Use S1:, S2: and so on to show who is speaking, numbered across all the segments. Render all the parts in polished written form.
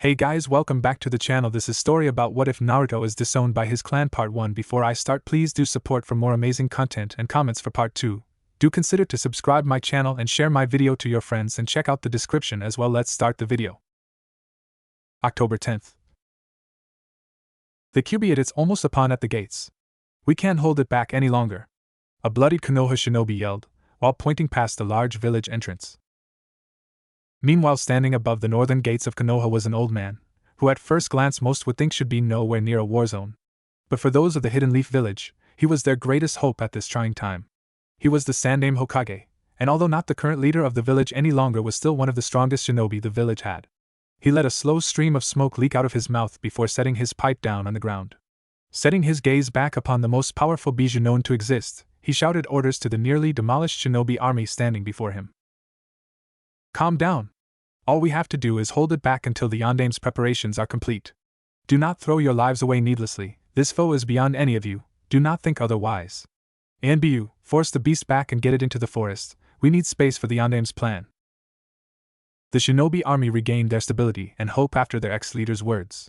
S1: Hey guys, welcome back to the channel. This is story about what if Naruto is disowned by his clan part 1. Before I start, please do support for more amazing content and comments for part 2. Do consider to subscribe my channel and share my video to your friends and check out the description as well. Let's start the video. October 10th. The Kyuubi, it's almost upon at the gates. We can't hold it back any longer. A bloodied Konoha shinobi yelled, while pointing past the large village entrance. Meanwhile, standing above the northern gates of Konoha was an old man, who at first glance most would think should be nowhere near a war zone. But for those of the Hidden Leaf village, he was their greatest hope at this trying time. He was the Sandaime Hokage, and although not the current leader of the village any longer, was still one of the strongest shinobi the village had. He let a slow stream of smoke leak out of his mouth before setting his pipe down on the ground. Setting his gaze back upon the most powerful Bijou known to exist, he shouted orders to the nearly demolished shinobi army standing before him. Calm down. All we have to do is hold it back until the Yondaime's preparations are complete. Do not throw your lives away needlessly. This foe is beyond any of you. Do not think otherwise. Anbu, force the beast back and get it into the forest. We need space for the Yondaime's plan. The shinobi army regained their stability and hope after their ex-leader's words.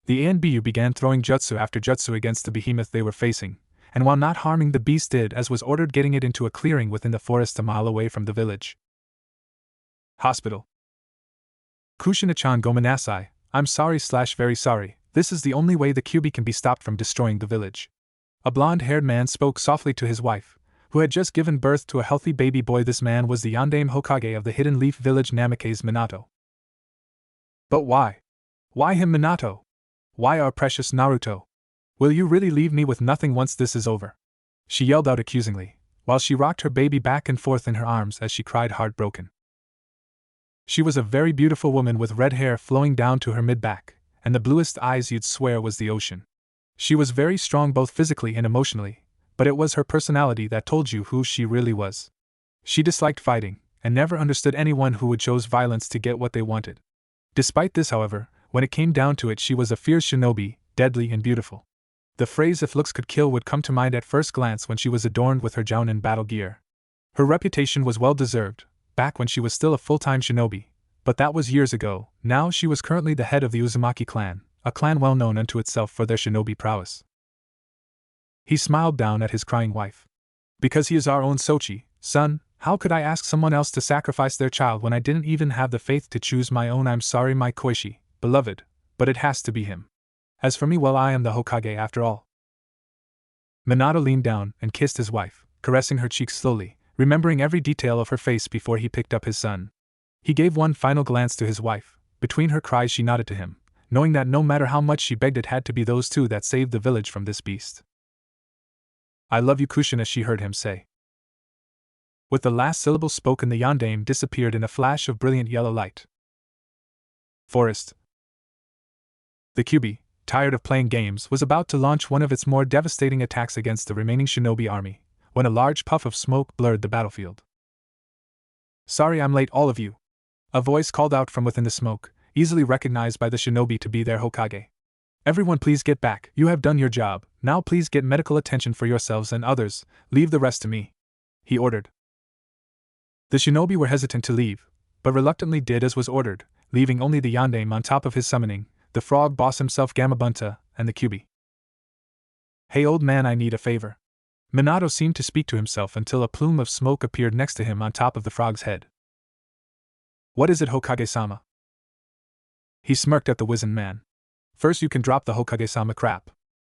S1: The Anbu began throwing jutsu after jutsu against the behemoth they were facing, and while not harming the beast, did as was ordered, getting it into a clearing within the forest a mile away from the village. Hospital. Kushina-chan, gomenasai, I'm sorry/very sorry, this is the only way the Kyuubi can be stopped from destroying the village. A blonde-haired man spoke softly to his wife, who had just given birth to a healthy baby boy. This man was the Yondaime Hokage of the Hidden Leaf village, Namake's Minato. But why? Why him, Minato? Why our precious Naruto? Will you really leave me with nothing once this is over? She yelled out accusingly, while she rocked her baby back and forth in her arms as she cried heartbroken. She was a very beautiful woman with red hair flowing down to her mid-back, and the bluest eyes you'd swear was the ocean. She was very strong both physically and emotionally, but it was her personality that told you who she really was. She disliked fighting, and never understood anyone who would choose violence to get what they wanted. Despite this, however, when it came down to it, she was a fierce shinobi, deadly and beautiful. The phrase "if looks could kill" would come to mind at first glance when she was adorned with her jounin battle gear. Her reputation was well deserved, back when she was still a full-time shinobi, but that was years ago. Now she was currently the head of the Uzumaki clan, a clan well known unto itself for their shinobi prowess. He smiled down at his crying wife. Because he is our own Sochi, son, how could I ask someone else to sacrifice their child when I didn't even have the faith to choose my own? I'm sorry, my Koichi, beloved, but it has to be him. As for me, well, I am the Hokage after all. Minato leaned down and kissed his wife, caressing her cheeks slowly, remembering every detail of her face before he picked up his son. He gave one final glance to his wife. Between her cries she nodded to him, knowing that no matter how much she begged, it had to be those two that saved the village from this beast. I love you, Kushina, she heard him say. With the last syllable spoken, the Yondaime disappeared in a flash of brilliant yellow light. Forest. The Kyuubi, tired of playing games, was about to launch one of its more devastating attacks against the remaining shinobi army, when a large puff of smoke blurred the battlefield. Sorry I'm late, all of you. A voice called out from within the smoke, easily recognized by the shinobi to be their Hokage. Everyone please get back, you have done your job, now please get medical attention for yourselves and others, leave the rest to me, he ordered. The shinobi were hesitant to leave, but reluctantly did as was ordered, leaving only the Yondaime on top of his summoning, the frog boss himself Gamabunta, and the Kyuubi. Hey old man, I need a favor. Minato seemed to speak to himself until a plume of smoke appeared next to him on top of the frog's head. What is it, Hokage-sama? He smirked at the wizened man. First, you can drop the Hokage-sama crap.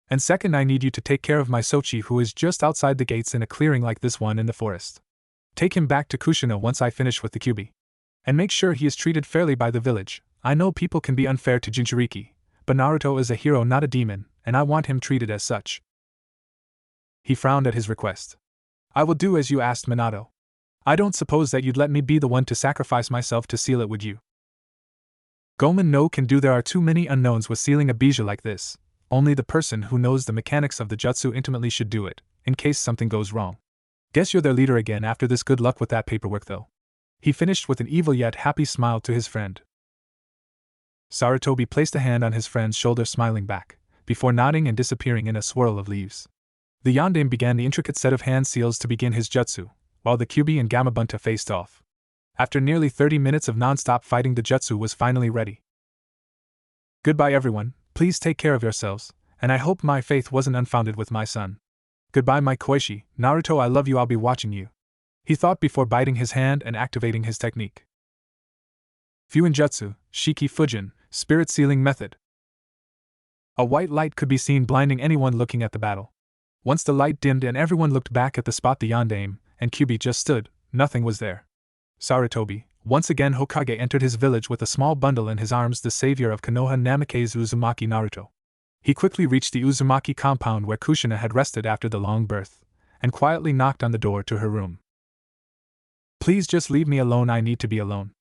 S1: And second, I need you to take care of my Sochi, who is just outside the gates in a clearing like this one in the forest. Take him back to Kushina once I finish with the Kyuubi. And make sure he is treated fairly by the village. I know people can be unfair to Jinchuriki, but Naruto is a hero, not a demon, and I want him treated as such. He frowned at his request. I will do as you asked, Minato. I don't suppose that you'd let me be the one to sacrifice myself to seal it, would you? Gomen no can do. There are too many unknowns with sealing a bijou like this. Only the person who knows the mechanics of the jutsu intimately should do it, in case something goes wrong. Guess you're their leader again after this. Good luck with that paperwork though. He finished with an evil yet happy smile to his friend. Sarutobi placed a hand on his friend's shoulder, smiling back, before nodding and disappearing in a swirl of leaves. The Yondaime began the intricate set of hand seals to begin his jutsu, while the Kyuubi and Gamabunta faced off. After nearly 30 minutes of non-stop fighting, the jutsu was finally ready. Goodbye everyone, please take care of yourselves, and I hope my faith wasn't unfounded with my son. Goodbye my Koichi, Naruto, I love you, I'll be watching you. He thought before biting his hand and activating his technique. Fuinjutsu, Shiki Fujin, Spirit Sealing Method. A white light could be seen blinding anyone looking at the battle. Once the light dimmed and everyone looked back at the spot the Yondaime and Kyuubi just stood, nothing was there. Sarutobi, once again Hokage, entered his village with a small bundle in his arms, the savior of Konoha Namake's Uzumaki Naruto. He quickly reached the Uzumaki compound where Kushina had rested after the long birth, and quietly knocked on the door to her room. Please just leave me alone, I need to be alone.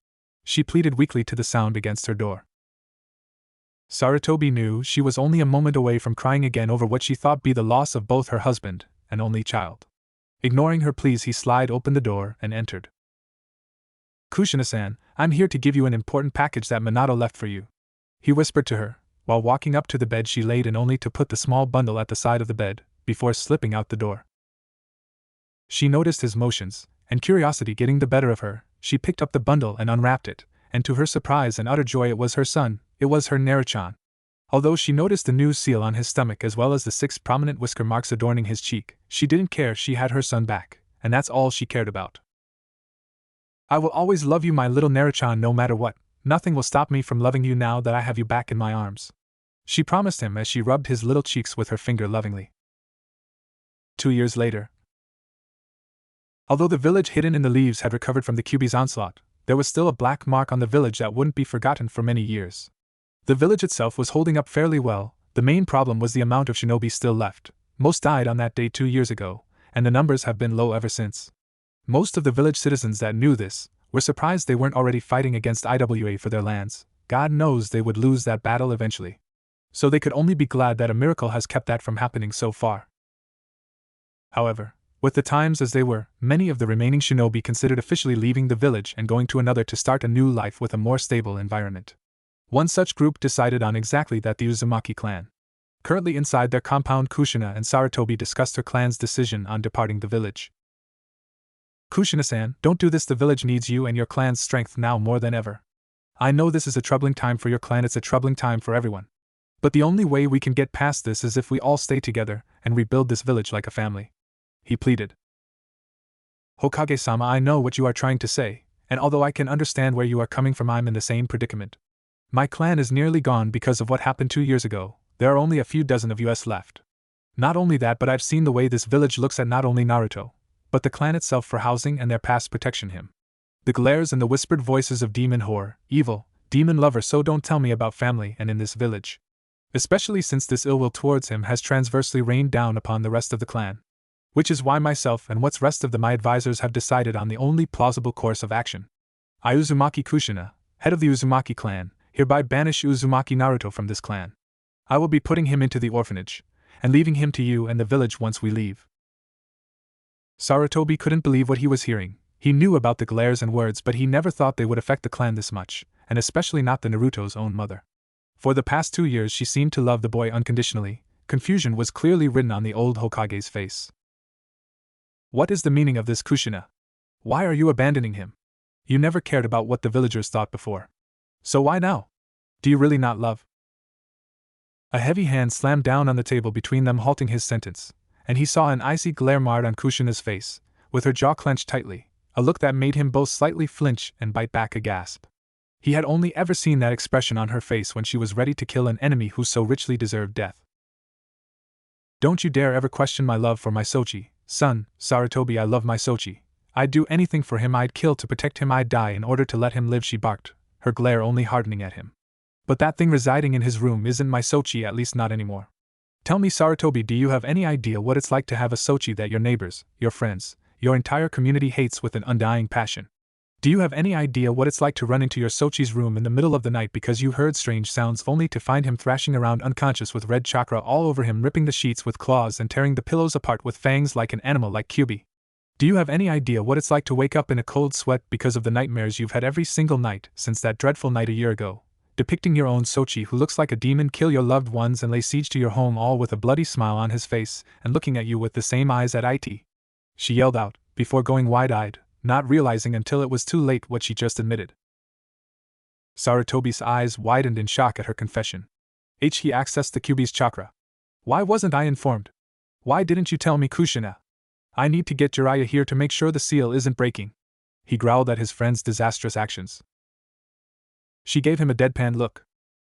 S1: She pleaded weakly to the sound against her door. Sarutobi knew she was only a moment away from crying again over what she thought be the loss of both her husband and only child. Ignoring her pleas, he slid open the door and entered. Kushina-san, I'm here to give you an important package that Minato left for you, he whispered to her, while walking up to the bed she laid in only to put the small bundle at the side of the bed, before slipping out the door. She noticed his motions, and curiosity getting the better of her, she picked up the bundle and unwrapped it, and to her surprise and utter joy it was her son, it was her Naruto. Although she noticed the new seal on his stomach as well as the 6 prominent whisker marks adorning his cheek, she didn't care, she had her son back, and that's all she cared about. I will always love you my little Naruto no matter what, nothing will stop me from loving you now that I have you back in my arms, she promised him as she rubbed his little cheeks with her finger lovingly. 2 years later. Although the village hidden in the leaves had recovered from the Kyuubi's onslaught, there was still a black mark on the village that wouldn't be forgotten for many years. The village itself was holding up fairly well, the main problem was the amount of shinobi still left. Most died on that day 2 years ago, and the numbers have been low ever since. Most of the village citizens that knew this were surprised they weren't already fighting against IWA for their lands. God knows they would lose that battle eventually. So they could only be glad that a miracle has kept that from happening so far. However, with the times as they were, many of the remaining shinobi considered officially leaving the village and going to another to start a new life with a more stable environment. One such group decided on exactly that, the Uzumaki clan. Currently inside their compound, Kushina and Sarutobi discussed her clan's decision on departing the village. Kushina-san, don't do this, the village needs you and your clan's strength now more than ever. I know this is a troubling time for your clan, it's a troubling time for everyone. But the only way we can get past this is if we all stay together and rebuild this village like a family, he pleaded. Hokage-sama, I know what you are trying to say, and although I can understand where you are coming from, I'm in the same predicament. My clan is nearly gone because of what happened 2 years ago, there are only a few dozen of us left. Not only that, but I've seen the way this village looks at not only Naruto, but the clan itself for housing and their past protection him. The glares and the whispered voices of demon whore, evil, demon lover, so don't tell me about family and in this village. Especially since this ill will towards him has transversely rained down upon the rest of the clan. Which is why myself and what's rest of my advisors have decided on the only plausible course of action. I, Uzumaki Kushina, head of the Uzumaki clan, hereby banish Uzumaki Naruto from this clan. I will be putting him into the orphanage, and leaving him to you and the village once we leave. Sarutobi couldn't believe what he was hearing. He knew about the glares and words, but he never thought they would affect the clan this much, and especially not the Naruto's own mother. For the past 2 years she seemed to love the boy unconditionally. Confusion was clearly written on the old Hokage's face. What is the meaning of this, Kushina? Why are you abandoning him? You never cared about what the villagers thought before. So why now? Do you really not love? A heavy hand slammed down on the table between them, halting his sentence, and he saw an icy glare marred on Kushina's face, with her jaw clenched tightly, a look that made him both slightly flinch and bite back a gasp. He had only ever seen that expression on her face when she was ready to kill an enemy who so richly deserved death. Don't you dare ever question my love for my Sochi, son, Sarutobi, I love my Sochi. I'd do anything for him, I'd kill to protect him, I'd die in order to let him live, she barked, her glare only hardening at him. But that thing residing in his room isn't my Sochi, at least not anymore. Tell me, Sarutobi, do you have any idea what it's like to have a Sochi that your neighbors, your friends, your entire community hates with an undying passion? Do you have any idea what it's like to run into your Sochi's room in the middle of the night because you heard strange sounds only to find him thrashing around unconscious with red chakra all over him, ripping the sheets with claws and tearing the pillows apart with fangs like an animal like Kyuubi? Do you have any idea what it's like to wake up in a cold sweat because of the nightmares you've had every single night since that dreadful night a year ago, depicting your own Sochi who looks like a demon kill your loved ones and lay siege to your home, all with a bloody smile on his face and looking at you with the same eyes at it? She yelled out, before going wide-eyed, not realizing until it was too late what she just admitted. Sarutobi's eyes widened in shock at her confession. He accessed the Kyuubi's chakra. Why wasn't I informed? Why didn't you tell me, Kushina? I need to get Jiraiya here to make sure the seal isn't breaking. He growled at his friend's disastrous actions. She gave him a deadpan look.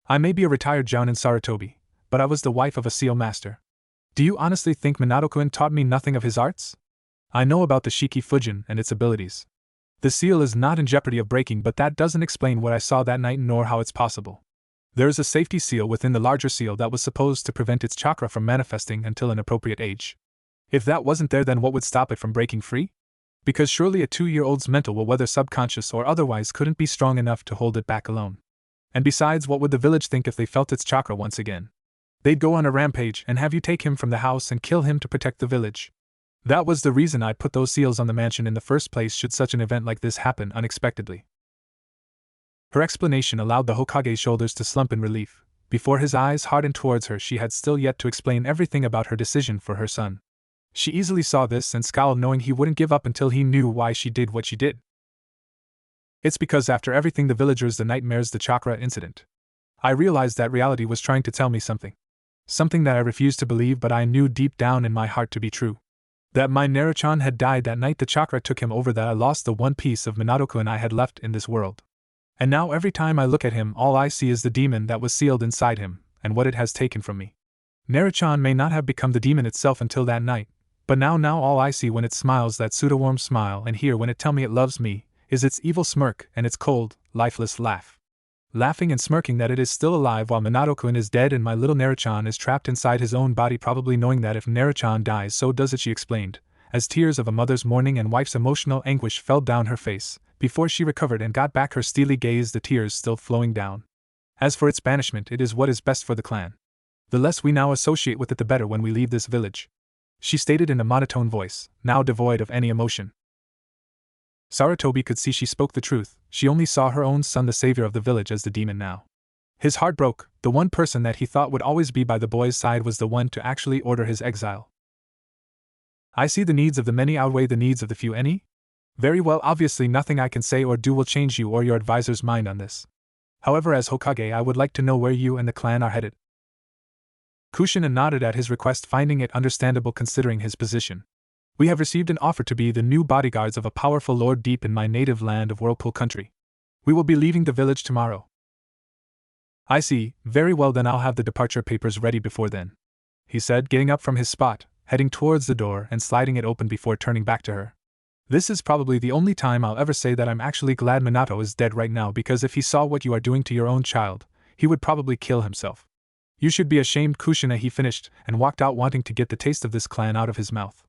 S1: I may be a retired jounin Sarutobi, but I was the wife of a seal master. Do you honestly think Minato-kun taught me nothing of his arts? I know about the Shiki Fujin and its abilities. The seal is not in jeopardy of breaking, but that doesn't explain what I saw that night nor how it's possible. There is a safety seal within the larger seal that was supposed to prevent its chakra from manifesting until an appropriate age. If that wasn't there, then what would stop it from breaking free? Because surely a 2-year-old's mental will, whether subconscious or otherwise, couldn't be strong enough to hold it back alone. And besides, what would the village think if they felt its chakra once again? They'd go on a rampage and have you take him from the house and kill him to protect the village. That was the reason I'd put those seals on the mansion in the first place, should such an event like this happen unexpectedly. Her explanation allowed the Hokage's shoulders to slump in relief. Before his eyes hardened towards her, she had still yet to explain everything about her decision for her son. She easily saw this and scowled, knowing he wouldn't give up until he knew why she did what she did. It's because after everything, the villagers, the nightmares, the chakra incident, I realized that reality was trying to tell me something. Something that I refused to believe, but I knew deep down in my heart to be true. That my Naruto-chan had died that night the chakra took him over, that I lost the one piece of Minato-kun I had left in this world. And now every time I look at him, all I see is the demon that was sealed inside him, and what it has taken from me. Naruto-chan may not have become the demon itself until that night, but now all I see when it smiles, that pseudo-warm smile, and hear when it tell me it loves me, is its evil smirk and its cold, lifeless laugh. Laughing and smirking that it is still alive while Minato-kun is dead and my little Naruto-chan is trapped inside his own body, probably knowing that if Naruto-chan dies, so does it, she explained, as tears of a mother's mourning and wife's emotional anguish fell down her face. Before she recovered and got back her steely gaze, the tears still flowing down. As for its banishment, it is what is best for the clan. The less we now associate with it, the better when we leave this village, she stated in a monotone voice, now devoid of any emotion. Sarutobi could see she spoke the truth. She only saw her own son, the savior of the village, as the demon now. His heart broke. The one person that he thought would always be by the boy's side was the one to actually order his exile. I see the needs of the many outweigh the needs of the few. Any? Very well, obviously nothing I can say or do will change you or your advisor's mind on this. However, as Hokage, I would like to know where you and the clan are headed. Kushina nodded at his request, finding it understandable considering his position. We have received an offer to be the new bodyguards of a powerful lord deep in my native land of Whirlpool Country. We will be leaving the village tomorrow. I see, very well, then I'll have the departure papers ready before then, he said, getting up from his spot, heading towards the door and sliding it open before turning back to her. This is probably the only time I'll ever say that I'm actually glad Minato is dead right now, because if he saw what you are doing to your own child, he would probably kill himself. You should be ashamed, Kushina, he finished, and walked out, wanting to get the taste of this clan out of his mouth.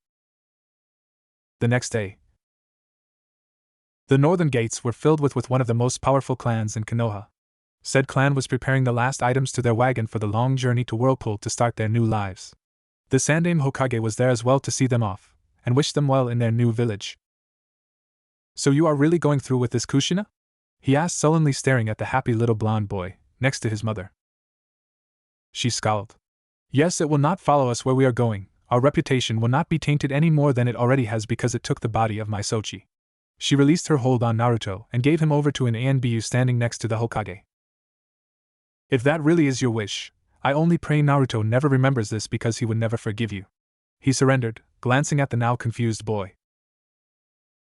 S1: The next day, the northern gates were filled with one of the most powerful clans in Konoha. Said clan was preparing the last items to their wagon for the long journey to Whirlpool to start their new lives. The Sandaime Hokage was there as well to see them off, and wish them well in their new village. So you are really going through with this, Kushina? He asked, sullenly staring at the happy little blonde boy, next to his mother. She scowled. Yes, it will not follow us where we are going. Our reputation will not be tainted any more than it already has because it took the body of my Sochi. She released her hold on Naruto and gave him over to an Anbu standing next to the Hokage. If that really is your wish, I only pray Naruto never remembers this, because he would never forgive you. He surrendered, glancing at the now confused boy.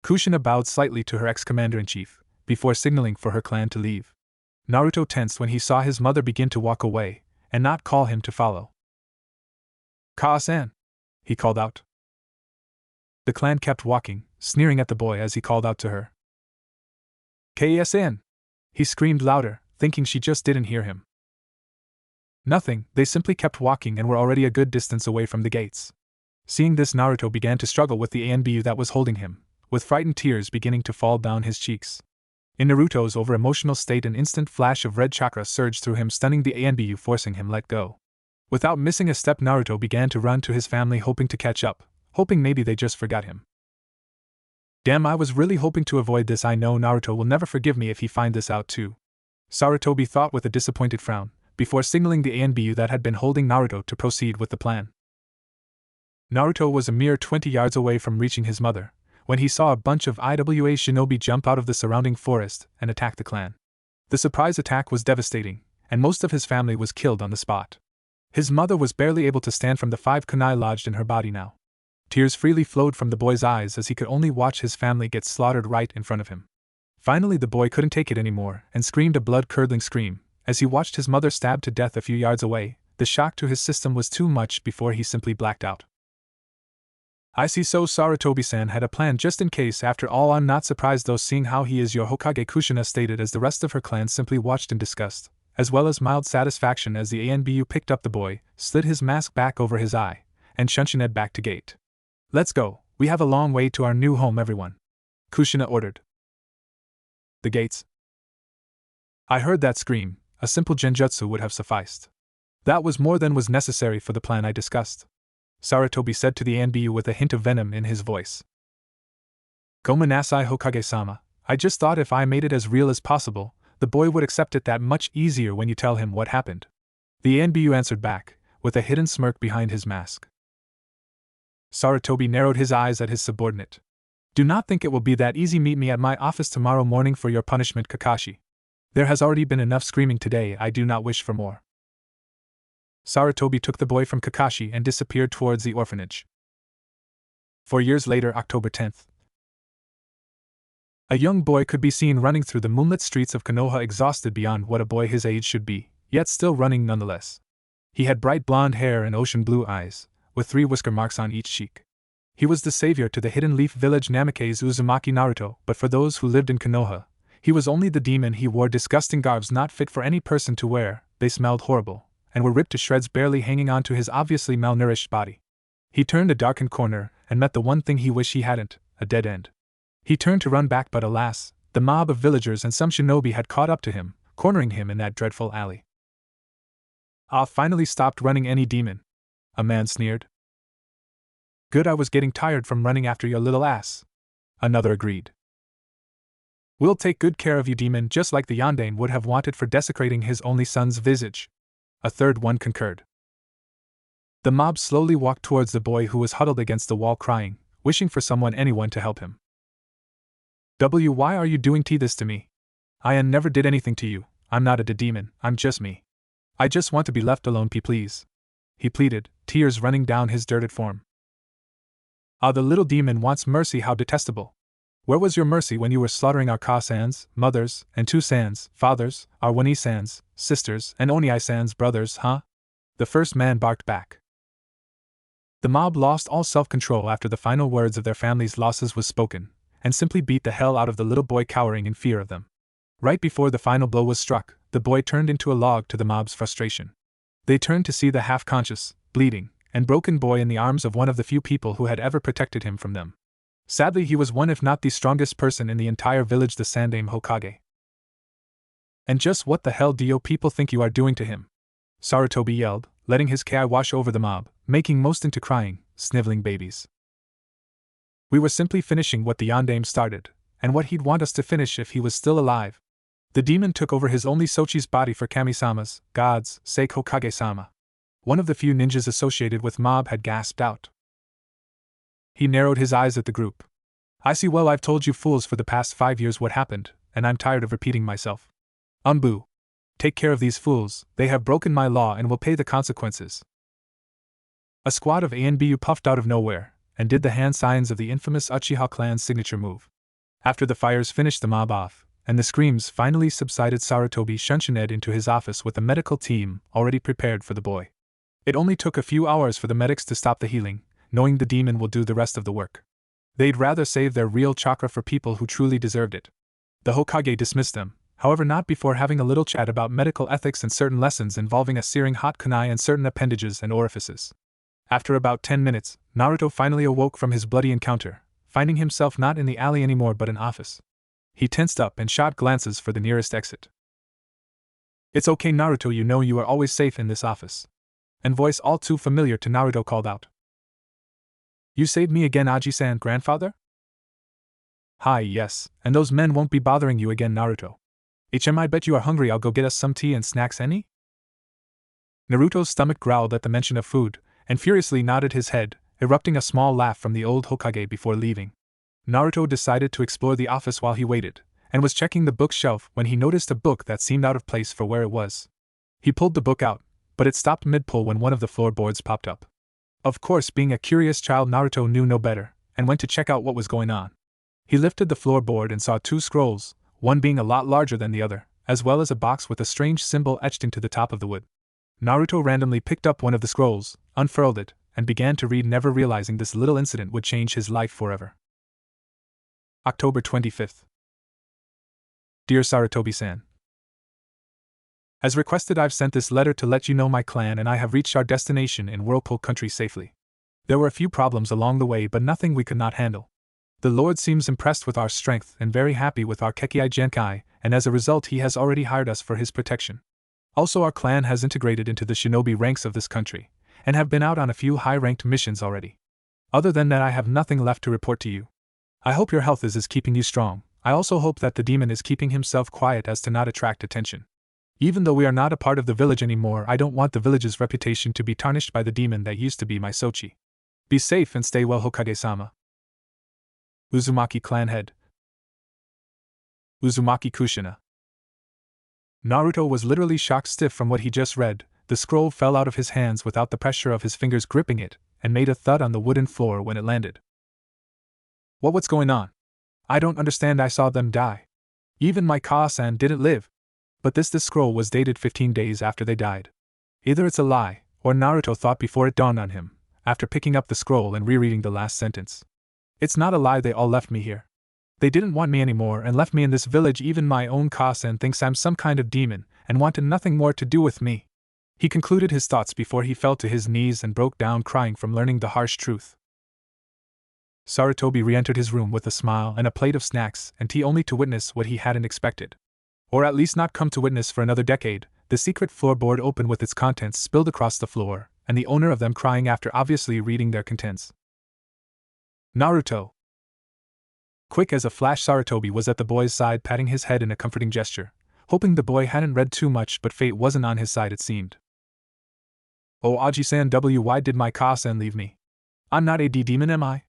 S1: Kushina bowed slightly to her ex-commander-in-chief, before signaling for her clan to leave. Naruto tensed when he saw his mother begin to walk away, and not call him to follow. Kaa-san, he called out. The clan kept walking, sneering at the boy as he called out to her. K-san! He screamed louder, thinking she just didn't hear him. Nothing, they simply kept walking and were already a good distance away from the gates. Seeing this, Naruto began to struggle with the Anbu that was holding him, with frightened tears beginning to fall down his cheeks. In Naruto's over-emotional state, an instant flash of red chakra surged through him, stunning the Anbu, forcing him let go. Without missing a step, Naruto began to run to his family, hoping to catch up, hoping maybe they just forgot him. Damn, I was really hoping to avoid this. I know Naruto will never forgive me if he finds this out too, Sarutobi thought with a disappointed frown, before signaling the Anbu that had been holding Naruto to proceed with the plan. Naruto was a mere 20 yards away from reaching his mother, when he saw a bunch of IWA shinobi jump out of the surrounding forest and attack the clan. The surprise attack was devastating, and most of his family was killed on the spot. His mother was barely able to stand from the 5 kunai lodged in her body now. Tears freely flowed from the boy's eyes as he could only watch his family get slaughtered right in front of him. Finally, the boy couldn't take it anymore and screamed a blood-curdling scream. As he watched his mother stabbed to death a few yards away, the shock to his system was too much before he simply blacked out. I see, so Sarutobi-san had a plan just in case. After all, I'm not surprised though, seeing how he is your Hokage, Kushina stated as the rest of her clan simply watched in disgust, as well as mild satisfaction as the Anbu picked up the boy, slid his mask back over his eye, and Shunshined back to gate. Let's go, we have a long way to our new home, everyone, Kushina ordered. The gates. I heard that scream. A simple genjutsu would have sufficed. That was more than was necessary for the plan I discussed, Sarutobi said to the Anbu with a hint of venom in his voice. Gomenasai Hokage-sama, I just thought if I made it as real as possible, the boy would accept it that much easier when you tell him what happened. The Anbu answered back, with a hidden smirk behind his mask. Sarutobi narrowed his eyes at his subordinate. Do not think it will be that easy. Meet me at my office tomorrow morning for your punishment, Kakashi. There has already been enough screaming today, I do not wish for more. Sarutobi took the boy from Kakashi and disappeared towards the orphanage. 4 years later, October 10th. A young boy could be seen running through the moonlit streets of Konoha, exhausted beyond what a boy his age should be, yet still running nonetheless. He had bright blonde hair and ocean blue eyes, with 3 whisker marks on each cheek. He was the savior to the hidden leaf village Namikaze Uzumaki Naruto, but for those who lived in Konoha, he was only the demon. He wore disgusting garbs not fit for any person to wear, they smelled horrible, and were ripped to shreds, barely hanging on to his obviously malnourished body. He turned a darkened corner, and met the one thing he wished he hadn't, a dead end. He turned to run back, but alas, the mob of villagers and some shinobi had caught up to him, cornering him in that dreadful alley. Ah, finally stopped running, any demon, a man sneered. Good, I was getting tired from running after your little ass, another agreed. We'll take good care of you, demon, just like the Yondaime would have wanted for desecrating his only son's visage, a third one concurred. The mob slowly walked towards the boy, who was huddled against the wall crying, wishing for anyone to help him. Why are you doing this to me? I never did anything to you, I'm not a demon, I'm just me. I just want to be left alone, please, he pleaded, tears running down his dirted form. Ah, the little demon wants mercy, how detestable. Where was your mercy when you were slaughtering our Ka-sans, mothers, and 2-sans, fathers, our Wani-sans, sisters, and Onii-sans, brothers, huh? The first man barked back. The mob lost all self-control after the final words of their family's losses was spoken, and simply beat the hell out of the little boy, cowering in fear of them. Right before the final blow was struck, the boy turned into a log to the mob's frustration. They turned to see the half-conscious, bleeding, and broken boy in the arms of one of the few people who had ever protected him from them. Sadly, he was one, if not the strongest person in the entire village, the Sandaime Hokage. And just what the hell do you people think you are doing to him? Sarutobi yelled, letting his ki wash over the mob, making most into crying, sniveling babies. We were simply finishing what the Yondaime started, and what he'd want us to finish if he was still alive. The demon took over his only Sochi's body for Kami-sama's, God's sake, Hokage-sama. One of the few ninjas associated with mob had gasped out. He narrowed his eyes at the group. I see, well, I've told you fools for the past 5 years what happened, and I'm tired of repeating myself. Unbu. Take care of these fools, they have broken my law and will pay the consequences. A squad of Anbu puffed out of nowhere, and did the hand signs of the infamous Uchiha clan's signature move. After the fires finished the mob off, and the screams finally subsided, Sarutobi Shunshined into his office with a medical team already prepared for the boy. It only took a few hours for the medics to stop the healing, knowing the demon will do the rest of the work. They'd rather save their real chakra for people who truly deserved it. The Hokage dismissed them, however not before having a little chat about medical ethics and certain lessons involving a searing hot kunai and certain appendages and orifices. After about 10 minutes, Naruto finally awoke from his bloody encounter, finding himself not in the alley anymore but in office. He tensed up and shot glances for the nearest exit. It's okay, Naruto, you know you are always safe in this office. And voice all too familiar to Naruto called out. You saved me again, Aji-san, grandfather? Hi, yes, and those men won't be bothering you again, Naruto. I bet you are hungry, I'll go get us some tea and snacks, any? Naruto's stomach growled at the mention of food, and furiously nodded his head, erupting a small laugh from the old Hokage before leaving. Naruto decided to explore the office while he waited, and was checking the bookshelf when he noticed a book that seemed out of place for where it was. He pulled the book out, but it stopped mid-pull when one of the floorboards popped up. Of course, being a curious child, Naruto knew no better, and went to check out what was going on. He lifted the floorboard and saw 2 scrolls, one being a lot larger than the other, as well as a box with a strange symbol etched into the top of the wood. Naruto randomly picked up one of the scrolls, unfurled it, and began to read, never realizing this little incident would change his life forever. October 25th. Dear Sarutobi-san, as requested, I've sent this letter to let you know my clan and I have reached our destination in Whirlpool Country safely. There were a few problems along the way, but nothing we could not handle. The Lord seems impressed with our strength and very happy with our Kekkei Genkai, and as a result he has already hired us for his protection. Also, our clan has integrated into the shinobi ranks of this country, and have been out on a few high-ranked missions already. Other than that, I have nothing left to report to you. I hope your health is keeping you strong. I also hope that the demon is keeping himself quiet as to not attract attention. Even though we are not a part of the village anymore, I don't want the village's reputation to be tarnished by the demon that used to be my Sochi. Be safe and stay well, Hokage-sama. Uzumaki Clan Head. Uzumaki Kushina. Naruto was literally shocked stiff from what he just read. The scroll fell out of his hands without the pressure of his fingers gripping it, and made a thud on the wooden floor when it landed. What's going on? I don't understand. I saw them die. Even my Ka-san didn't live. But this scroll was dated 15 days after they died. Either it's a lie, or Naruto thought before it dawned on him, after picking up the scroll and rereading the last sentence. It's not a lie, they all left me here. They didn't want me anymore and left me in this village. Even my own Ka-san thinks I'm some kind of demon, and wanted nothing more to do with me. He concluded his thoughts before he fell to his knees and broke down crying from learning the harsh truth. Sarutobi re-entered his room with a smile and a plate of snacks and tea, only to witness what he hadn't expected. Or at least not come to witness for another decade. The secret floorboard opened with its contents spilled across the floor, and the owner of them crying after obviously reading their contents. Naruto! Quick as a flash, Sarutobi was at the boy's side, patting his head in a comforting gesture, hoping the boy hadn't read too much, but fate wasn't on his side, it seemed. Oh, Aji-san, why did my Ka-san leave me? I'm not a demon, am I?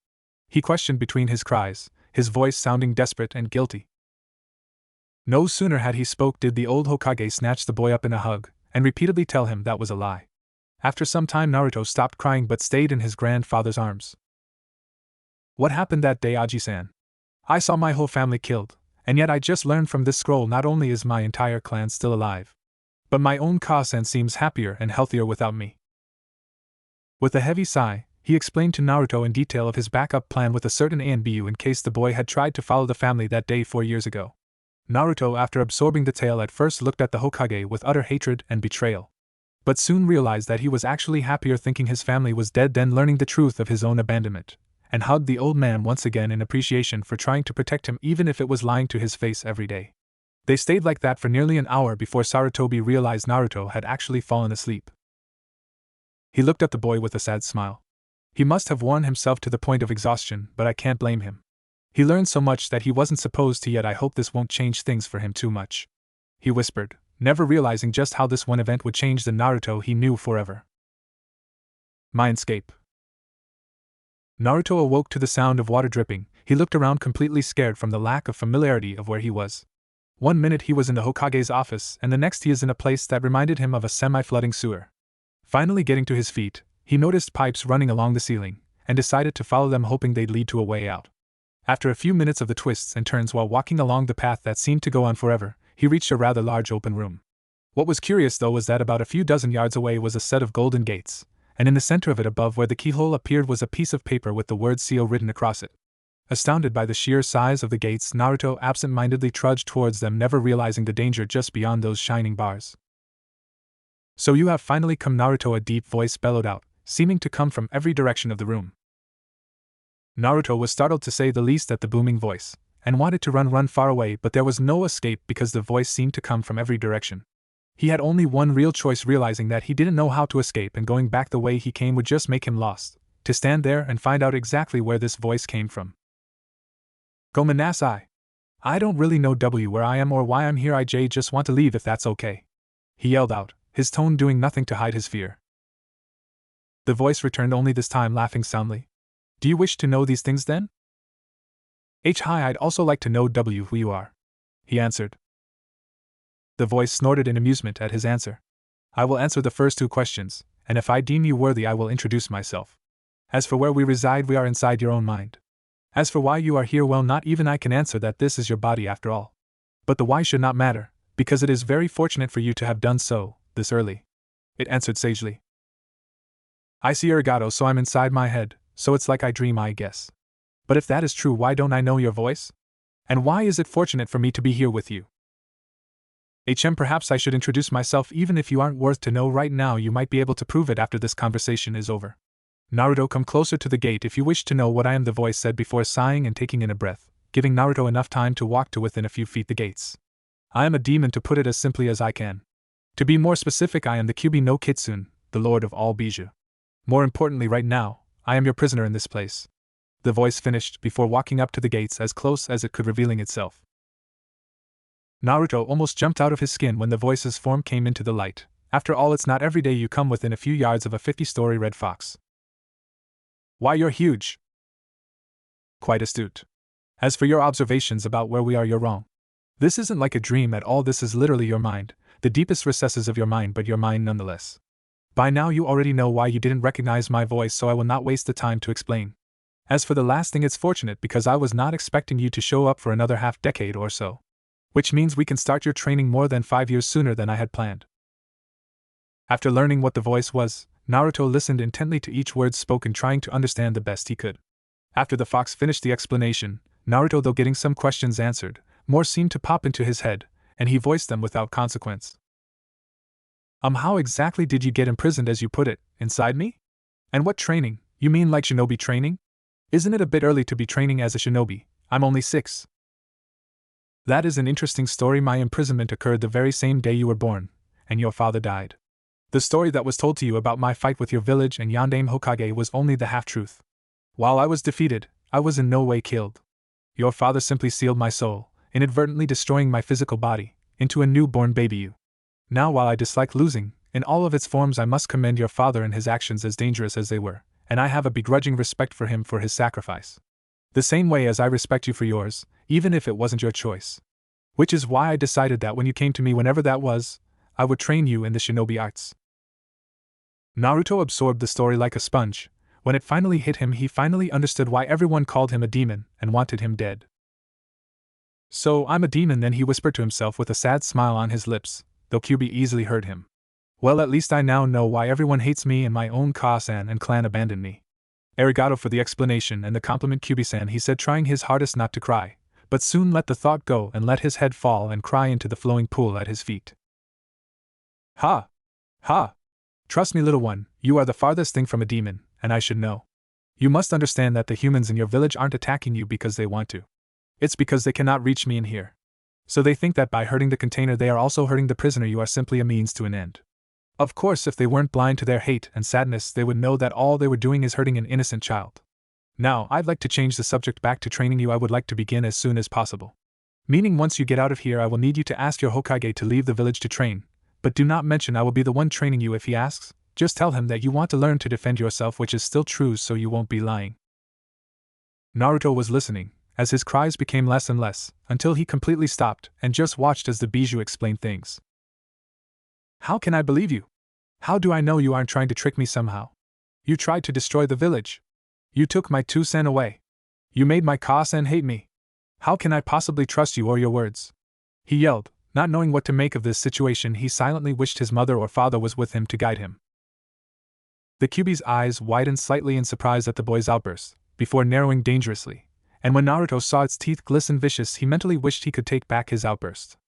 S1: He questioned between his cries, his voice sounding desperate and guilty. No sooner had he spoke did the old Hokage snatch the boy up in a hug, and repeatedly tell him that was a lie. After some time, Naruto stopped crying but stayed in his grandfather's arms. What happened that day, Aji-san? I saw my whole family killed, and yet I just learned from this scroll not only is my entire clan still alive, but my own Ka-san seems happier and healthier without me. With a heavy sigh, he explained to Naruto in detail of his backup plan with a certain ANBU in case the boy had tried to follow the family that day 4 years ago. Naruto, after absorbing the tale, at first looked at the Hokage with utter hatred and betrayal, but soon realized that he was actually happier thinking his family was dead than learning the truth of his own abandonment, and hugged the old man once again in appreciation for trying to protect him even if it was lying to his face every day. They stayed like that for nearly an hour before Sarutobi realized Naruto had actually fallen asleep. He looked at the boy with a sad smile. He must have worn himself to the point of exhaustion, but I can't blame him. He learned so much that he wasn't supposed to yet. I hope this won't change things for him too much, he whispered, never realizing just how this one event would change the Naruto he knew forever. Mindscape. Naruto awoke to the sound of water dripping. He looked around completely scared from the lack of familiarity of where he was. 1 minute he was in the Hokage's office, and the next he is in a place that reminded him of a semi-flooding sewer. Finally getting to his feet, he noticed pipes running along the ceiling, and decided to follow them, hoping they'd lead to a way out. After a few minutes of the twists and turns while walking along the path that seemed to go on forever, he reached a rather large open room. What was curious though was that about a few dozen yards away was a set of golden gates, and in the center of it above where the keyhole appeared was a piece of paper with the word CO written across it. Astounded by the sheer size of the gates, Naruto absent-mindedly trudged towards them, never realizing the danger just beyond those shining bars. So you have finally come, Naruto, a deep voice bellowed out, seeming to come from every direction of the room. Naruto was startled to say the least at the booming voice, and wanted to run far away, but there was no escape because the voice seemed to come from every direction. He had only one real choice, realizing that he didn't know how to escape, and going back the way he came would just make him lost, to stand there and find out exactly where this voice came from. Gomen nasai. I don't really know where I am or why I'm here. I just want to leave if that's okay, he yelled out, his tone doing nothing to hide his fear. The voice returned, only this time laughing soundly. Do you wish to know these things then? Hi, I'd also like to know who you are. he answered. The voice snorted in amusement at his answer. I will answer the first two questions, and if I deem you worthy I will introduce myself. As for where we reside, we are inside your own mind. As for why you are here, well, not even I can answer that. This is your body after all. But the why should not matter, because it is very fortunate for you to have done so, this early. It answered sagely. I see, arigato, so I'm inside my head, so it's like I dream, I guess. But if that is true, why don't I know your voice? And why is it fortunate for me to be here with you? Perhaps I should introduce myself. Even if you aren't worth to know right now, you might be able to prove it after this conversation is over. Naruto, come closer to the gate if you wish to know what I am, the voice said before sighing and taking in a breath, giving Naruto enough time to walk to within a few feet the gates. I am a demon, to put it as simply as I can. To be more specific, I am the Kyubi no Kitsune, the lord of all Bijou. More importantly, right now, I am your prisoner in this place. The voice finished before walking up to the gates as close as it could, revealing itself. Naruto almost jumped out of his skin when the voice's form came into the light. After all, it's not every day you come within a few yards of a 50-story red fox. Why, you're huge. Quite astute. As for your observations about where we are, you're wrong. This isn't like a dream at all, this is literally your mind, the deepest recesses of your mind, but your mind nonetheless. By now you already know why you didn't recognize my voice, so I will not waste the time to explain. As for the last thing, it's fortunate because I was not expecting you to show up for another half-decade or so. Which means we can start your training more than 5 years sooner than I had planned. After learning what the voice was, Naruto listened intently to each word spoken, trying to understand the best he could. After the fox finished the explanation, Naruto, though getting some questions answered, more seemed to pop into his head, and he voiced them without consequence. How exactly did you get imprisoned, as you put it, inside me? And what training? You mean like shinobi training? Isn't it a bit early to be training as a shinobi? I'm only 6. That is an interesting story. My imprisonment occurred the very same day you were born, and your father died. The story that was told to you about my fight with your village and Yondaime Hokage was only the half-truth. While I was defeated, I was in no way killed. Your father simply sealed my soul, inadvertently destroying my physical body, into a newborn baby you. Now, while I dislike losing, in all of its forms, I must commend your father and his actions, as dangerous as they were, and I have a begrudging respect for him for his sacrifice. The same way as I respect you for yours, even if it wasn't your choice. Which is why I decided that when you came to me, whenever that was, I would train you in the shinobi arts. Naruto absorbed the story like a sponge. When it finally hit him, he finally understood why everyone called him a demon and wanted him dead. So, I'm a demon then, he whispered to himself with a sad smile on his lips, though Kyubi easily heard him. Well, at least I now know why everyone hates me and my own Ka-san and clan abandoned me. Arigato for the explanation and the compliment, Kyubi-san, he said, trying his hardest not to cry, but soon let the thought go and let his head fall and cry into the flowing pool at his feet. Ha! Ha! Trust me, little one, you are the farthest thing from a demon, and I should know. You must understand that the humans in your village aren't attacking you because they want to. It's because they cannot reach me in here. So they think that by hurting the container they are also hurting the prisoner. You are simply a means to an end. Of course, if they weren't blind to their hate and sadness, they would know that all they were doing is hurting an innocent child. Now, I'd like to change the subject back to training you. I would like to begin as soon as possible. Meaning, once you get out of here, I will need you to ask your Hokage to leave the village to train, but do not mention I will be the one training you if he asks. Just tell him that you want to learn to defend yourself, which is still true, so you won't be lying. Naruto was listening, as his cries became less and less, until he completely stopped and just watched as the Bijou explained things. How can I believe you? How do I know you aren't trying to trick me somehow? You tried to destroy the village. You took my 2 sen away. You made my Ka-san hate me. How can I possibly trust you or your words? He yelled, not knowing what to make of this situation. He silently wished his mother or father was with him to guide him. The Kyubi's eyes widened slightly in surprise at the boy's outburst, before narrowing dangerously, and when Naruto saw its teeth glisten vicious, he mentally wished he could take back his outburst.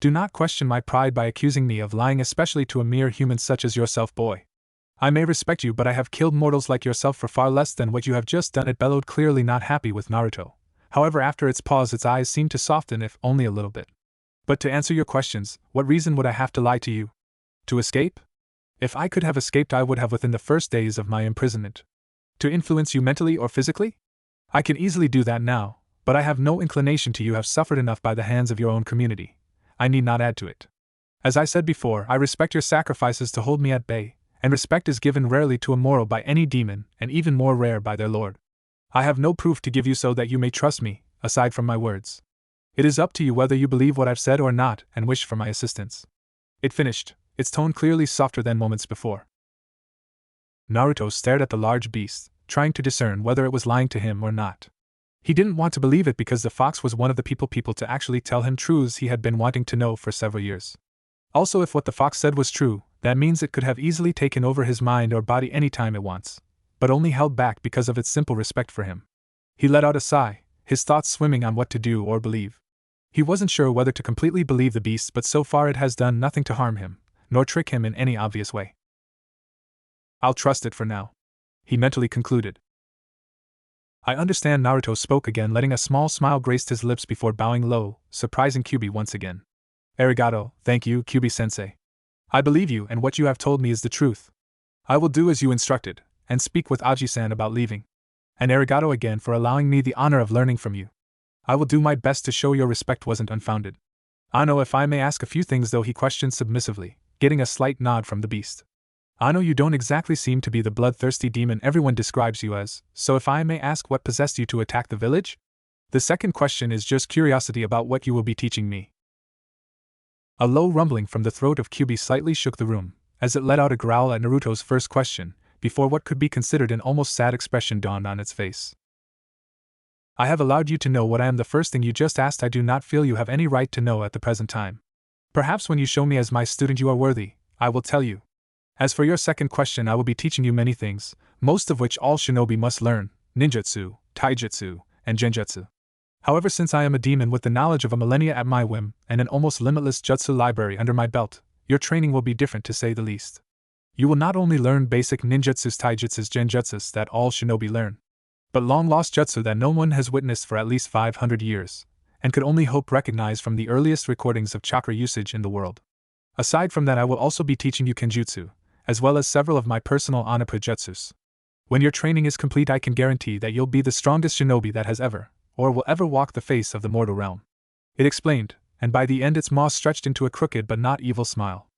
S1: Do not question my pride by accusing me of lying, especially to a mere human such as yourself, boy. I may respect you, but I have killed mortals like yourself for far less than what you have just done. It bellowed, clearly not happy with Naruto. However, after its pause, its eyes seemed to soften, if only a little bit. But to answer your questions, what reason would I have to lie to you? To escape? If I could have escaped, I would have within the first days of my imprisonment. To influence you mentally or physically? I can easily do that now, but I have no inclination to. You have suffered enough by the hands of your own community. I need not add to it. As I said before, I respect your sacrifices to hold me at bay, and respect is given rarely to a mortal by any demon, and even more rare by their lord. I have no proof to give you so that you may trust me, aside from my words. It is up to you whether you believe what I've said or not and wish for my assistance. It finished, its tone clearly softer than moments before. Naruto stared at the large beast, trying to discern whether it was lying to him or not. He didn't want to believe it because the fox was one of the people to actually tell him truths he had been wanting to know for several years. Also, if what the fox said was true, that means it could have easily taken over his mind or body any time it wants, but only held back because of its simple respect for him. He let out a sigh, his thoughts swimming on what to do or believe. He wasn't sure whether to completely believe the beast, but so far it has done nothing to harm him, nor trick him in any obvious way. I'll trust it for now, he mentally concluded. I understand. Naruto spoke again, letting a small smile grace his lips before bowing low, surprising Kyubi once again. Arigato, thank you, Kyubi-sensei. I believe you, and what you have told me is the truth. I will do as you instructed, and speak with Aji-san about leaving. And arigato again for allowing me the honor of learning from you. I will do my best to show your respect wasn't unfounded. Ano, if I may ask a few things though, he questioned submissively, getting a slight nod from the beast. I know you don't exactly seem to be the bloodthirsty demon everyone describes you as, so if I may ask what possessed you to attack the village? The second question is just curiosity about what you will be teaching me. A low rumbling from the throat of Kyubi slightly shook the room, as it let out a growl at Naruto's first question, before what could be considered an almost sad expression dawned on its face. I have allowed you to know what I am. The first thing you just asked I do not feel you have any right to know at the present time. Perhaps when you show me as my student you are worthy, I will tell you. As for your second question, I will be teaching you many things, most of which all shinobi must learn, ninjutsu, taijutsu, and genjutsu. However, since I am a demon with the knowledge of a millennia at my whim, and an almost limitless jutsu library under my belt, your training will be different to say the least. You will not only learn basic ninjutsus, taijutsus, genjutsus that all shinobi learn, but long-lost jutsu that no one has witnessed for at least 500 years, and could only hope recognize from the earliest recordings of chakra usage in the world. Aside from that, I will also be teaching you kenjutsu, as well as several of my personal Onipa jutsus. When your training is complete, I can guarantee that you'll be the strongest shinobi that has ever, or will ever walk the face of the mortal realm. It explained, and by the end its mouth stretched into a crooked but not evil smile.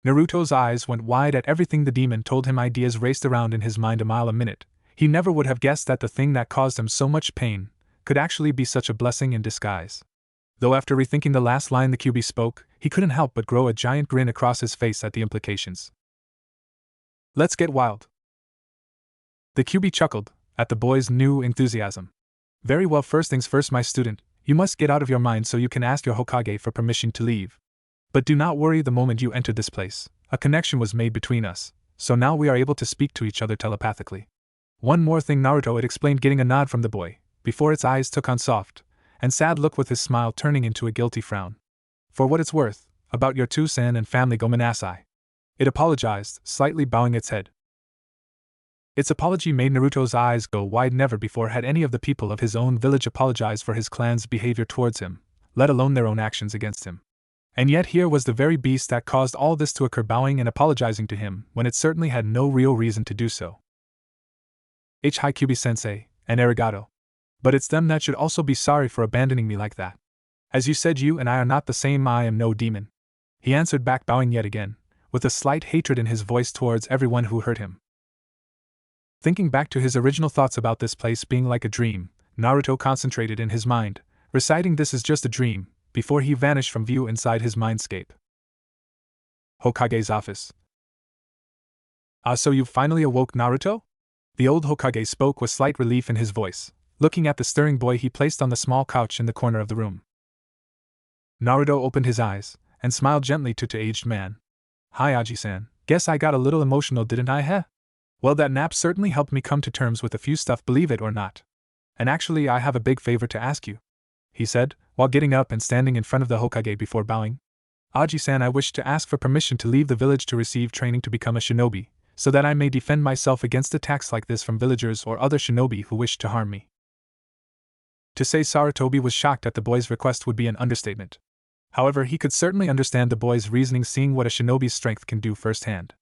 S1: Naruto's eyes went wide at everything the demon told him. Ideas raced around in his mind a mile a minute. He never would have guessed that the thing that caused him so much pain could actually be such a blessing in disguise. Though after rethinking the last line the Kyubi spoke, he couldn't help but grow a giant grin across his face at the implications. Let's get wild. The Kyubi chuckled at the boy's new enthusiasm. Very well, first things first, my student, you must get out of your mind so you can ask your Hokage for permission to leave. But do not worry, the moment you entered this place, a connection was made between us, so now we are able to speak to each other telepathically. One more thing, Naruto, it explained, getting a nod from the boy, before its eyes took on soft and sad look with his smile turning into a guilty frown. For what it's worth, about your Tusan and family Gomenasai. It apologized, slightly bowing its head. Its apology made Naruto's eyes go wide. Never before had any of the people of his own village apologized for his clan's behavior towards him, let alone their own actions against him. And yet here was the very beast that caused all this to occur bowing and apologizing to him when it certainly had no real reason to do so. Hi Kyubi-sensei, and arigato. But it's them that should also be sorry for abandoning me like that. As you said, you and I are not the same. I am no demon. He answered back, bowing yet again, with a slight hatred in his voice towards everyone who hurt him. Thinking back to his original thoughts about this place being like a dream, Naruto concentrated in his mind, reciting "this is just a dream," before he vanished from view inside his mindscape. Hokage's office. So you finally awoke, Naruto? The old Hokage spoke with slight relief in his voice, looking at the stirring boy he placed on the small couch in the corner of the room. Naruto opened his eyes, and smiled gently to the aged man. Hi Aji-san, guess I got a little emotional, didn't I, heh? Well, that nap certainly helped me come to terms with a few stuff, believe it or not. And actually I have a big favor to ask you, he said, while getting up and standing in front of the Hokage before bowing. Aji-san, I wish to ask for permission to leave the village to receive training to become a shinobi, so that I may defend myself against attacks like this from villagers or other shinobi who wish to harm me. To say Sarutobi was shocked at the boy's request would be an understatement. However, he could certainly understand the boy's reasoning, seeing what a shinobi's strength can do firsthand.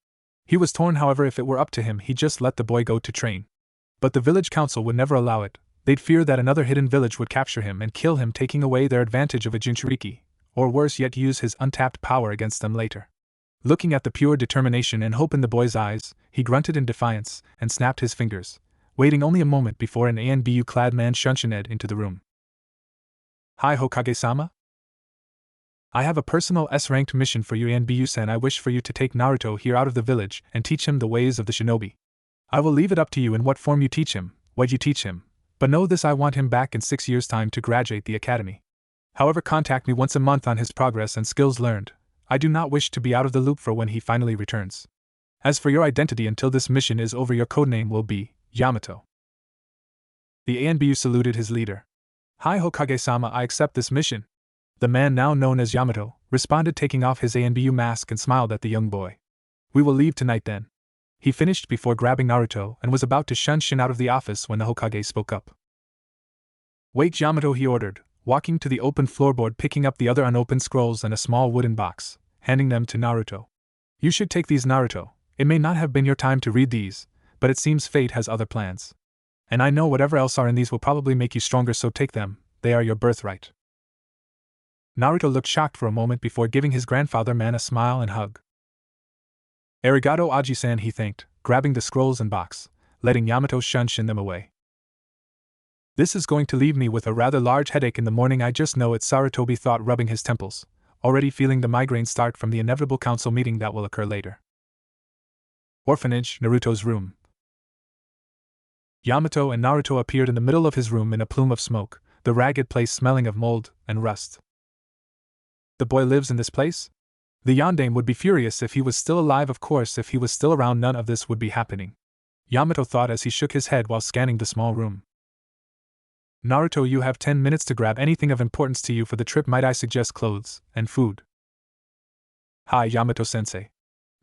S1: He was torn. However, if it were up to him, he'd just let the boy go to train. But the village council would never allow it. They'd fear that another hidden village would capture him and kill him, taking away their advantage of a Jinchuriki, or worse yet, use his untapped power against them later. Looking at the pure determination and hope in the boy's eyes, he grunted in defiance and snapped his fingers, waiting only a moment before an ANBU-clad man shunted into the room. Hi Hokage-sama? I have a personal S-ranked mission for you and Biyu-san. I wish for you to take Naruto here out of the village and teach him the ways of the shinobi. I will leave it up to you in what form you teach him, what you teach him, but know this: I want him back in 6 years' time to graduate the academy. However, contact me once a month on his progress and skills learned. I do not wish to be out of the loop for when he finally returns. As for your identity, until this mission is over, your codename will be Yamato. The ANBU saluted his leader. Hi Hokage-sama, I accept this mission. The man, now known as Yamato, responded, taking off his ANBU mask, and smiled at the young boy. We will leave tonight then. He finished before grabbing Naruto and was about to shun out of the office when the Hokage spoke up. Wait, Yamato, he ordered, walking to the open floorboard, picking up the other unopened scrolls and a small wooden box, handing them to Naruto. You should take these, Naruto. It may not have been your time to read these, but it seems fate has other plans. And I know whatever else are in these will probably make you stronger, so take them, they are your birthright. Naruto looked shocked for a moment before giving his grandfather man a smile and hug. Arigato Aji-san, he thanked, grabbing the scrolls and box, letting Yamato shun them away. This is going to leave me with a rather large headache in the morning, I just know it, Sarutobi thought, rubbing his temples, already feeling the migraine start from the inevitable council meeting that will occur later. Orphanage, Naruto's room. Yamato and Naruto appeared in the middle of his room in a plume of smoke, the ragged place smelling of mold and rust. The boy lives in this place? The yondaime would be furious if he was still alive. Of course, if he was still around, none of this would be happening, Yamato thought as he shook his head while scanning the small room. Naruto, you have 10 minutes to grab anything of importance to you for the trip. Might I suggest clothes and food? Hi, Yamato-sensei,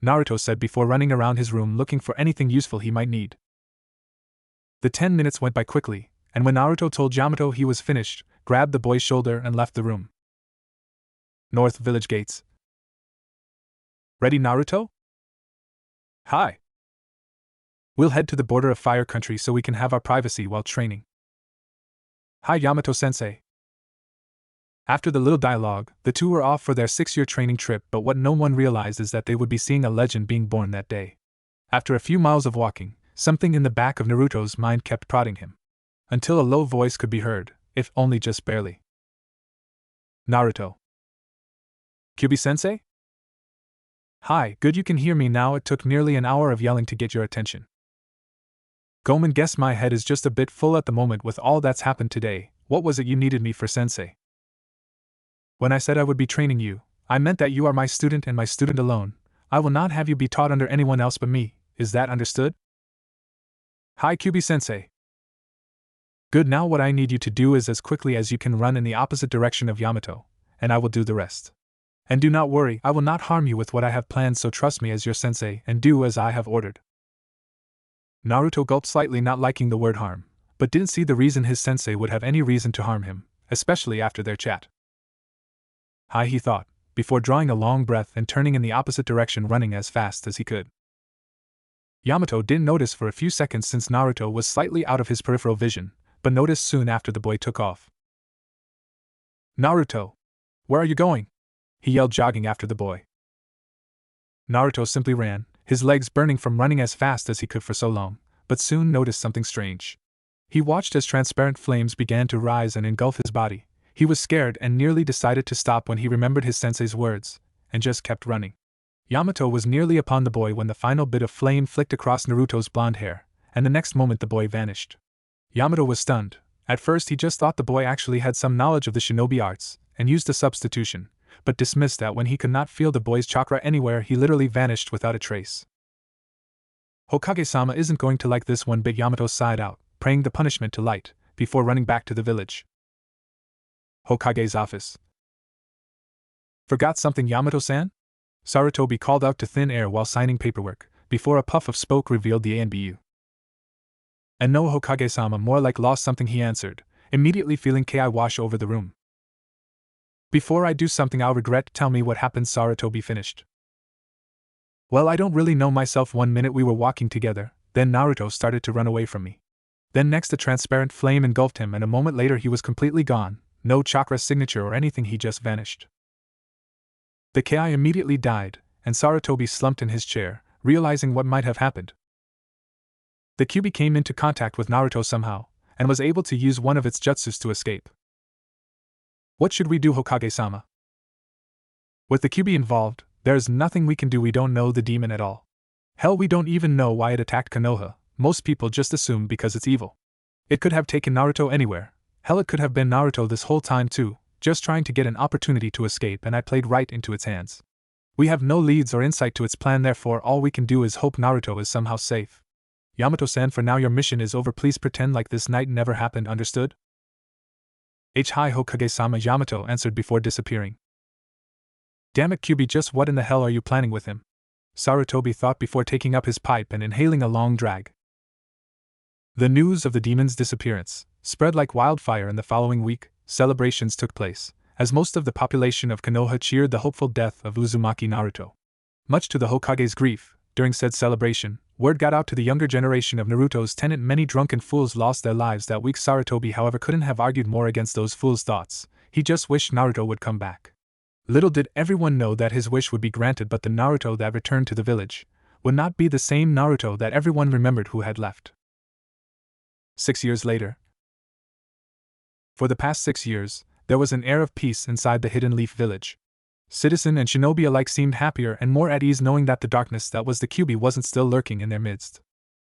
S1: Naruto said before running around his room looking for anything useful he might need. The 10 minutes went by quickly, and when Naruto told Yamato he was finished, grabbed the boy's shoulder and left the room. North Village Gates. Ready, Naruto? Hi. We'll head to the border of Fire Country so we can have our privacy while training. Hi, Yamato-sensei. After the little dialogue, the two were off for their 6-year training trip, but what no one realized is that they would be seeing a legend being born that day. After a few miles of walking, something in the back of Naruto's mind kept prodding him, until a low voice could be heard, if only just barely. Naruto. Kyubi-sensei? Hi, good, you can hear me now. It took nearly an hour of yelling to get your attention. Gomen, guess my head is just a bit full at the moment with all that's happened today. What was it you needed me for, sensei? When I said I would be training you, I meant that you are my student and my student alone. I will not have you be taught under anyone else but me. Is that understood? Hi, Kyubi-sensei. Good, now what I need you to do is as quickly as you can run in the opposite direction of Yamato, and I will do the rest. And do not worry, I will not harm you with what I have planned, so trust me as your sensei and do as I have ordered. Naruto gulped slightly, not liking the word harm, but didn't see the reason his sensei would have any reason to harm him, especially after their chat. Hi, he thought, before drawing a long breath and turning in the opposite direction, running as fast as he could. Yamato didn't notice for a few seconds since Naruto was slightly out of his peripheral vision, but noticed soon after the boy took off. Naruto! Where are you going? He yelled, jogging after the boy. Naruto simply ran, his legs burning from running as fast as he could for so long, but soon noticed something strange. He watched as transparent flames began to rise and engulf his body. He was scared and nearly decided to stop when he remembered his sensei's words, and just kept running. Yamato was nearly upon the boy when the final bit of flame flicked across Naruto's blonde hair, and the next moment the boy vanished. Yamato was stunned. At first he just thought the boy actually had some knowledge of the shinobi arts, and used a substitution, but dismissed that when he could not feel the boy's chakra anywhere, he literally vanished without a trace. Hokage-sama isn't going to like this one bit, Yamato sighed out, praying the punishment to light, before running back to the village. Hokage's office. Forgot something, Yamato-san? Sarutobi called out to thin air while signing paperwork, before a puff of smoke revealed the ANBU. And no, Hokage-sama, more like lost something, he answered, immediately feeling ki wash over the room. Before I do something I'll regret, tell me what happened, Sarutobi finished. Well, I don't really know myself. 1 minute we were walking together, then Naruto started to run away from me. Then next a transparent flame engulfed him and a moment later he was completely gone, no chakra signature or anything, he just vanished. The ki immediately died, and Sarutobi slumped in his chair, realizing what might have happened. The Kyubi came into contact with Naruto somehow, and was able to use one of its jutsus to escape. What should we do, Hokage-sama? With the Kyuubi involved, there's nothing we can do. We don't know the demon at all. Hell, we don't even know why it attacked Konoha. Most people just assume because it's evil. It could have taken Naruto anywhere. Hell, it could have been Naruto this whole time too, just trying to get an opportunity to escape, and I played right into its hands. We have no leads or insight to its plan, therefore all we can do is hope Naruto is somehow safe. Yamato-san, for now your mission is over. Please pretend like this night never happened, understood? Hi Hokage-sama, Yamato answered before disappearing. Damn it, Kyuubi, just what in the hell are you planning with him? Sarutobi thought before taking up his pipe and inhaling a long drag. The news of the demon's disappearance spread like wildfire, and the following week, celebrations took place, as most of the population of Konoha cheered the hopeful death of Uzumaki Naruto. Much to the Hokage's grief, during said celebration, word got out to the younger generation of Naruto's tenant. Many drunken fools lost their lives that week. Sarutobi, however, couldn't have argued more against those fools' thoughts. He just wished Naruto would come back. Little did everyone know that his wish would be granted, but the Naruto that returned to the village would not be the same Naruto that everyone remembered who had left. 6 years later. For the past 6 years, there was an air of peace inside the Hidden Leaf village. Citizen and shinobi alike seemed happier and more at ease, knowing that the darkness that was the Kyuubi wasn't still lurking in their midst.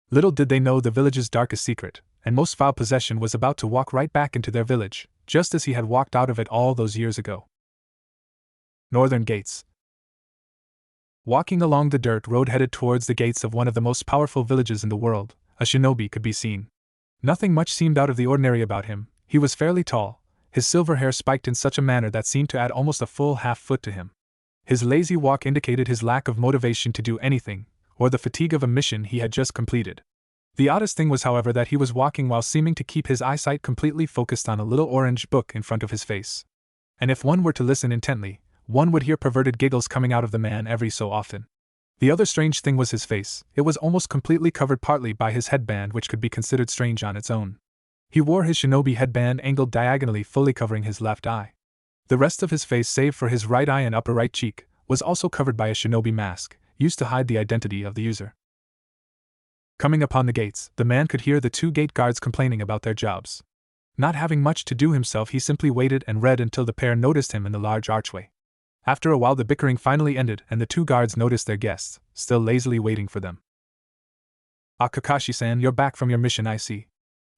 S1: Little did they know the village's darkest secret, and most foul possession, was about to walk right back into their village, just as he had walked out of it all those years ago. Northern Gates. Walking along the dirt road headed towards the gates of one of the most powerful villages in the world, a shinobi could be seen. Nothing much seemed out of the ordinary about him. He was fairly tall, his silver hair spiked in such a manner that seemed to add almost a full half-foot to him. His lazy walk indicated his lack of motivation to do anything, or the fatigue of a mission he had just completed. The oddest thing was, however, that he was walking while seeming to keep his eyesight completely focused on a little orange book in front of his face. And if one were to listen intently, one would hear perverted giggles coming out of the man every so often. The other strange thing was his face. It was almost completely covered, partly by his headband, which could be considered strange on its own. He wore his shinobi headband angled diagonally, fully covering his left eye. The rest of his face, save for his right eye and upper right cheek, was also covered by a shinobi mask, used to hide the identity of the user. Coming upon the gates, the man could hear the 2 gate guards complaining about their jobs. Not having much to do himself, he simply waited and read until the pair noticed him in the large archway. After a while, the bickering finally ended, and the 2 guards noticed their guests, still lazily waiting for them. Ah, Kakashi-san, you're back from your mission, I see.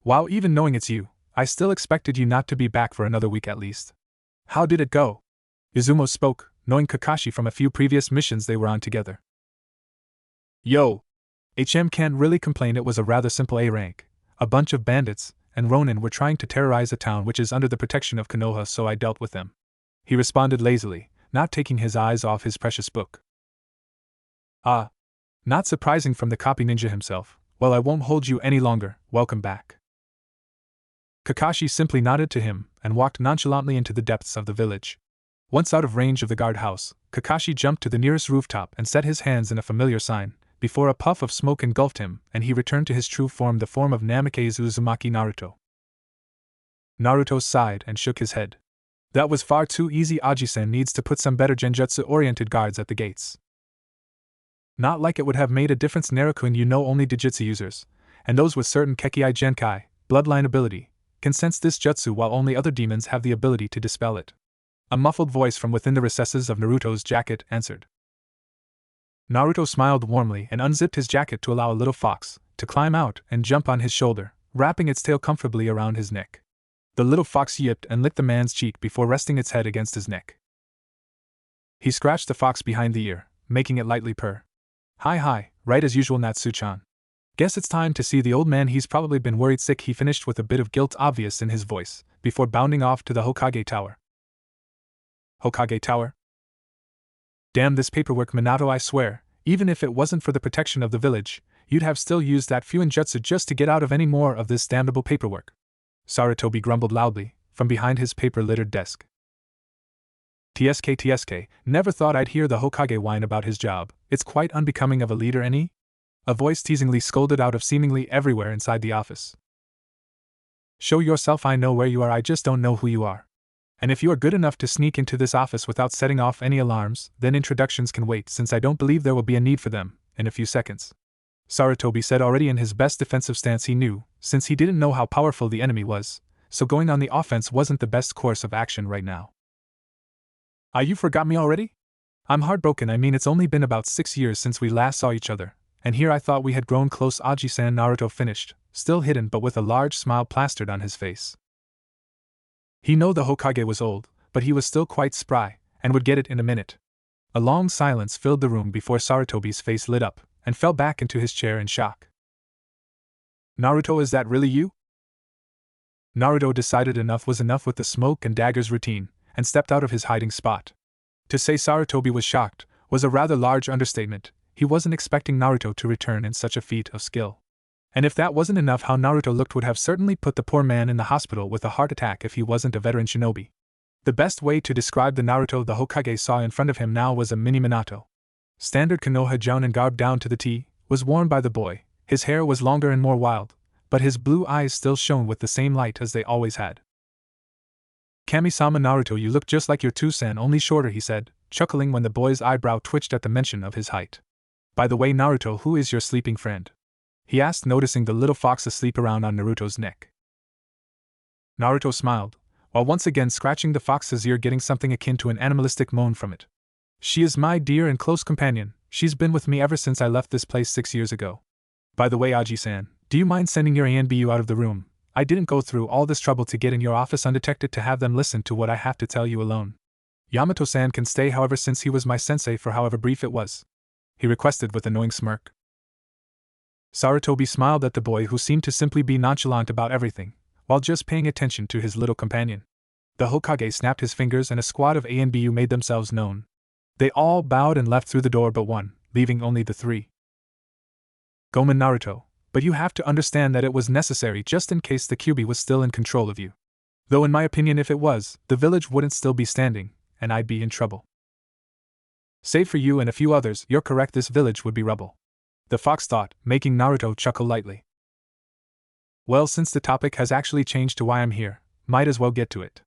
S1: Wow, even knowing it's you, I still expected you not to be back for another week at least. How did it go? Izumo spoke, knowing Kakashi from a few previous missions they were on together. Yo! Can't really complain. It was a rather simple A rank. A bunch of bandits and Ronin were trying to terrorize a town which is under the protection of Konoha, so I dealt with them. He responded lazily, not taking his eyes off his precious book. Ah. Not surprising from the copy ninja himself. Well, I won't hold you any longer. Welcome back. Kakashi simply nodded to him and walked nonchalantly into the depths of the village. Once out of range of the guardhouse, Kakashi jumped to the nearest rooftop and set his hands in a familiar sign, before a puff of smoke engulfed him and he returned to his true form, the form of Namikaze Uzumaki Naruto. Naruto sighed and shook his head. That was far too easy. Aji-san needs to put some better genjutsu-oriented guards at the gates. Not like it would have made a difference. Naruto, you know, only Dijitsu users, and those with certain Kekkei Genkai, bloodline ability, can sense this jutsu, while only other demons have the ability to dispel it. A muffled voice from within the recesses of Naruto's jacket answered. Naruto smiled warmly and unzipped his jacket to allow a little fox to climb out and jump on his shoulder, wrapping its tail comfortably around his neck. The little fox yipped and licked the man's cheek before resting its head against his neck. He scratched the fox behind the ear, making it lightly purr. Hi, right as usual, Natsu-chan. Guess it's time to see the old man. He's probably been worried sick, he finished with a bit of guilt obvious in his voice, before bounding off to the Hokage Tower. Hokage Tower? Damn this paperwork, Minato, I swear, even if it wasn't for the protection of the village, you'd have still used that Fuinjutsu just to get out of any more of this damnable paperwork. Sarutobi grumbled loudly, from behind his paper-littered desk. TSK, never thought I'd hear the Hokage whine about his job. It's quite unbecoming of a leader, any? A voice teasingly scolded out of seemingly everywhere inside the office. Show yourself, I know where you are, I just don't know who you are. And if you are good enough to sneak into this office without setting off any alarms, then introductions can wait, since I don't believe there will be a need for them in a few seconds. Sarutobi said, already in his best defensive stance he knew, since he didn't know how powerful the enemy was, so going on the offense wasn't the best course of action right now. "Ah, you forgot me already? I'm heartbroken. I mean, it's only been about 6 years since we last saw each other, and here I thought we had grown close." Aji-san, Naruto finished, still hidden but with a large smile plastered on his face. He knew the Hokage was old, but he was still quite spry, and would get it in a minute. A long silence filled the room before Sarutobi's face lit up, and fell back into his chair in shock. "Naruto, is that really you?" Naruto decided enough was enough with the smoke and daggers routine, and stepped out of his hiding spot. To say Sarutobi was shocked was a rather large understatement. He wasn't expecting Naruto to return in such a feat of skill. And if that wasn't enough, how Naruto looked would have certainly put the poor man in the hospital with a heart attack if he wasn't a veteran shinobi. The best way to describe the Naruto the Hokage saw in front of him now was a mini Minato. Standard Konoha Jounin garb down to the T, was worn by the boy. His hair was longer and more wild, but his blue eyes still shone with the same light as they always had. "Kami-sama, Naruto, you look just like your Two-san, only shorter," he said, chuckling when the boy's eyebrow twitched at the mention of his height. "By the way, Naruto, who is your sleeping friend?" he asked, noticing the little fox asleep around on Naruto's neck. Naruto smiled, while once again scratching the fox's ear, getting something akin to an animalistic moan from it. "She is my dear and close companion. She's been with me ever since I left this place 6 years ago. By the way, Aji-san, do you mind sending your ANBU out of the room? I didn't go through all this trouble to get in your office undetected to have them listen to what I have to tell you alone. Yamato-san can stay, however, since he was my sensei for however brief it was," he requested with a knowing smirk. Sarutobi smiled at the boy, who seemed to simply be nonchalant about everything, while just paying attention to his little companion. The Hokage snapped his fingers and a squad of ANBU made themselves known. They all bowed and left through the door but one, leaving only the three. "Gomen, Naruto, but you have to understand that it was necessary just in case the Kyuubi was still in control of you. Though in my opinion, if it was, the village wouldn't still be standing, and I'd be in trouble. Save for you and a few others, you're correct, this village would be rubble," the fox thought, making Naruto chuckle lightly. "Well, since the topic has actually changed to why I'm here, might as well get to it.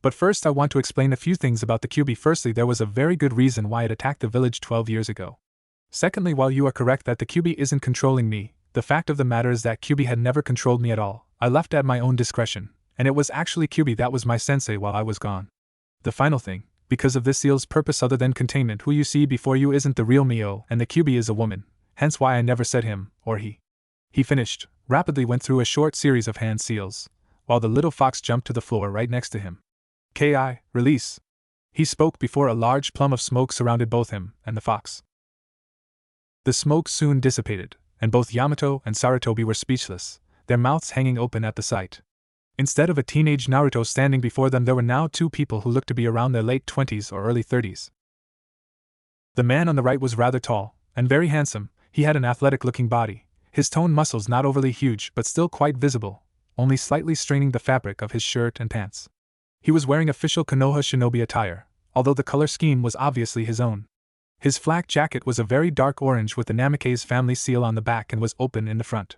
S1: But first I want to explain a few things about the Kyuubi. Firstly, there was a very good reason why it attacked the village 12 years ago. Secondly, while you are correct that the Kyuubi isn't controlling me, the fact of the matter is that Kyuubi had never controlled me at all. I left at my own discretion, and it was actually Kyuubi that was my sensei while I was gone. The final thing, because of this seal's purpose other than containment, who you see before you isn't the real Mio, and the Kyuubi is a woman, hence why I never said him, or he." He finished, rapidly went through a short series of hand seals, while the little fox jumped to the floor right next to him. "Ki, release." He spoke before a large plume of smoke surrounded both him and the fox. The smoke soon dissipated, and both Yamato and Sarutobi were speechless, their mouths hanging open at the sight. Instead of a teenage Naruto standing before them, there were now two people who looked to be around their late 20s or early 30s. The man on the right was rather tall, and very handsome. He had an athletic-looking body, his toned muscles not overly huge but still quite visible, only slightly straining the fabric of his shirt and pants. He was wearing official Konoha shinobi attire, although the color scheme was obviously his own. His flak jacket was a very dark orange with the Namikaze family seal on the back and was open in the front.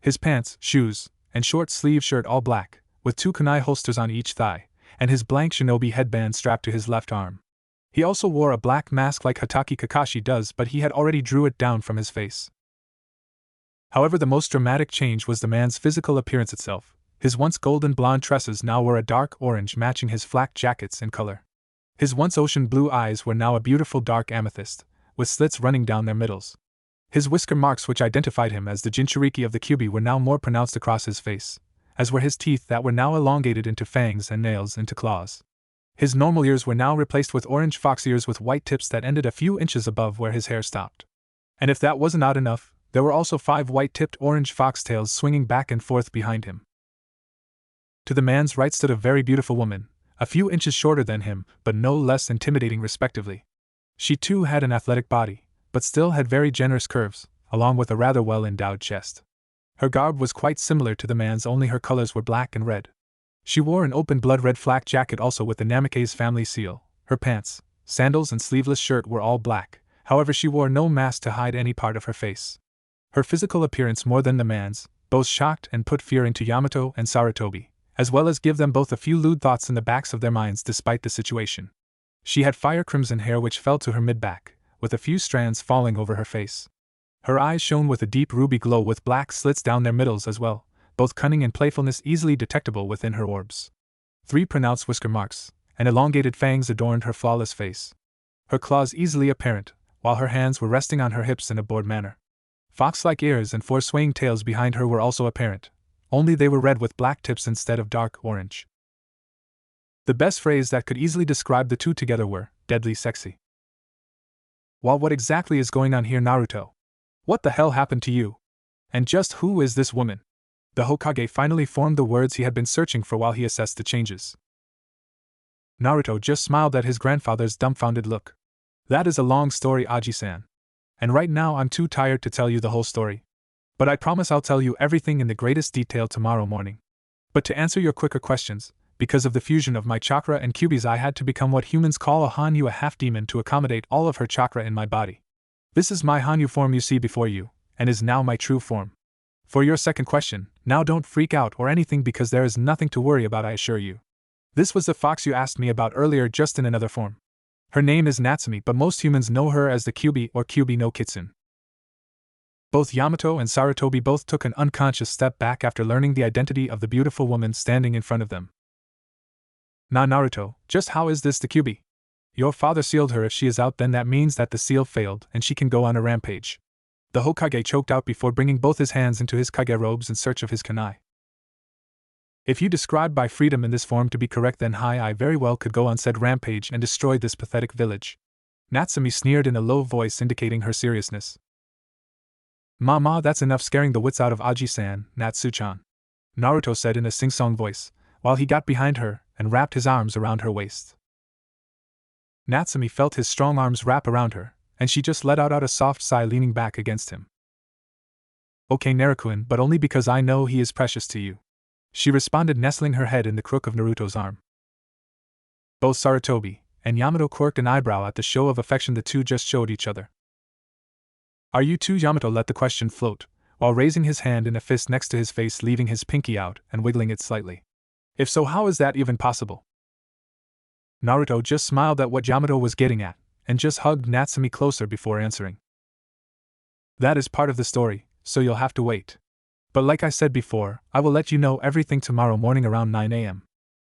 S1: His pants, shoes, and short-sleeve shirt all black, with 2 kunai holsters on each thigh, and his blank shinobi headband strapped to his left arm. He also wore a black mask like Hatake Kakashi does, but he had already drew it down from his face. However, the most dramatic change was the man's physical appearance itself. His once golden blonde tresses now were a dark orange, matching his flak jackets in color. His once ocean blue eyes were now a beautiful dark amethyst, with slits running down their middles. His whisker marks, which identified him as the Jinchuriki of the Kyuubi, were now more pronounced across his face, as were his teeth that were now elongated into fangs and nails into claws. His normal ears were now replaced with orange fox ears with white tips that ended a few inches above where his hair stopped. And if that wasn't odd enough, there were also 5 white-tipped orange foxtails swinging back and forth behind him. To the man's right stood a very beautiful woman, a few inches shorter than him, but no less intimidating respectively. She too had an athletic body, but still had very generous curves, along with a rather well-endowed chest. Her garb was quite similar to the man's, only her colors were black and red. She wore an open blood-red flak jacket also with the Namikaze family seal. Her pants, sandals and sleeveless shirt were all black, however she wore no mask to hide any part of her face. Her physical appearance more than the man's, both shocked and put fear into Yamato and Sarutobi, as well as give them both a few lewd thoughts in the backs of their minds despite the situation. She had fire crimson hair which fell to her mid-back, with a few strands falling over her face. Her eyes shone with a deep ruby glow with black slits down their middles as well, both cunning and playfulness easily detectable within her orbs. 3 pronounced whisker marks, and elongated fangs adorned her flawless face. Her claws easily apparent, while her hands were resting on her hips in a bored manner. Fox-like ears and 4 swaying tails behind her were also apparent, only they were red with black tips instead of dark orange. The best phrase that could easily describe the two together were, deadly sexy. Well, what exactly is going on here, Naruto? What the hell happened to you? And just who is this woman? The Hokage finally formed the words he had been searching for while he assessed the changes. Naruto just smiled at his grandfather's dumbfounded look. That is a long story, Aji-san. And right now I'm too tired to tell you the whole story. But I promise I'll tell you everything in the greatest detail tomorrow morning. But to answer your quicker questions, because of the fusion of my chakra and Kyuubi's, I had to become what humans call a Hanyu, a half-demon, to accommodate all of her chakra in my body. This is my Hanyu form you see before you, and is now my true form. For your second question, now don't freak out or anything because there is nothing to worry about, I assure you. This was the fox you asked me about earlier, just in another form. Her name is Natsumi, but most humans know her as the Kyuubi or Kyuubi no Kitsune. Both Yamato and Sarutobi both took an unconscious step back after learning the identity of the beautiful woman standing in front of them. Now Naruto, just how is this the Kyuubi? Your father sealed her. If she is out, then that means that the seal failed and she can go on a rampage. The Hokage choked out before bringing both his hands into his Kage robes in search of his kunai. If you describe by freedom in this form to be correct, then I very well could go on said rampage and destroy this pathetic village. Natsumi sneered in a low voice, indicating her seriousness. Mama, that's enough scaring the wits out of Aji-san, Natsu-chan, Naruto said in a sing-song voice, while he got behind her and wrapped his arms around her waist. Natsumi felt his strong arms wrap around her, and she just let out a soft sigh, leaning back against him. Okay, Naruto-kun, but only because I know he is precious to you, she responded, nestling her head in the crook of Naruto's arm. Both Sarutobi and Yamato quirked an eyebrow at the show of affection the two just showed each other. Are you two? Yamato let the question float, while raising his hand in a fist next to his face, leaving his pinky out and wiggling it slightly. If so, how is that even possible? Naruto just smiled at what Yamato was getting at, and just hugged Natsumi closer before answering. That is part of the story, so you'll have to wait. But like I said before, I will let you know everything tomorrow morning around 9 a.m.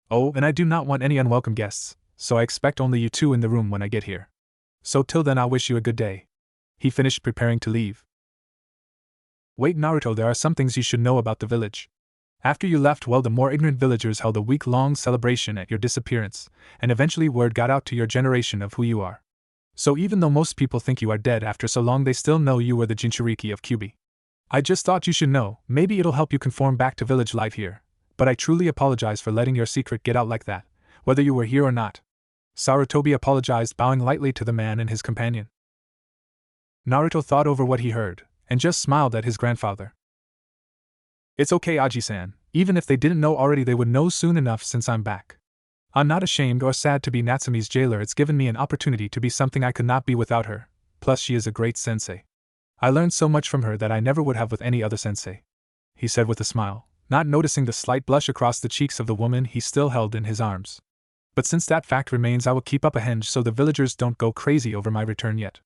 S1: Oh, and I do not want any unwelcome guests, so I expect only you two in the room when I get here. So till then, I'll wish you a good day. He finished preparing to leave. Wait, Naruto, there are some things you should know about the village. After you left, well, the more ignorant villagers held a week-long celebration at your disappearance, and eventually word got out to your generation of who you are. So even though most people think you are dead after so long, they still know you were the Jinchuriki of Kyuubi. I just thought you should know, maybe it'll help you conform back to village life here, but I truly apologize for letting your secret get out like that, whether you were here or not. Sarutobi apologized, bowing lightly to the man and his companion. Naruto thought over what he heard, and just smiled at his grandfather. It's okay, Aji-san, even if they didn't know already, they would know soon enough since I'm back. I'm not ashamed or sad to be Natsumi's jailer. It's given me an opportunity to be something I could not be without her, plus she is a great sensei. I learned so much from her that I never would have with any other sensei, he said with a smile, not noticing the slight blush across the cheeks of the woman he still held in his arms. But since that fact remains, I will keep up a henge so the villagers don't go crazy over my return yet.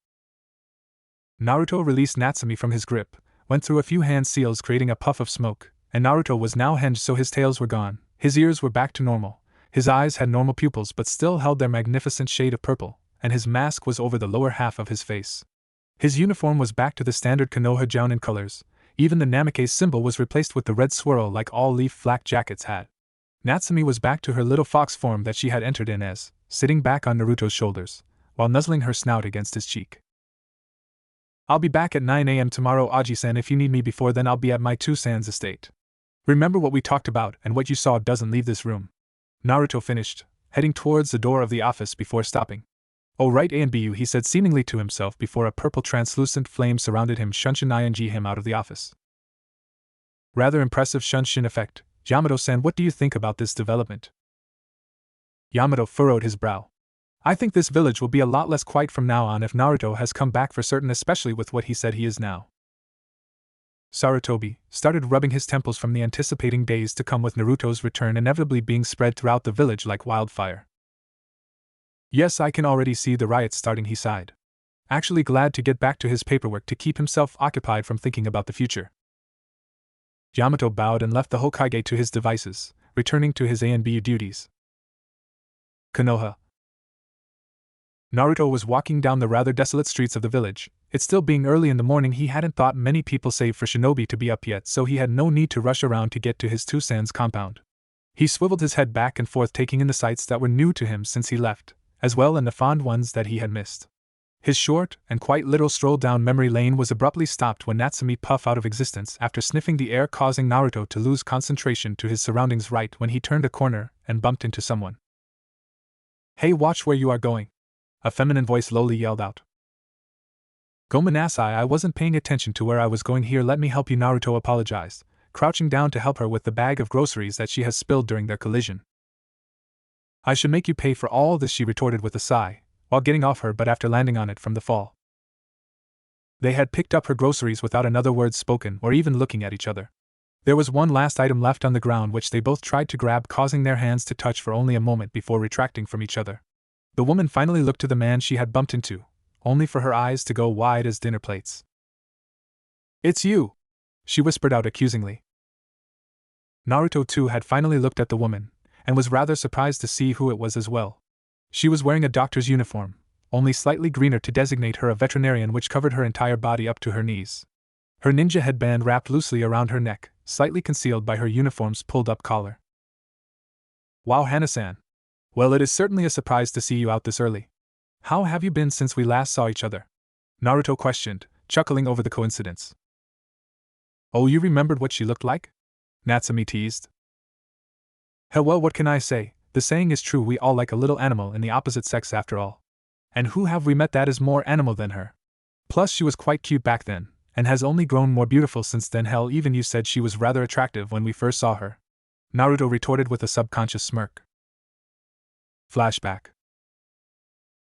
S1: Naruto released Natsumi from his grip, went through a few hand seals creating a puff of smoke, and Naruto was now hinged so his tails were gone, his ears were back to normal, his eyes had normal pupils but still held their magnificent shade of purple, and his mask was over the lower half of his face. His uniform was back to the standard Konoha Jounin colors, even the Namikaze symbol was replaced with the red swirl like all leaf flak jackets had. Natsumi was back to her little fox form that she had entered in as, sitting back on Naruto's shoulders, while nuzzling her snout against his cheek. I'll be back at 9 a.m. tomorrow, Aji-san. If you need me before then, I'll be at my Two-san's estate. Remember what we talked about, and what you saw doesn't leave this room. Naruto finished, heading towards the door of the office before stopping. Oh right, A&BU, he said seemingly to himself before a purple translucent flame surrounded him. Shunshin ing him out of the office. Rather impressive Shunshin effect. Yamato-san, what do you think about this development? Yamato furrowed his brow. I think this village will be a lot less quiet from now on if Naruto has come back for certain, especially with what he said he is now. Sarutobi started rubbing his temples from the anticipating days to come with Naruto's return inevitably being spread throughout the village like wildfire. Yes, I can already see the riots starting, he sighed. Actually glad to get back to his paperwork to keep himself occupied from thinking about the future. Yamato bowed and left the Hokage to his devices, returning to his A&BU duties. Konoha. Naruto was walking down the rather desolate streets of the village. It still being early in the morning, he hadn't thought many people save for shinobi to be up yet, so he had no need to rush around to get to his Tusan's compound. He swiveled his head back and forth, taking in the sights that were new to him since he left, as well as the fond ones that he had missed. His short and quite literal stroll down memory lane was abruptly stopped when Natsumi puffed out of existence after sniffing the air, causing Naruto to lose concentration to his surroundings right when he turned a corner and bumped into someone. "Hey, watch where you are going," a feminine voice lowly yelled out. "Go Manasai, I wasn't paying attention to where I was going here, let me help you," Naruto apologized, crouching down to help her with the bag of groceries that she had spilled during their collision. "I should make you pay for all this," she retorted with a sigh, while getting off her but after landing on it from the fall. They had picked up her groceries without another word spoken or even looking at each other. There was one last item left on the ground which they both tried to grab, causing their hands to touch for only a moment before retracting from each other. The woman finally looked to the man she had bumped into, only for her eyes to go wide as dinner plates. "It's you!" she whispered out accusingly. Naruto too had finally looked at the woman, and was rather surprised to see who it was as well. She was wearing a doctor's uniform, only slightly greener to designate her a veterinarian, which covered her entire body up to her knees. Her ninja headband wrapped loosely around her neck, slightly concealed by her uniform's pulled-up collar. "Wow, Hana-san. Well, it is certainly a surprise to see you out this early. How have you been since we last saw each other?" Naruto questioned, chuckling over the coincidence. "Oh, you remembered what she looked like?" Natsumi teased. "Hell, well, what can I say? The saying is true, we all like a little animal in the opposite sex after all. And who have we met that is more animal than her? Plus, she was quite cute back then, and has only grown more beautiful since then. Hell, even you said she was rather attractive when we first saw her," Naruto retorted with a subconscious smirk. Flashback.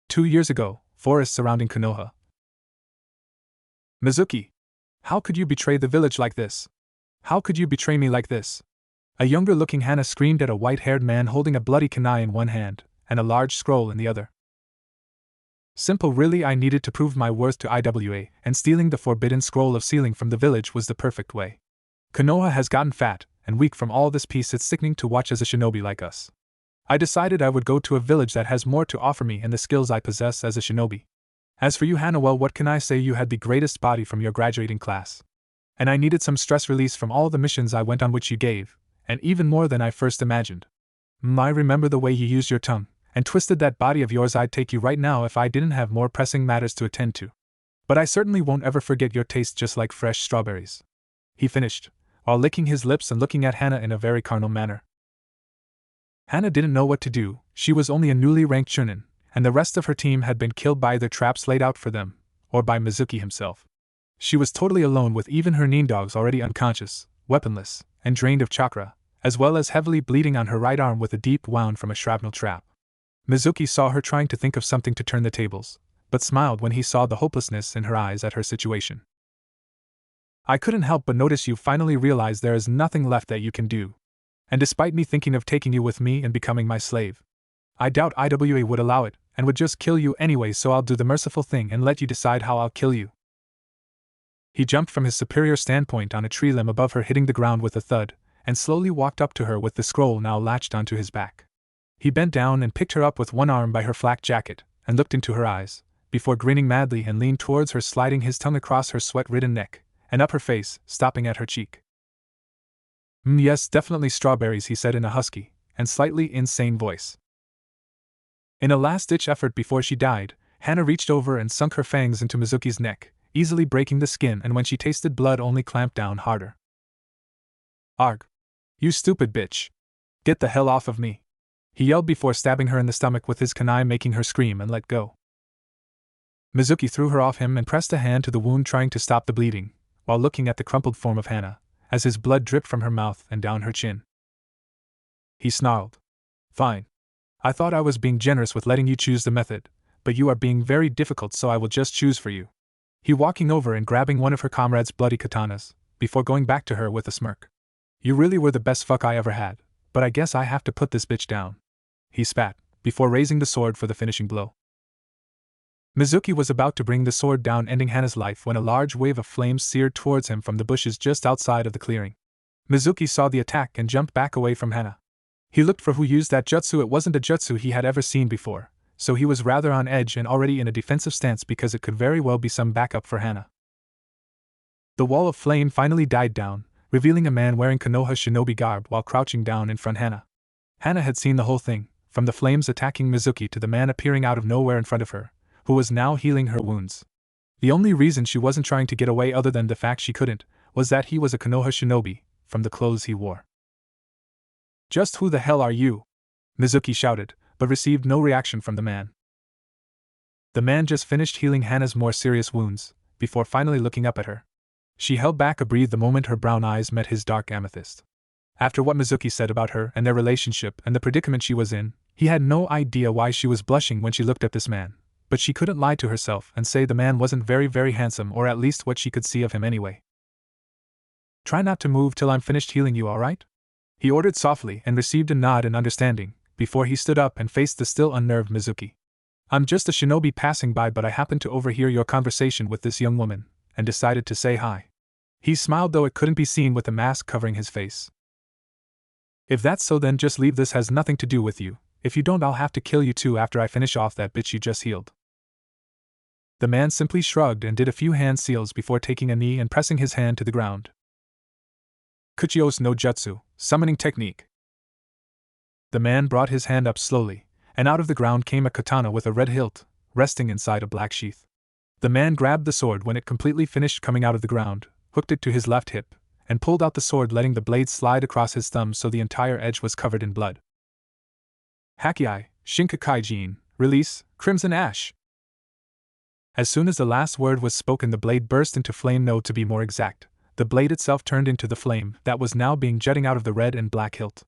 S1: 2 years ago, forest surrounding Konoha. "Mizuki! How could you betray the village like this? How could you betray me like this?" A younger-looking Hana screamed at a white-haired man holding a bloody kunai in one hand, and a large scroll in the other. "Simple, really. I needed to prove my worth to IWA, and stealing the forbidden scroll of sealing from the village was the perfect way. Konoha has gotten fat and weak from all this peace. It's sickening to watch as a shinobi like us. I decided I would go to a village that has more to offer me and the skills I possess as a shinobi. As for you, Hana, well, what can I say? You had the greatest body from your graduating class. And I needed some stress release from all the missions I went on, which you gave, and even more than I first imagined. I remember the way you used your tongue and twisted that body of yours. I'd take you right now if I didn't have more pressing matters to attend to. But I certainly won't ever forget your taste, just like fresh strawberries," he finished, while licking his lips and looking at Hana in a very carnal manner. Hana didn't know what to do. She was only a newly ranked chunin, and the rest of her team had been killed by either traps laid out for them, or by Mizuki himself. She was totally alone, with even her nindogs already unconscious, weaponless, and drained of chakra, as well as heavily bleeding on her right arm with a deep wound from a shrapnel trap. Mizuki saw her trying to think of something to turn the tables, but smiled when he saw the hopelessness in her eyes at her situation. "I couldn't help but notice you finally realize there is nothing left that you can do. And despite me thinking of taking you with me and becoming my slave, I doubt IWA would allow it, and would just kill you anyway, so I'll do the merciful thing and let you decide how I'll kill you." He jumped from his superior standpoint on a tree limb above her, hitting the ground with a thud, and slowly walked up to her with the scroll now latched onto his back. He bent down and picked her up with one arm by her flak jacket, and looked into her eyes, before grinning madly and leaned towards her, sliding his tongue across her sweat-ridden neck, and up her face, stopping at her cheek. Yes, definitely strawberries," he said in a husky and slightly insane voice. In a last-ditch effort before she died, Hana reached over and sunk her fangs into Mizuki's neck, easily breaking the skin, and when she tasted blood only clamped down harder. "Arg! You stupid bitch! Get the hell off of me!" he yelled before stabbing her in the stomach with his kunai, making her scream and let go. Mizuki threw her off him and pressed a hand to the wound, trying to stop the bleeding, while looking at the crumpled form of Hana, as his blood dripped from her mouth and down her chin. He snarled. "Fine. I thought I was being generous with letting you choose the method, but you are being very difficult, so I will just choose for you." He walking over and grabbing one of her comrade's bloody katanas, before going back to her with a smirk. "You really were the best fuck I ever had, but I guess I have to put this bitch down." He spat, before raising the sword for the finishing blow. Mizuki was about to bring the sword down, ending Hana's life, when a large wave of flames seared towards him from the bushes just outside of the clearing. Mizuki saw the attack and jumped back away from Hana. He looked for who used that jutsu. It wasn't a jutsu he had ever seen before, so he was rather on edge and already in a defensive stance because it could very well be some backup for Hana. The wall of flame finally died down, revealing a man wearing Konoha shinobi garb while crouching down in front of Hana. Hana had seen the whole thing, from the flames attacking Mizuki to the man appearing out of nowhere in front of her, who was now healing her wounds. The only reason she wasn't trying to get away other than the fact she couldn't, was that he was a Konoha shinobi, from the clothes he wore. "Just who the hell are you?" Mizuki shouted, but received no reaction from the man. The man just finished healing Hana's more serious wounds, before finally looking up at her. She held back a breath the moment her brown eyes met his dark amethyst. After what Mizuki said about her and their relationship and the predicament she was in, he had no idea why she was blushing when she looked at this man, but she couldn't lie to herself and say the man wasn't very, very handsome, or at least what she could see of him anyway. "Try not to move till I'm finished healing you, alright?" He ordered softly and received a nod in understanding, before he stood up and faced the still unnerved Mizuki. "I'm just a shinobi passing by, but I happened to overhear your conversation with this young woman, and decided to say hi." He smiled, though it couldn't be seen with the mask covering his face. "If that's so, then just leave. This has nothing to do with you. If you don't, I'll have to kill you too after I finish off that bitch you just healed." The man simply shrugged and did a few hand seals before taking a knee and pressing his hand to the ground. "Kuchios no Jutsu, summoning technique." The man brought his hand up slowly, and out of the ground came a katana with a red hilt, resting inside a black sheath. The man grabbed the sword when it completely finished coming out of the ground, hooked it to his left hip, and pulled out the sword, letting the blade slide across his thumb so the entire edge was covered in blood. "Hakiai, Shinkakai-jin, release, Crimson Ash." As soon as the last word was spoken, the blade burst into flame. No, to be more exact, the blade itself turned into the flame that was now being jutting out of the red and black hilt.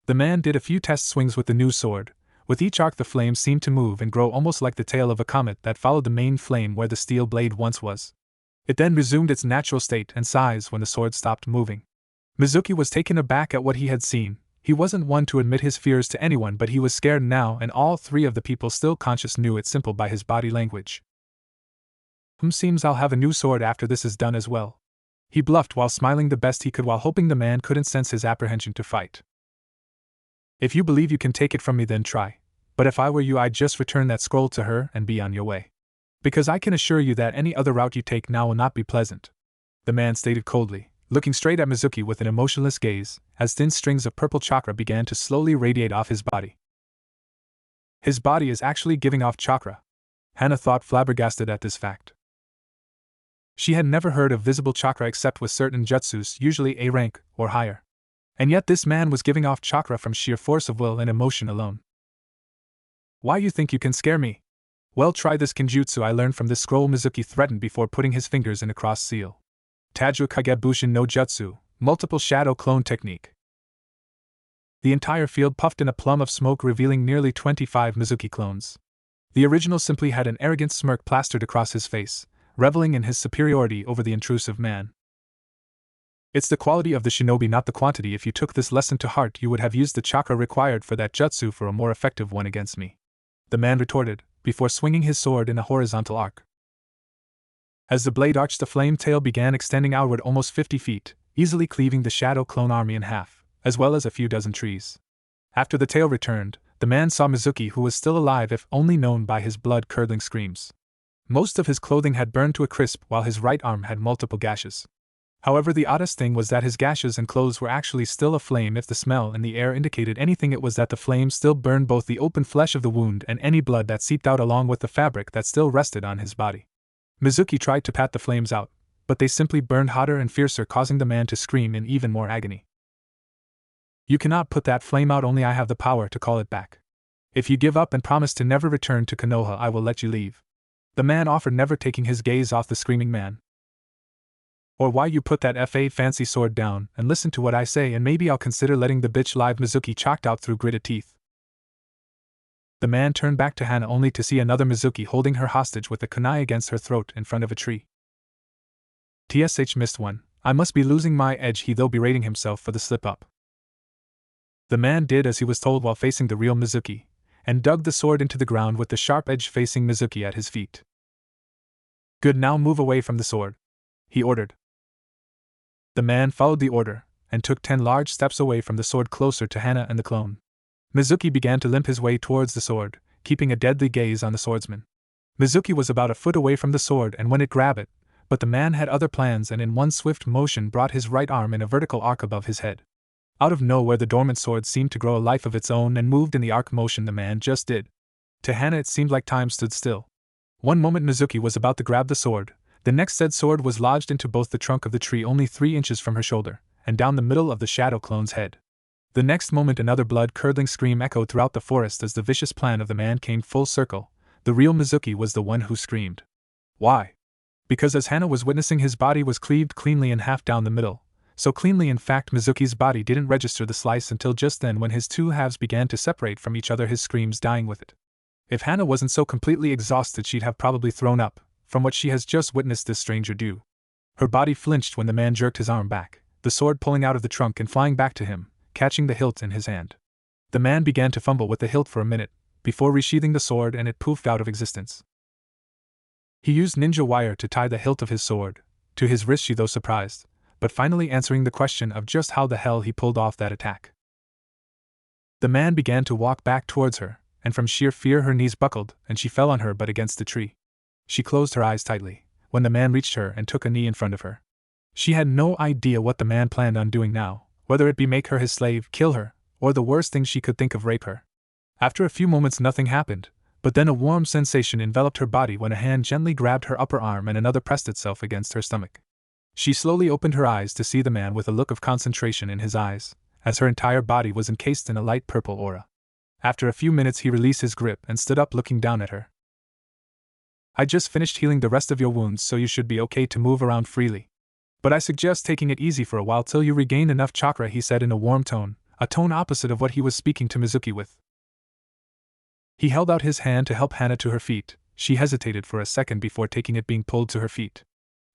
S1: The man did a few test swings with the new sword. With each arc, the flame seemed to move and grow almost like the tail of a comet that followed the main flame where the steel blade once was. It then resumed its natural state and size when the sword stopped moving. Mizuki was taken aback at what he had seen. He wasn't one to admit his fears to anyone, but he was scared now, and all three of the people still conscious knew it simple by his body language. "Seems I'll have a new sword after this is done as well." He bluffed while smiling the best he could, while hoping the man couldn't sense his apprehension to fight. "If you believe you can take it from me, then try. But if I were you, I'd just return that scroll to her and be on your way. Because I can assure you that any other route you take now will not be pleasant," the man stated coldly, looking straight at Mizuki with an emotionless gaze, as thin strings of purple chakra began to slowly radiate off his body. His body is actually giving off chakra. Hana thought, flabbergasted at this fact. She had never heard of visible chakra except with certain jutsus, usually A rank or higher. And yet this man was giving off chakra from sheer force of will and emotion alone. "Why you think you can scare me? Well, try this kinjutsu I learned from this scroll," Mizuki threatened before putting his fingers in a cross seal. "Taju Kagebushin no Jutsu, multiple shadow clone technique." The entire field puffed in a plume of smoke, revealing nearly 25 Mizuki clones. The original simply had an arrogant smirk plastered across his face, reveling in his superiority over the intrusive man. "It's the quality of the shinobi, not the quantity. If you took this lesson to heart, you would have used the chakra required for that jutsu for a more effective one against me," the man retorted, before swinging his sword in a horizontal arc. As the blade arched, the flame tail began extending outward almost 50 feet, easily cleaving the shadow clone army in half, as well as a few dozen trees. After the tail returned, the man saw Mizuki, who was still alive if only known by his blood-curdling screams. Most of his clothing had burned to a crisp, while his right arm had multiple gashes. However, the oddest thing was that his gashes and clothes were actually still aflame. If the smell in the air indicated anything, it was that the flame still burned both the open flesh of the wound and any blood that seeped out, along with the fabric that still rested on his body. Mizuki tried to pat the flames out, but they simply burned hotter and fiercer, causing the man to scream in even more agony. "You cannot put that flame out, only I have the power to call it back. If you give up and promise to never return to Konoha, I will let you leave," the man offered, never taking his gaze off the screaming man. "Or why you put that fancy sword down and listen to what I say, and maybe I'll consider letting the bitch live," Mizuki choked out through gritted teeth. The man turned back to Hana only to see another Mizuki holding her hostage with a kunai against her throat in front of a tree. "TSH missed one. I must be losing my edge," he though berating himself for the slip-up. The man did as he was told while facing the real Mizuki, and dug the sword into the ground with the sharp edge facing Mizuki at his feet. "Good, now move away from the sword," he ordered. The man followed the order, and took 10 large steps away from the sword closer to Hana and the clone. Mizuki began to limp his way towards the sword, keeping a deadly gaze on the swordsman. Mizuki was about a foot away from the sword and when it grabbed it, but the man had other plans and in one swift motion brought his right arm in a vertical arc above his head. Out of nowhere the dormant sword seemed to grow a life of its own and moved in the arc motion the man just did. To Hana it seemed like time stood still. One moment Mizuki was about to grab the sword, the next said sword was lodged into both the trunk of the tree only 3 inches from her shoulder, and down the middle of the shadow clone's head. The next moment another blood-curdling scream echoed throughout the forest as the vicious plan of the man came full circle. The real Mizuki was the one who screamed. Why? Because as Hana was witnessing his body was cleaved cleanly in half down the middle, so cleanly in fact Mizuki's body didn't register the slice until just then when his two halves began to separate from each other, his screams dying with it. If Hana wasn't so completely exhausted she'd have probably thrown up, from what she has just witnessed this stranger do. Her body flinched when the man jerked his arm back, the sword pulling out of the trunk and flying back to him, catching the hilt in his hand. The man began to fumble with the hilt for a minute, before resheathing the sword and it poofed out of existence. He used ninja wire to tie the hilt of his sword to his wrist, she though surprised, but finally answering the question of just how the hell he pulled off that attack. The man began to walk back towards her, and from sheer fear her knees buckled and she fell on her butt against the tree. She closed her eyes tightly when the man reached her and took a knee in front of her. She had no idea what the man planned on doing now, whether it be make her his slave, kill her, or the worst thing she could think of, rape her. After a few moments nothing happened, but then a warm sensation enveloped her body when a hand gently grabbed her upper arm and another pressed itself against her stomach. She slowly opened her eyes to see the man with a look of concentration in his eyes, as her entire body was encased in a light purple aura. After a few minutes he released his grip and stood up looking down at her. I just finished healing the rest of your wounds so you should be okay to move around freely. But I suggest taking it easy for a while till you regain enough chakra, he said in a warm tone, a tone opposite of what he was speaking to Mizuki with. He held out his hand to help Hana to her feet. She hesitated for a second before taking it, being pulled to her feet.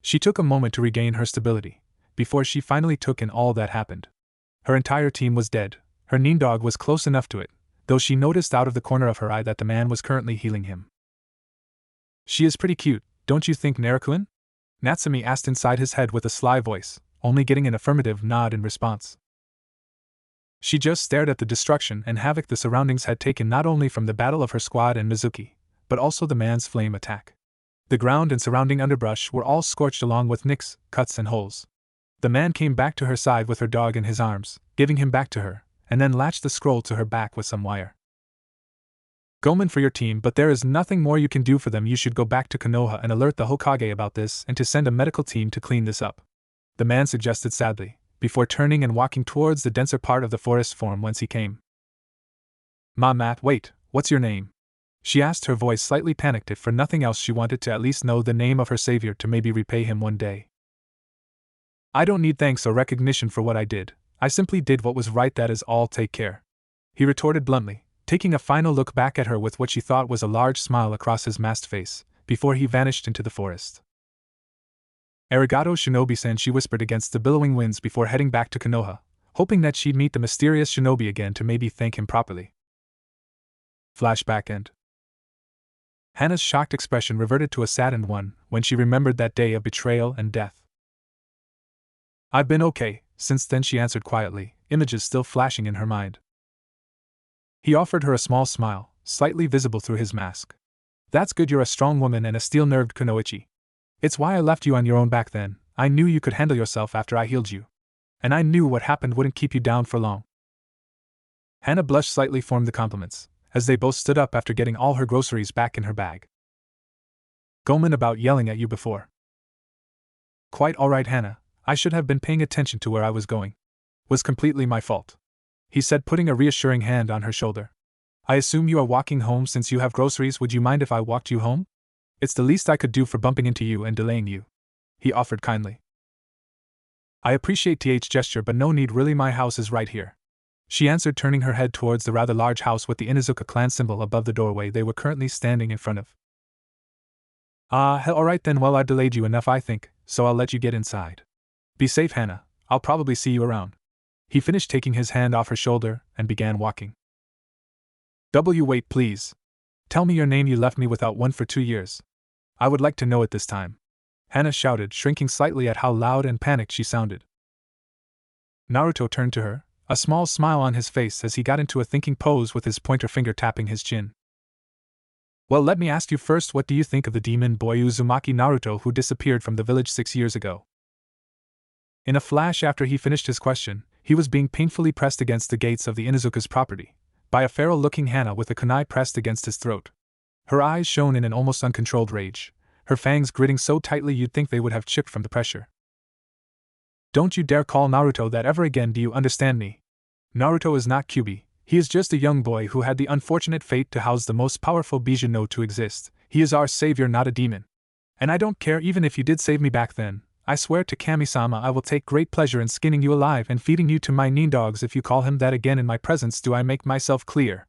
S1: She took a moment to regain her stability, before she finally took in all that happened. Her entire team was dead. Her Nindog was close enough to it, though she noticed out of the corner of her eye that the man was currently healing him. She is pretty cute, don't you think, Naruto? Natsumi asked inside his head with a sly voice, only getting an affirmative nod in response. She just stared at the destruction and havoc the surroundings had taken, not only from the battle of her squad and Mizuki, but also the man's flame attack. The ground and surrounding underbrush were all scorched along with nicks, cuts and holes. The man came back to her side with her dog in his arms, giving him back to her, and then latched the scroll to her back with some wire. Gomen for your team, but there is nothing more you can do for them. You should go back to Konoha and alert the Hokage about this and to send a medical team to clean this up, the man suggested sadly, before turning and walking towards the denser part of the forest from whence he came. Matt, wait, what's your name? She asked, her voice slightly panicked. If for nothing else she wanted to at least know the name of her savior to maybe repay him one day. I don't need thanks or recognition for what I did. I simply did what was right, that is all. Take care, he retorted bluntly, taking a final look back at her with what she thought was a large smile across his masked face, before he vanished into the forest. Arigato Shinobi-san, she whispered against the billowing winds before heading back to Konoha, hoping that she'd meet the mysterious shinobi again to maybe thank him properly. Flashback end. Hana's shocked expression reverted to a saddened one when she remembered that day of betrayal and death. I've been okay since then, she answered quietly, images still flashing in her mind. He offered her a small smile, slightly visible through his mask. That's good, you're a strong woman and a steel-nerved kunoichi. It's why I left you on your own back then. I knew you could handle yourself after I healed you. And I knew what happened wouldn't keep you down for long. Hana blushed slightly, formed the compliments, as they both stood up after getting all her groceries back in her bag. Gomen about yelling at you before. Quite alright, Hana. I should have been paying attention to where I was going. Was completely my fault, he said, putting a reassuring hand on her shoulder. I assume you are walking home since you have groceries. Would you mind if I walked you home? It's the least I could do for bumping into you and delaying you, he offered kindly. I appreciate th gesture, but no need really, my house is right here, she answered, turning her head towards the rather large house with the Inuzuka clan symbol above the doorway they were currently standing in front of. Alright then, well, I delayed you enough I think, so I'll let you get inside. Be safe, Hana, I'll probably see you around. He finished, taking his hand off her shoulder, and began walking. Wait, please. Tell me your name, you left me without one for 2 years. I would like to know it this time, Hana shouted, shrinking slightly at how loud and panicked she sounded. Naruto turned to her, a small smile on his face as he got into a thinking pose with his pointer finger tapping his chin. Well, let me ask you first, what do you think of the demon boy Uzumaki Naruto who disappeared from the village 6 years ago? In a flash after he finished his question, he was being painfully pressed against the gates of the Inuzuka's property by a feral-looking Hana with a kunai pressed against his throat. Her eyes shone in an almost uncontrolled rage, her fangs gritting so tightly you'd think they would have chipped from the pressure. Don't you dare call Naruto that ever again, do you understand me? Naruto is not Kyuubi, he is just a young boy who had the unfortunate fate to house the most powerful Bijuu no to exist. He is our savior, not a demon. And I don't care even if you did save me back then. I swear to Kami-sama I will take great pleasure in skinning you alive and feeding you to my nindogs if you call him that again in my presence. Do I make myself clear?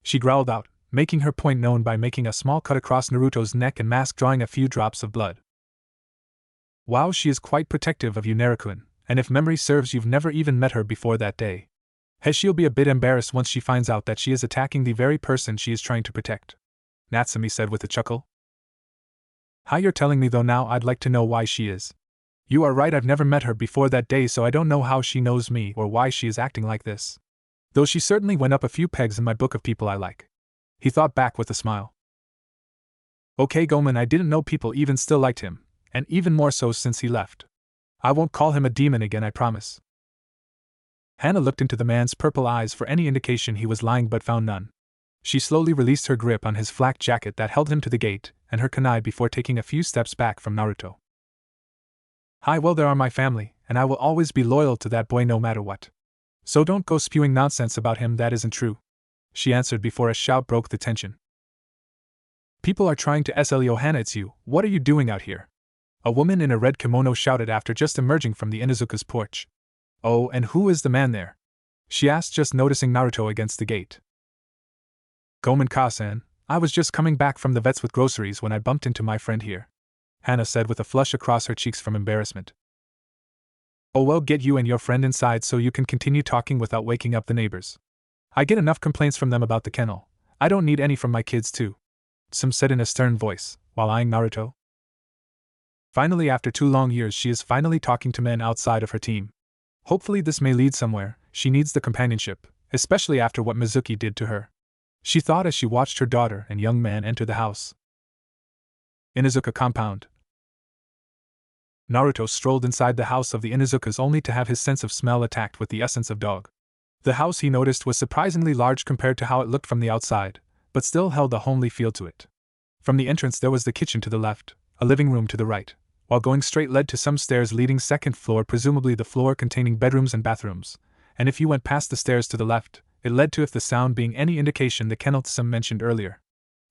S1: She growled out, making her point known by making a small cut across Naruto's neck and mask, drawing a few drops of blood. Wow, she is quite protective of you, Naruto-kun, and if memory serves you've never even met her before that day. She'll be a bit embarrassed once she finds out that she is attacking the very person she is trying to protect, Natsumi said with a chuckle. How you're telling me though now, I'd like to know why she is. You are right, I've never met her before that day, so I don't know how she knows me or why she is acting like this. Though she certainly went up a few pegs in my book of people I like. He thought back with a smile. Okay, Gomen, I didn't know people even still liked him, and even more so since he left. I won't call him a demon again, I promise. Hana looked into the man's purple eyes for any indication he was lying but found none. She slowly released her grip on his flak jacket that held him to the gate, and her kunai before taking a few steps back from Naruto. Hi, well, they are my family, and I will always be loyal to that boy no matter what. So don't go spewing nonsense about him that isn't true, she answered before a shout broke the tension. People are trying to SLEO Hana, it's you, what are you doing out here? A woman in a red kimono shouted after just emerging from the Inuzuka's porch. Oh, and who is the man there? She asked, just noticing Naruto against the gate. Gomen Ka-san, I was just coming back from the vet's with groceries when I bumped into my friend here, Hana said with a flush across her cheeks from embarrassment. Oh well, get you and your friend inside so you can continue talking without waking up the neighbors. I get enough complaints from them about the kennel. I don't need any from my kids too, Tsum said in a stern voice, while eyeing Naruto. Finally, after 2 long years, she is finally talking to men outside of her team. Hopefully this may lead somewhere. She needs the companionship, especially after what Mizuki did to her, she thought as she watched her daughter and young man enter the house. Inuzuka compound. Naruto strolled inside the house of the Inuzukas only to have his sense of smell attacked with the essence of dog. The house, he noticed, was surprisingly large compared to how it looked from the outside, but still held a homely feel to it. From the entrance there was the kitchen to the left, a living room to the right, while going straight led to some stairs leading second floor, presumably the floor containing bedrooms and bathrooms, and if you went past the stairs to the left, it led to, if the sound being any indication, the kennel Tsum mentioned earlier.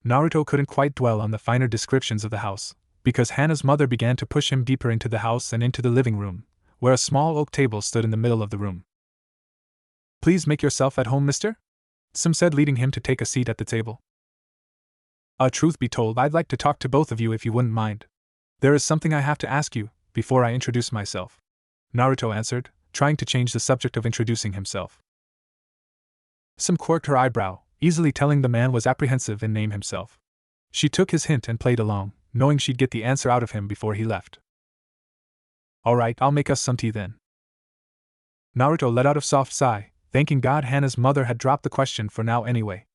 S1: Naruto couldn't quite dwell on the finer descriptions of the house, because Hana's mother began to push him deeper into the house and into the living room, where a small oak table stood in the middle of the room. Please make yourself at home, mister? Tsum said, leading him to take a seat at the table. Truth be told, I'd like to talk to both of you if you wouldn't mind. There is something I have to ask you, before I introduce myself, Naruto answered, trying to change the subject of introducing himself. Tsum quirked her eyebrow, easily telling the man was apprehensive in name himself. She took his hint and played along, knowing she'd get the answer out of him before he left. Alright, I'll make us some tea then. Naruto let out a soft sigh, thanking God Hana's mother had dropped the question for now anyway.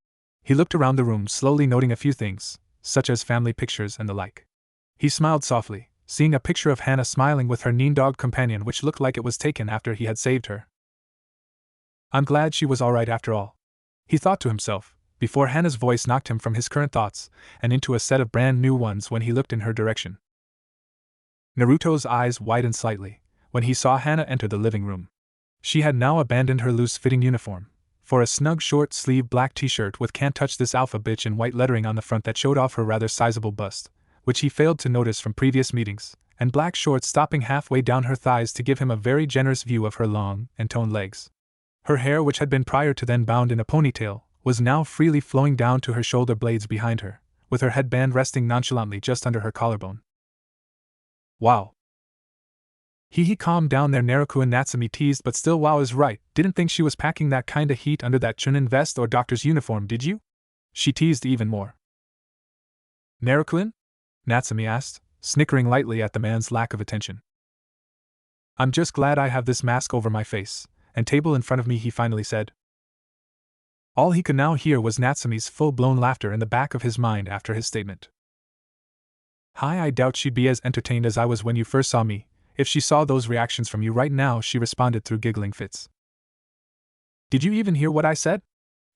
S1: He looked around the room, slowly noting a few things, such as family pictures and the like. He smiled softly, seeing a picture of Hana smiling with her nindog companion, which looked like it was taken after he had saved her. I'm glad she was alright after all, he thought to himself, before Hana's voice knocked him from his current thoughts and into a set of brand new ones when he looked in her direction. Naruto's eyes widened slightly when he saw Hana enter the living room. She had now abandoned her loose-fitting uniform for a snug short-sleeved black t-shirt with "Can't Touch This Alpha Bitch" in white lettering on the front that showed off her rather sizable bust, which he failed to notice from previous meetings, and black shorts stopping halfway down her thighs to give him a very generous view of her long and toned legs. Her hair, which had been prior to then bound in a ponytail, was now freely flowing down to her shoulder blades behind her, with her headband resting nonchalantly just under her collarbone. Wow. He calmed down there, Naruto, and Natsumi teased, but still wow is right, didn't think she was packing that kinda heat under that chunin vest or doctor's uniform, did you? She teased even more. Naruto-kun? Natsumi asked, snickering lightly at the man's lack of attention. I'm just glad I have this mask over my face, and table in front of me, he finally said. All he could now hear was Natsume's full-blown laughter in the back of his mind after his statement. Hi, I doubt she'd be as entertained as I was when you first saw me, if she saw those reactions from you right now, she responded through giggling fits. Did you even hear what I said?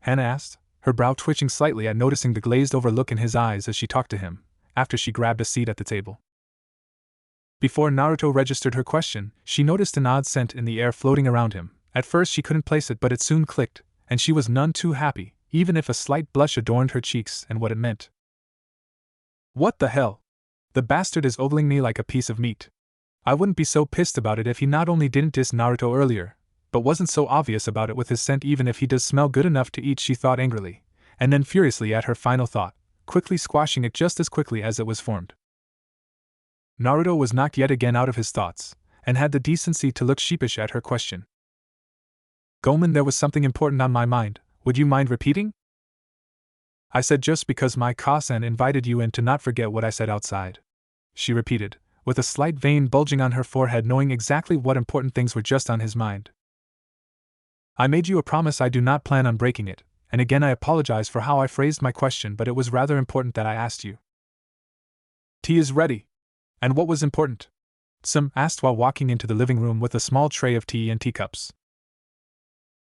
S1: Hana asked, her brow twitching slightly at noticing the glazed-over look in his eyes as she talked to him, after she grabbed a seat at the table. Before Naruto registered her question, she noticed an odd scent in the air floating around him. At first she couldn't place it, but it soon clicked, and she was none too happy, even if a slight blush adorned her cheeks and what it meant. What the hell? The bastard is ogling me like a piece of meat. I wouldn't be so pissed about it if he not only didn't diss Naruto earlier, but wasn't so obvious about it with his scent. Even if he does smell good enough to eat, she thought angrily, and then furiously at her final thought, quickly squashing it just as quickly as it was formed. Naruto was knocked yet again out of his thoughts, and had the decency to look sheepish at her question. Gomen, there was something important on my mind, would you mind repeating? I said just because my Kasan invited you in to not forget what I said outside, she repeated, with a slight vein bulging on her forehead, knowing exactly what important things were just on his mind. I made you a promise, I do not plan on breaking it, and again I apologize for how I phrased my question, but it was rather important that I asked you. Tea is ready. And what was important? Some asked while walking into the living room with a small tray of tea and teacups.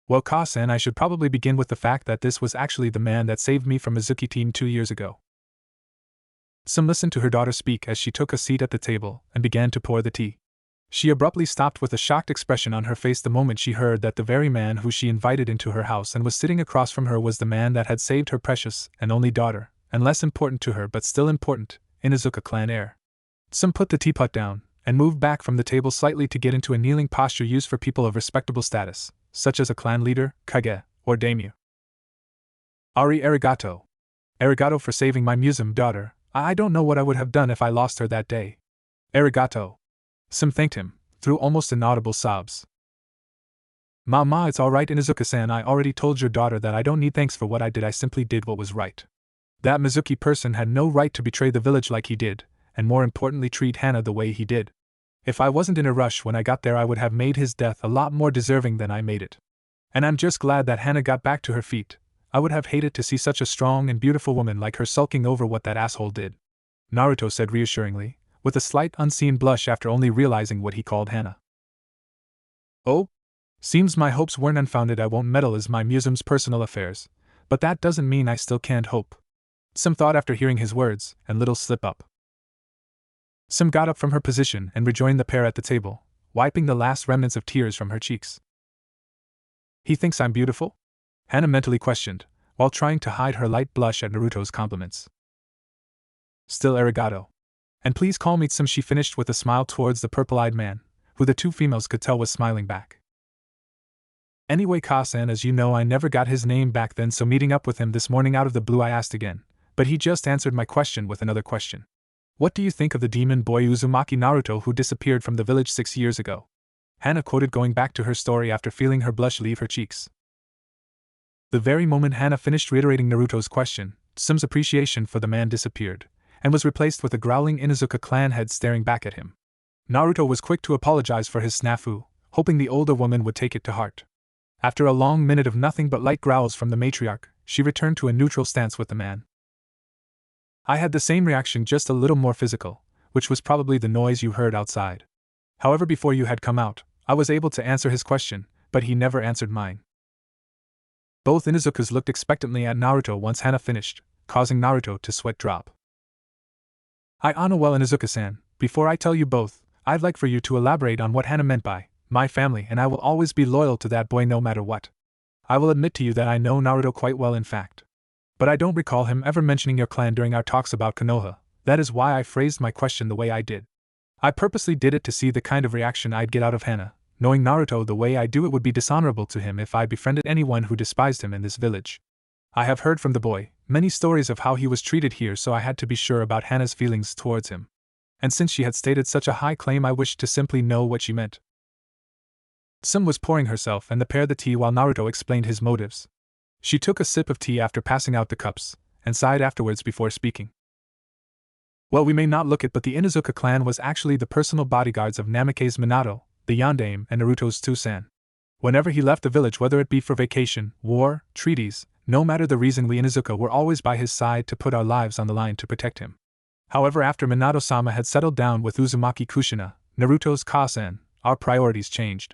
S1: Well, Kasan, I should probably begin with the fact that this was actually the man that saved me from Mizuki team 2 years ago. Some listened to her daughter speak as she took a seat at the table and began to pour the tea. She abruptly stopped with a shocked expression on her face the moment she heard that the very man who she invited into her house and was sitting across from her was the man that had saved her precious and only daughter, and less important to her but still important, Inuzuka clan heir. Some put the teapot down and moved back from the table slightly to get into a kneeling posture used for people of respectable status, such as a clan leader, kage, or daimyo. Ari arigato. Arigato for saving my Musum daughter. I don't know what I would have done if I lost her that day. Arigato. Some thanked him, through almost inaudible sobs. Mama, it's alright, Inuzuka-san, I already told your daughter that I don't need thanks for what I did, I simply did what was right. That Mizuki person had no right to betray the village like he did, and more importantly treat Hana the way he did. If I wasn't in a rush when I got there, I would have made his death a lot more deserving than I made it. And I'm just glad that Hana got back to her feet. I would have hated to see such a strong and beautiful woman like her sulking over what that asshole did. Naruto said reassuringly, with a slight unseen blush after only realizing what he called Hana. Oh? Seems my hopes weren't unfounded. I won't meddle in my Musum's personal affairs, but that doesn't mean I still can't hope. Some thought after hearing his words, and little slip up. Some got up from her position and rejoined the pair at the table, wiping the last remnants of tears from her cheeks. He thinks I'm beautiful? Hana mentally questioned, while trying to hide her light blush at Naruto's compliments. Still arigato. And please call me Tsum, she finished with a smile towards the purple-eyed man, who the two females could tell was smiling back. Anyway, Kasan, as you know, I never got his name back then, so meeting up with him this morning out of the blue I asked again, but he just answered my question with another question. What do you think of the demon boy Uzumaki Naruto who disappeared from the village 6 years ago? Hana quoted, going back to her story after feeling her blush leave her cheeks. The very moment Hana finished reiterating Naruto's question, Tsum's appreciation for the man disappeared, and was replaced with a growling Inuzuka clan head staring back at him. Naruto was quick to apologize for his snafu, hoping the older woman would take it to heart. After a long minute of nothing but light growls from the matriarch, she returned to a neutral stance with the man. I had the same reaction, just a little more physical, which was probably the noise you heard outside. However, before you had come out, I was able to answer his question, but he never answered mine. Both Inuzukas looked expectantly at Naruto once Hana finished, causing Naruto to sweat drop. I honor well, Inuzuka-san, before I tell you both, I'd like for you to elaborate on what Hana meant by my family, and I will always be loyal to that boy no matter what. I will admit to you that I know Naruto quite well, in fact. But I don't recall him ever mentioning your clan during our talks about Konoha. That is why I phrased my question the way I did. I purposely did it to see the kind of reaction I'd get out of Hana. Knowing Naruto the way I do, it would be dishonorable to him if I befriended anyone who despised him in this village. I have heard from the boy many stories of how he was treated here, so I had to be sure about Hana's feelings towards him. And since she had stated such a high claim, I wished to simply know what she meant. Tsum was pouring herself and the pair the tea while Naruto explained his motives. She took a sip of tea after passing out the cups, and sighed afterwards before speaking. Well, we may not look it, but the Inuzuka clan was actually the personal bodyguards of Namake's Minato, the Yondaime, and Naruto's Tsusan. Whenever he left the village, whether it be for vacation, war, treaties, no matter the reason, we Inuzuka were always by his side to put our lives on the line to protect him. However, after Minato-sama had settled down with Uzumaki Kushina, Naruto's Kasen, our priorities changed.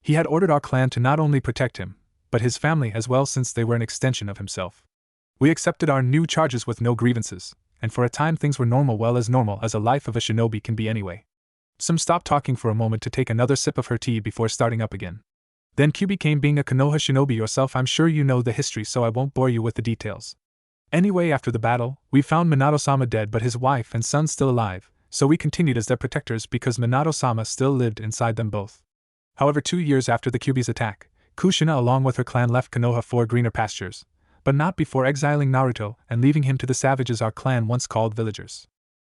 S1: He had ordered our clan to not only protect him, but his family as well, since they were an extension of himself. We accepted our new charges with no grievances, and for a time things were normal as a life of a shinobi can be anyway. Some stopped talking for a moment to take another sip of her tea before starting up again. Then Q became being a Konoha shinobi yourself. I'm sure you know the history, so I won't bore you with the details. Anyway, after the battle, we found Minato-sama dead but his wife and son still alive, so we continued as their protectors because Minato-sama still lived inside them both. However, 2 years after the Kyuubi's attack, Kushina along with her clan left Konoha for greener pastures, but not before exiling Naruto and leaving him to the savages our clan once called villagers.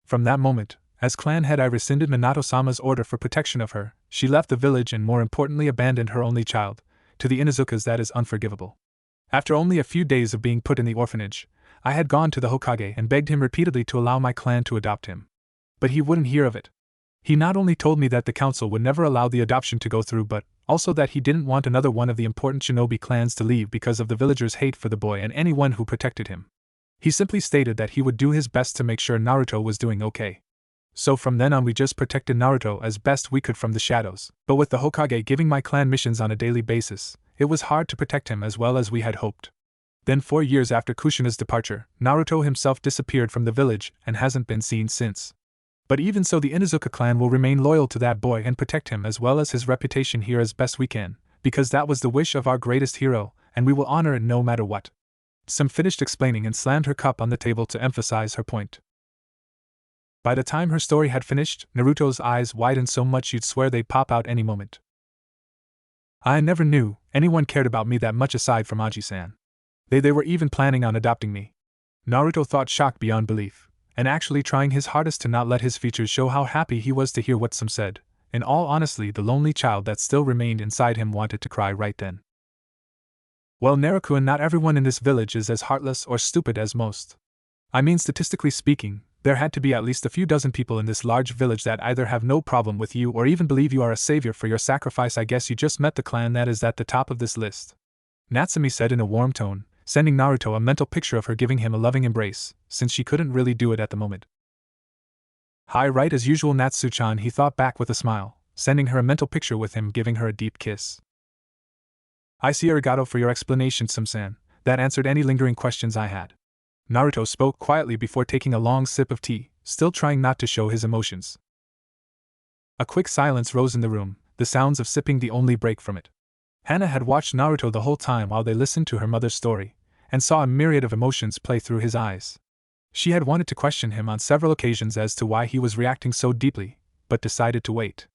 S1: From that moment, as clan head, I rescinded Minato-sama's order for protection of her. She left the village and more importantly abandoned her only child. To the Inuzukas, that is unforgivable. After only a few days of being put in the orphanage, I had gone to the Hokage and begged him repeatedly to allow my clan to adopt him. But he wouldn't hear of it. He not only told me that the council would never allow the adoption to go through, but also that he didn't want another one of the important shinobi clans to leave because of the villagers' hate for the boy and anyone who protected him. He simply stated that he would do his best to make sure Naruto was doing okay. So from then on we just protected Naruto as best we could from the shadows, but with the Hokage giving my clan missions on a daily basis, it was hard to protect him as well as we had hoped. Then 4 years after Kushina's departure, Naruto himself disappeared from the village and hasn't been seen since. But even so, the Inuzuka clan will remain loyal to that boy and protect him as well as his reputation here as best we can, because that was the wish of our greatest hero, and we will honor it no matter what. Sam finished explaining and slammed her cup on the table to emphasize her point. By the time her story had finished, Naruto's eyes widened so much you'd swear they'd pop out any moment. I never knew anyone cared about me that much aside from Aji-san. They were even planning on adopting me. Naruto thought, shocked beyond belief, and actually trying his hardest to not let his features show how happy he was to hear what Sam said. In all honesty, the lonely child that still remained inside him wanted to cry right then. Well, Naruto, not everyone in this village is as heartless or stupid as most. I mean, statistically speaking, there had to be at least a few dozen people in this large village that either have no problem with you or even believe you are a savior for your sacrifice. I guess you just met the clan that is at the top of this list, Natsumi said in a warm tone, sending Naruto a mental picture of her giving him a loving embrace, since she couldn't really do it at the moment. Hi, right as usual, Natsu-chan, he thought back with a smile, sending her a mental picture with him giving her a deep kiss. I see, arigato for your explanation, Sam-san. That answered any lingering questions I had. Naruto spoke quietly before taking a long sip of tea, still trying not to show his emotions. A quick silence rose in the room, the sounds of sipping the only break from it. Hana had watched Naruto the whole time while they listened to her mother's story, and saw a myriad of emotions play through his eyes. She had wanted to question him on several occasions as to why he was reacting so deeply, but decided to wait.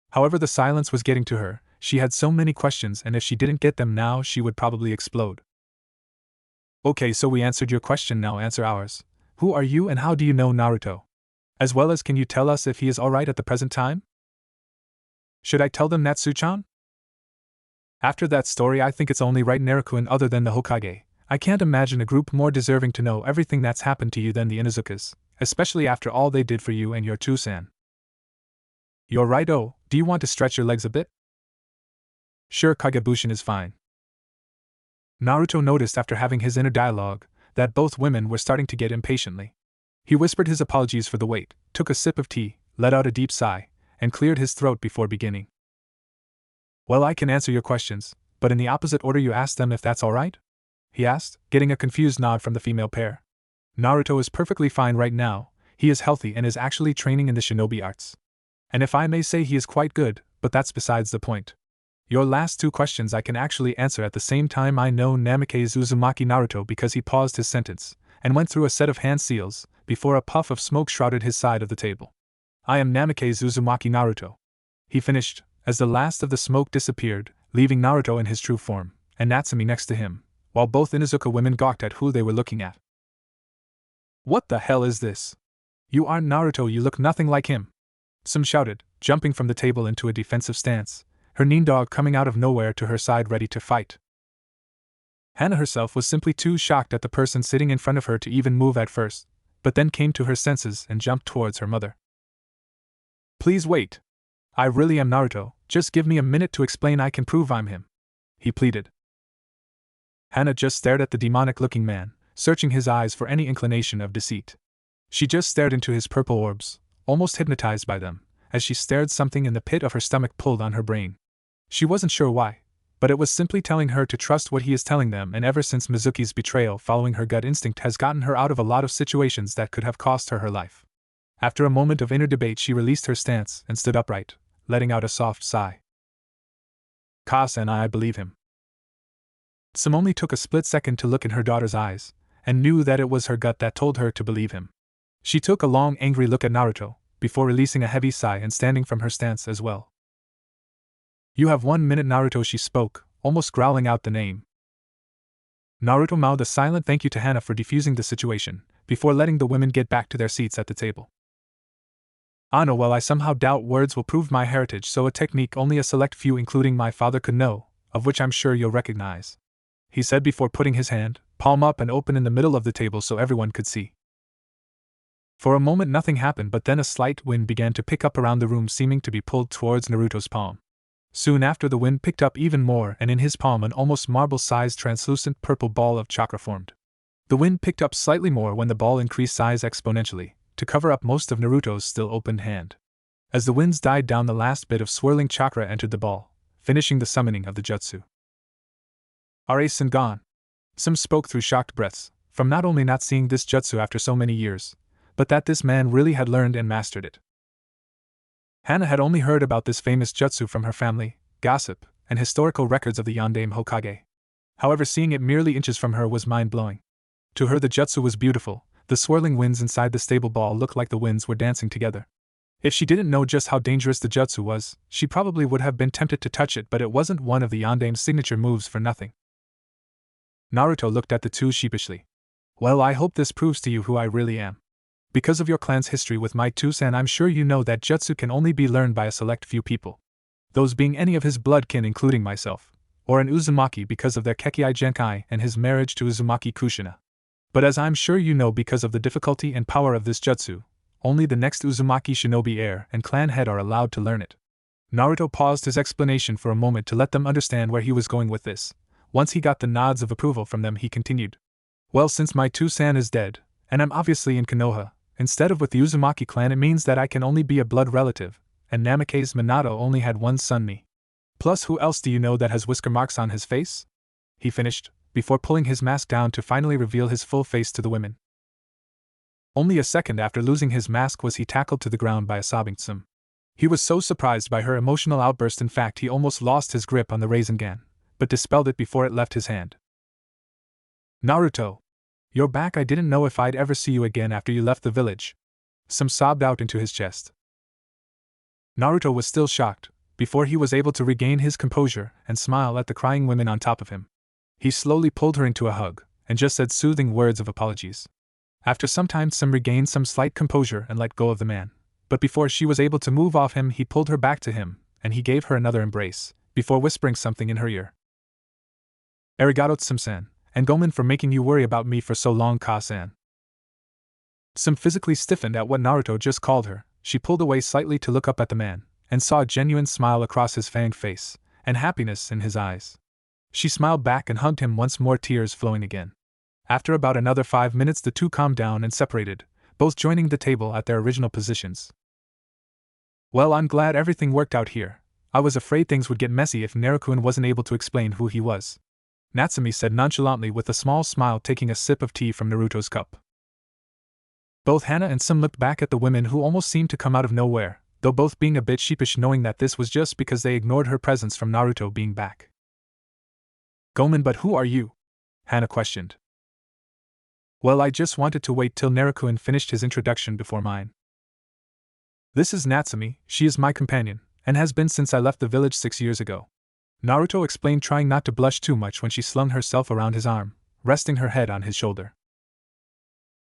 S1: However, the silence was getting to her. She had so many questions, and if she didn't get them now, she would probably explode. Okay, so we answered your question, now answer ours. Who are you and how do you know Naruto? As well as, can you tell us if he is alright at the present time? Should I tell them, Natsu-chan? After that story, I think it's only right, Naruto, other than the Hokage. I can't imagine a group more deserving to know everything that's happened to you than the Inuzukas, especially after all they did for you and your Two-san. You're right. Oh, do you want to stretch your legs a bit? Sure, Kagebushin is fine. Naruto noticed after having his inner dialogue that both women were starting to get impatiently. He whispered his apologies for the wait, took a sip of tea, let out a deep sigh, and cleared his throat before beginning. Well, I can answer your questions, but in the opposite order you asked them, if that's alright? He asked, getting a confused nod from the female pair. Naruto is perfectly fine right now. He is healthy and is actually training in the shinobi arts. And if I may say, he is quite good, but that's besides the point. Your last 2 questions I can actually answer at the same time. I know Namikaze Uzumaki Naruto because he paused his sentence, and went through a set of hand seals, before a puff of smoke shrouded his side of the table. I am Namikaze Uzumaki Naruto. He finished, as the last of the smoke disappeared, leaving Naruto in his true form, and Natsumi next to him, while both Inuzuka women gawked at who they were looking at. What the hell is this? You aren't Naruto, you look nothing like him! Sam shouted, jumping from the table into a defensive stance, her Nindog coming out of nowhere to her side ready to fight. Hana herself was simply too shocked at the person sitting in front of her to even move at first, but then came to her senses and jumped towards her mother. Please wait. I really am Naruto, just give me a minute to explain. I can prove I'm him. he pleaded. Hana just stared at the demonic-looking man, searching his eyes for any inclination of deceit. She just stared into his purple orbs, almost hypnotized by them. As she stared, something in the pit of her stomach pulled on her brain. She wasn't sure why, but it was simply telling her to trust what he is telling them, and ever since Mizuki's betrayal, following her gut instinct has gotten her out of a lot of situations that could have cost her life. After a moment of inner debate, she released her stance and stood upright, letting out a soft sigh. Ka-san, I believe him. Sim only took a split second to look in her daughter's eyes, and knew that it was her gut that told her to believe him. She took a long, angry look at Naruto, before releasing a heavy sigh and standing from her stance as well. You have 1 minute, Naruto, she spoke, almost growling out the name. Naruto mouthed a silent thank you to Hana for defusing the situation, before letting the women get back to their seats at the table. No, well, I somehow doubt words will prove my heritage, so a technique only a select few including my father could know, of which I'm sure you'll recognize, he said before putting his hand, palm up and open, in the middle of the table so everyone could see. For a moment nothing happened, but then a slight wind began to pick up around the room, seeming to be pulled towards Naruto's palm. Soon after, the wind picked up even more, and in his palm an almost marble-sized translucent purple ball of chakra formed. The wind picked up slightly more when the ball increased size exponentially, to cover up most of Naruto's still opened hand. As the winds died down, the last bit of swirling chakra entered the ball, finishing the summoning of the jutsu. Are-san gone. Sim spoke through shocked breaths, from not only not seeing this jutsu after so many years, but that this man really had learned and mastered it. Hana had only heard about this famous jutsu from her family, gossip, and historical records of the Yondaime Hokage. However, seeing it merely inches from her was mind-blowing. To her the jutsu was beautiful. The swirling winds inside the stable ball looked like the winds were dancing together. If she didn't know just how dangerous the jutsu was, she probably would have been tempted to touch it, but it wasn't one of the Yondaime's signature moves for nothing. Naruto looked at the two sheepishly. Well, I hope this proves to you who I really am. Because of your clan's history with my Two-san, I'm sure you know that jutsu can only be learned by a select few people. Those being any of his blood kin, including myself, or an Uzumaki because of their Kekkai Genkai and his marriage to Uzumaki Kushina. But as I'm sure you know, because of the difficulty and power of this jutsu, only the next Uzumaki shinobi heir and clan head are allowed to learn it. Naruto paused his explanation for a moment to let them understand where he was going with this. Once he got the nods of approval from them, he continued. Well, since my Two-san is dead, and I'm obviously in Konoha, instead of with the Uzumaki clan, it means that I can only be a blood relative, and Namikaze Minato only had one son, me. Plus, who else do you know that has whisker marks on his face? He finished, before pulling his mask down to finally reveal his full face to the women. Only a second after losing his mask was he tackled to the ground by a sobbing Tsum. He was so surprised by her emotional outburst, in fact he almost lost his grip on the Rasengan, but dispelled it before it left his hand. Naruto! You're back. I didn't know if I'd ever see you again after you left the village. Tsum sobbed out into his chest. Naruto was still shocked, before he was able to regain his composure and smile at the crying women on top of him. He slowly pulled her into a hug, and just said soothing words of apologies. After some time, Tsum regained some slight composure and let go of the man, but before she was able to move off him, he pulled her back to him, and he gave her another embrace, before whispering something in her ear. Arigato, Tsum-san, and Gomen for making you worry about me for so long, Ka-san. Tsum physically stiffened at what Naruto just called her. She pulled away slightly to look up at the man, and saw a genuine smile across his fanged face, and happiness in his eyes. She smiled back and hugged him once more, tears flowing again. After about another 5 minutes, the two calmed down and separated, both joining the table at their original positions. Well, I'm glad everything worked out here. I was afraid things would get messy if Naruto wasn't able to explain who he was, Natsumi said nonchalantly with a small smile, taking a sip of tea from Naruto's cup. Both Hana and Tsum looked back at the women, who almost seemed to come out of nowhere, though both being a bit sheepish, knowing that this was just because they ignored her presence from Naruto being back. Gomen, but who are you? Hana questioned. Well, I just wanted to wait till Naruto finished his introduction before mine. This is Natsumi. She is my companion, and has been since I left the village 6 years ago, Naruto explained, trying not to blush too much when she slung herself around his arm, resting her head on his shoulder.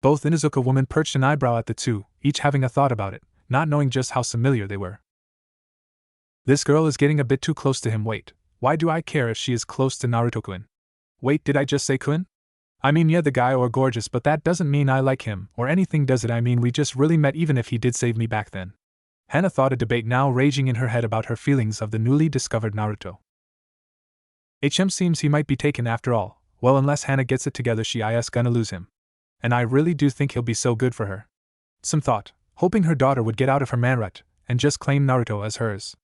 S1: Both Inuzuka women perched an eyebrow at the two, each having a thought about it, not knowing just how familiar they were. This girl is getting a bit too close to him. Wait, why do I care if she is close to Naruto-kun? Wait, did I just say kun? I mean, yeah, the guy or gorgeous, but that doesn't mean I like him or anything, does it? I mean, we just really met, even if he did save me back then. Hana thought, a debate now raging in her head about her feelings of the newly discovered Naruto. Seems he might be taken after all. Well, unless Hana gets it together, she is gonna lose him. And I really do think he'll be so good for her. Some thought, hoping her daughter would get out of her man rut and just claim Naruto as hers.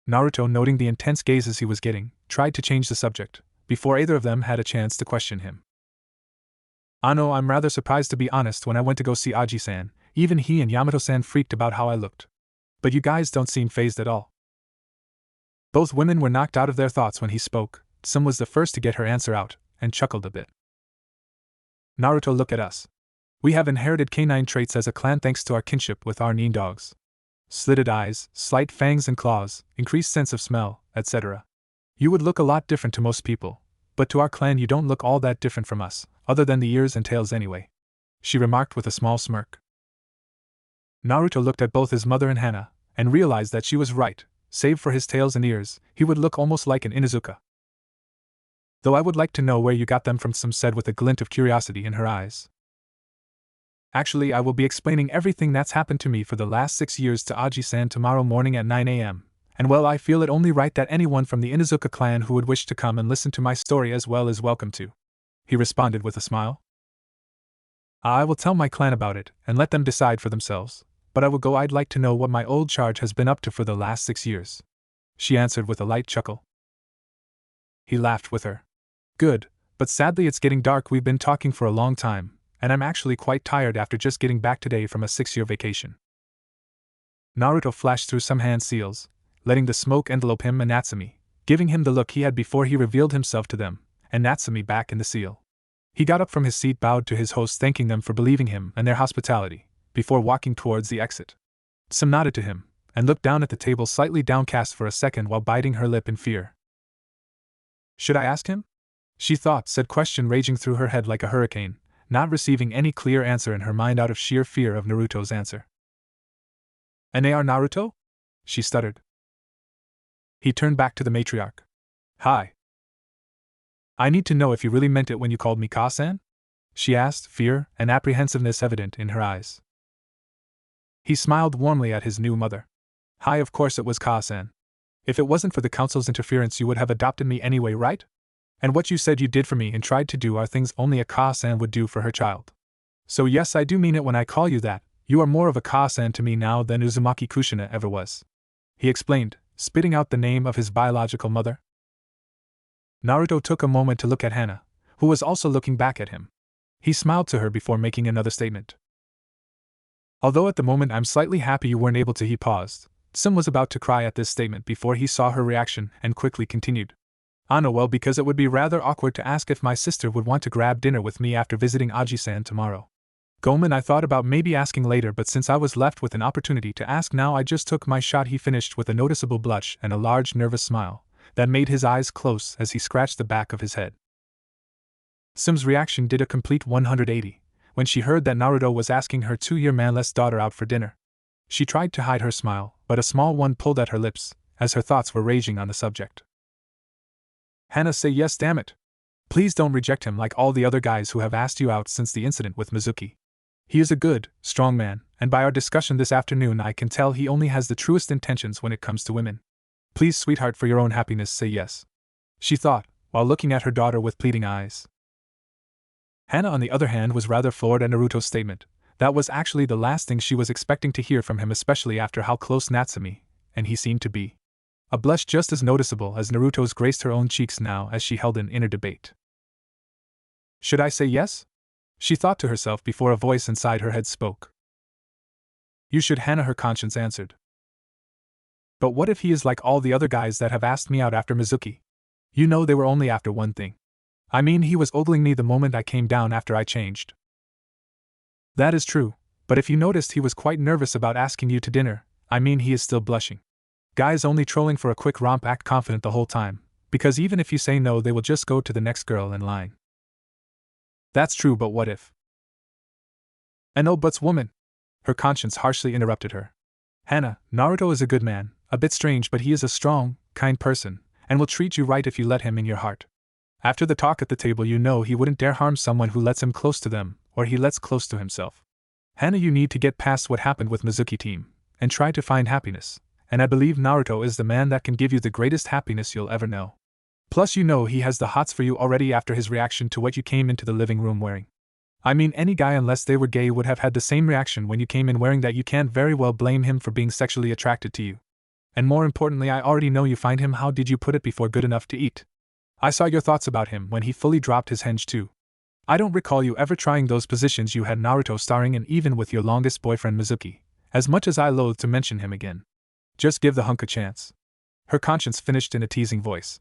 S1: Naruto, noting the intense gazes he was getting, tried to change the subject, before either of them had a chance to question him. Ano, I'm rather surprised to be honest. When I went to go see Aji-san, even he and Yamato-san freaked about how I looked. But you guys don't seem fazed at all. Both women were knocked out of their thoughts when he spoke. Sum was the first to get her answer out, and chuckled a bit. Naruto, look at us. We have inherited canine traits as a clan thanks to our kinship with our Nin dogs. Slitted eyes, slight fangs and claws, increased sense of smell, etc. You would look a lot different to most people, but to our clan you don't look all that different from us, other than the ears and tails anyway, she remarked with a small smirk. Naruto looked at both his mother and Hana, and realized that she was right. Save for his tails and ears, he would look almost like an Inuzuka. Though I would like to know where you got them from, Sum said with a glint of curiosity in her eyes. Actually, I will be explaining everything that's happened to me for the last 6 years to Aji-san tomorrow morning at 9 a.m., and well, I feel it only right that anyone from the Inuzuka clan who would wish to come and listen to my story as well is welcome to, he responded with a smile. I will tell my clan about it, and let them decide for themselves, but I will go. I'd like to know what my old charge has been up to for the last 6 years, she answered with a light chuckle. He laughed with her. Good, but sadly it's getting dark. We've been talking for a long time, and I'm actually quite tired after just getting back today from a 6-year vacation. Naruto flashed through some hand seals, letting the smoke envelope him and Natsumi, giving him the look he had before he revealed himself to them, and Natsumi back in the seal. He got up from his seat, bowed to his host, thanking them for believing him and their hospitality, before walking towards the exit. Sum nodded to him, and looked down at the table, slightly downcast for a second while biting her lip in fear. Should I ask him? She thought, said question raging through her head like a hurricane, not receiving any clear answer in her mind out of sheer fear of Naruto's answer. "N.A.R. Naruto?" she stuttered. He turned back to the matriarch. "Hi. I need to know if you really meant it when you called me Ka-san?" she asked, fear and apprehensiveness evident in her eyes. He smiled warmly at his new mother. "Hi, of course it was Ka-san. If it wasn't for the council's interference you would have adopted me anyway, right? And what you said you did for me and tried to do are things only a Ka-san would do for her child. So yes, I do mean it when I call you that. You are more of a Ka-san to me now than Uzumaki Kushina ever was," he explained, spitting out the name of his biological mother. Naruto took a moment to look at Hana, who was also looking back at him. He smiled to her before making another statement. "Although at the moment I'm slightly happy you weren't able to," he paused. Sum was about to cry at this statement before he saw her reaction and quickly continued. "Ano, well, because it would be rather awkward to ask if my sister would want to grab dinner with me after visiting Aji-san tomorrow. Gomen, I thought about maybe asking later, but since I was left with an opportunity to ask now, I just took my shot," he finished with a noticeable blush and a large nervous smile that made his eyes close as he scratched the back of his head. Sum's reaction did a complete 180 when she heard that Naruto was asking her 2-year-manless daughter out for dinner. She tried to hide her smile, but a small one pulled at her lips as her thoughts were raging on the subject. "Hana, say yes, damn it. Please don't reject him like all the other guys who have asked you out since the incident with Mizuki. He is a good, strong man, and by our discussion this afternoon I can tell he only has the truest intentions when it comes to women. Please, sweetheart, for your own happiness, say yes," she thought, while looking at her daughter with pleading eyes. Hana, on the other hand, was rather floored at Naruto's statement. That was actually the last thing she was expecting to hear from him, especially after how close Natsumi and he seemed to be. A blush just as noticeable as Naruto's graced her own cheeks now as she held an inner debate. "Should I say yes?" she thought to herself before a voice inside her head spoke. "You should," Hana, her conscience answered. "But what if he is like all the other guys that have asked me out after Mizuki? You know they were only after one thing. I mean, he was ogling me the moment I came down after I changed." "That is true, but if you noticed, he was quite nervous about asking you to dinner. I mean, he is still blushing. Guys only trolling for a quick romp act confident the whole time, because even if you say no they will just go to the next girl in line." "That's true, but what if?" "And oh buts, woman," her conscience harshly interrupted her. "Hana, Naruto is a good man, a bit strange, but he is a strong, kind person, and will treat you right if you let him in your heart. After the talk at the table you know he wouldn't dare harm someone who lets him close to them, or he lets close to himself. Hana, you need to get past what happened with Mizuki team, and try to find happiness, and I believe Naruto is the man that can give you the greatest happiness you'll ever know." Plus, you know he has the hots for you already after his reaction to what you came into the living room wearing. I mean, any guy, unless they were gay, would have had the same reaction when you came in wearing that. You can't very well blame him for being sexually attracted to you. And more importantly, I already know you find him, how did you put it before, good enough to eat. I saw your thoughts about him when he fully dropped his henge too. I don't recall you ever trying those positions you had Naruto starring in, even with your longest boyfriend Mizuki, as much as I loathe to mention him again. Just give the hunk a chance. Her conscience finished in a teasing voice.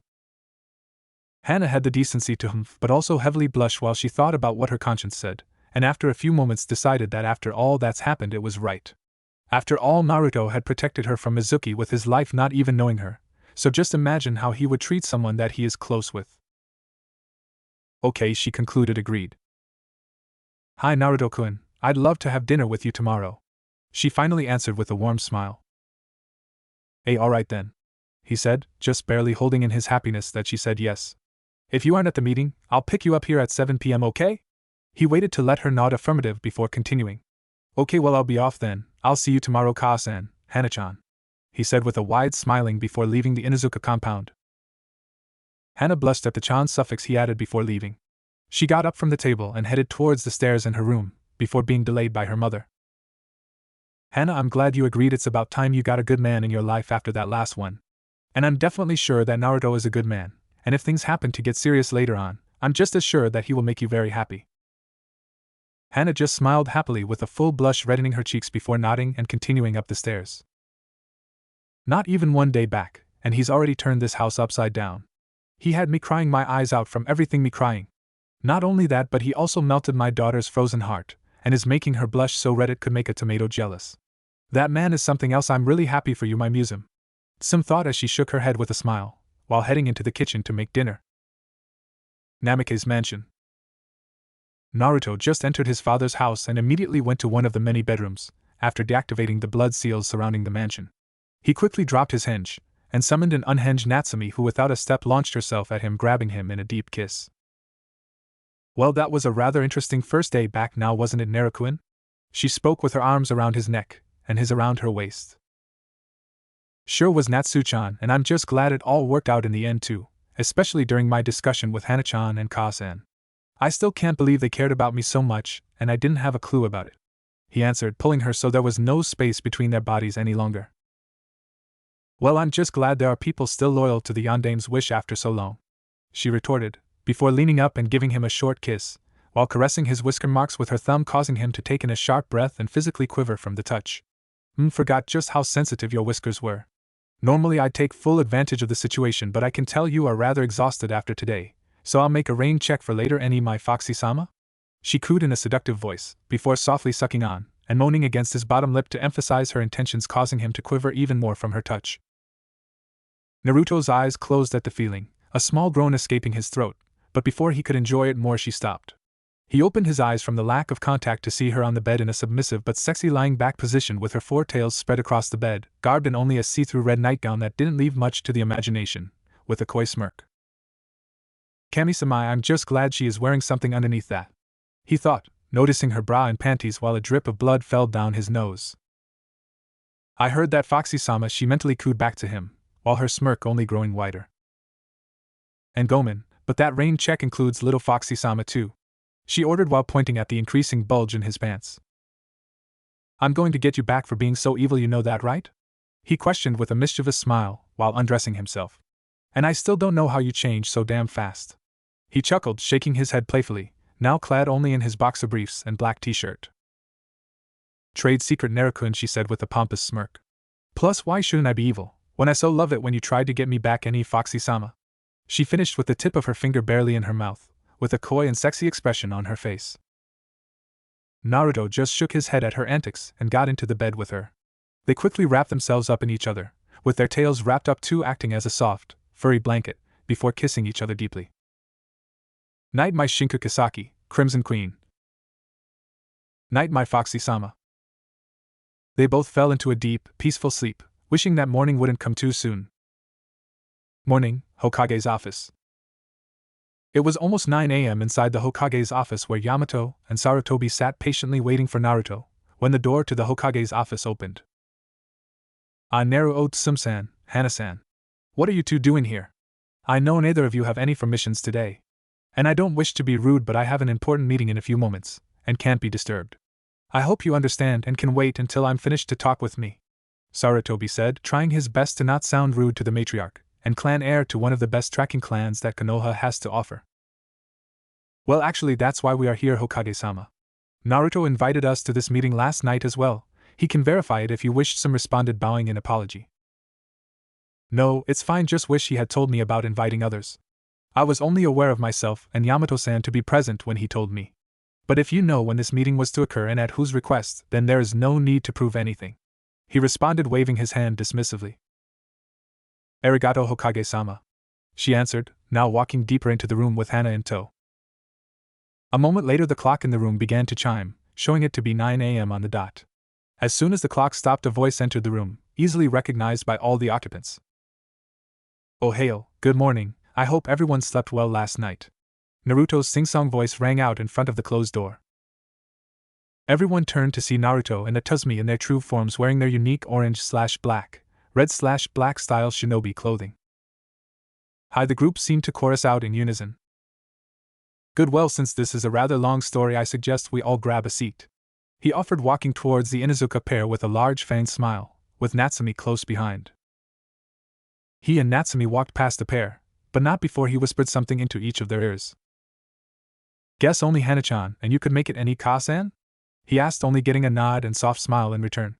S1: Hana had the decency to humph, but also heavily blush while she thought about what her conscience said, and after a few moments decided that after all that's happened it was right. After all, Naruto had protected her from Mizuki with his life, not even knowing her, so just imagine how he would treat someone that he is close with. Okay, she concluded, agreed. Hi Naruto-kun, I'd love to have dinner with you tomorrow. She finally answered with a warm smile. Hey, alright then, he said, just barely holding in his happiness that she said yes. If you aren't at the meeting, I'll pick you up here at 7 p.m., okay? He waited to let her nod affirmative before continuing. Okay, well, I'll be off then. I'll see you tomorrow, Ka-san, Hana-chan, he said with a wide smiling before leaving the Inuzuka compound. Hana blushed at the chan suffix he added before leaving. She got up from the table and headed towards the stairs in her room, before being delayed by her mother. Hana, I'm glad you agreed. It's about time you got a good man in your life after that last one. And I'm definitely sure that Naruto is a good man, and if things happen to get serious later on, I'm just as sure that he will make you very happy. Hana just smiled happily with a full blush reddening her cheeks before nodding and continuing up the stairs. Not even one day back, and he's already turned this house upside down. He had me crying my eyes out from everything, me crying. Not only that, but he also melted my daughter's frozen heart, and is making her blush so red it could make a tomato jealous. That man is something else. I'm really happy for you, my museum. Sim thought as she shook her head with a smile, while heading into the kitchen to make dinner. Namike's mansion. Naruto just entered his father's house and immediately went to one of the many bedrooms, after deactivating the blood seals surrounding the mansion. He quickly dropped his henge, and summoned an unhinged Natsumi, who without a step launched herself at him, grabbing him in a deep kiss. Well, that was a rather interesting first day back now, wasn't it, Naruto-kun? She spoke with her arms around his neck, and his around her waist. Sure was, Natsu-chan, and I'm just glad it all worked out in the end too, especially during my discussion with Hana-chan and Ka-san. I still can't believe they cared about me so much, and I didn't have a clue about it, he answered, pulling her so there was no space between their bodies any longer. Well, I'm just glad there are people still loyal to the Yandame's wish after so long, she retorted, before leaning up and giving him a short kiss, while caressing his whisker marks with her thumb, causing him to take in a sharp breath and physically quiver from the touch. Forgot just how sensitive your whiskers were. Normally I'd take full advantage of the situation, but I can tell you are rather exhausted after today, so I'll make a rain check for later, any my Foxy-sama? She cooed in a seductive voice, before softly sucking on, and moaning against his bottom lip to emphasize her intentions, causing him to quiver even more from her touch. Naruto's eyes closed at the feeling, a small groan escaping his throat, but before he could enjoy it more she stopped. He opened his eyes from the lack of contact to see her on the bed in a submissive but sexy lying back position with her four tails spread across the bed, garbed in only a see-through red nightgown that didn't leave much to the imagination, with a coy smirk. Kami-sama, I'm just glad she is wearing something underneath that, he thought, noticing her bra and panties while a drip of blood fell down his nose. I heard that, Foxy-sama, she mentally cooed back to him, while her smirk only growing wider. And Gomen, but that rain check includes little Foxy-sama too, she ordered while pointing at the increasing bulge in his pants. I'm going to get you back for being so evil, you know that, right? He questioned with a mischievous smile, while undressing himself. And I still don't know how you changed so damn fast. He chuckled, shaking his head playfully, now clad only in his boxer briefs and black t-shirt. Trade secret, Naruto-kun, she said with a pompous smirk. Plus, why shouldn't I be evil, when I so love it when you tried to get me back, any Foxy-sama? She finished with the tip of her finger barely in her mouth, with a coy and sexy expression on her face. Naruto just shook his head at her antics and got into the bed with her. They quickly wrapped themselves up in each other, with their tails wrapped up too, acting as a soft, furry blanket, before kissing each other deeply. Night, my Shinku Kisaki, Crimson Queen. Night, my Foxy-sama. They both fell into a deep, peaceful sleep, wishing that morning wouldn't come too soon. Morning, Hokage's office. It was almost 9 a.m. inside the Hokage's office, where Yamato and Sarutobi sat patiently waiting for Naruto, when the door to the Hokage's office opened. Ah, Naruto-san, Hana-san. What are you two doing here? I know neither of you have any for missions today. And I don't wish to be rude, but I have an important meeting in a few moments, and can't be disturbed. I hope you understand and can wait until I'm finished to talk with me," Sarutobi said, trying his best to not sound rude to the matriarch, and clan heir to one of the best tracking clans that Konoha has to offer. "Well, actually that's why we are here, Hokage-sama. Naruto invited us to this meeting last night as well. He can verify it if you wish," Some responded, bowing in apology. "No, it's fine, just wish he had told me about inviting others. I was only aware of myself and Yamato-san to be present when he told me. But if you know when this meeting was to occur and at whose request, then there is no need to prove anything," he responded, waving his hand dismissively. "Arigato, Hokage-sama," she answered, now walking deeper into the room with Hana in tow. A moment later the clock in the room began to chime, showing it to be 9 a.m. on the dot. As soon as the clock stopped, a voice entered the room, easily recognized by all the occupants. "Oh hail, good morning, I hope everyone slept well last night." Naruto's sing-song voice rang out in front of the closed door. Everyone turned to see Naruto and Natsume in their true forms, wearing their unique orange/black, red/black style shinobi clothing. "Hi," the group seemed to chorus out in unison. "Good, well, since this is a rather long story, I suggest we all grab a seat," he offered, walking towards the Inuzuka pair with a large feigned smile, with Natsume close behind. He and Natsume walked past the pair, but not before he whispered something into each of their ears. "Guess only Hana-chan, and you could make it any Ka-san?" he asked, only getting a nod and soft smile in return.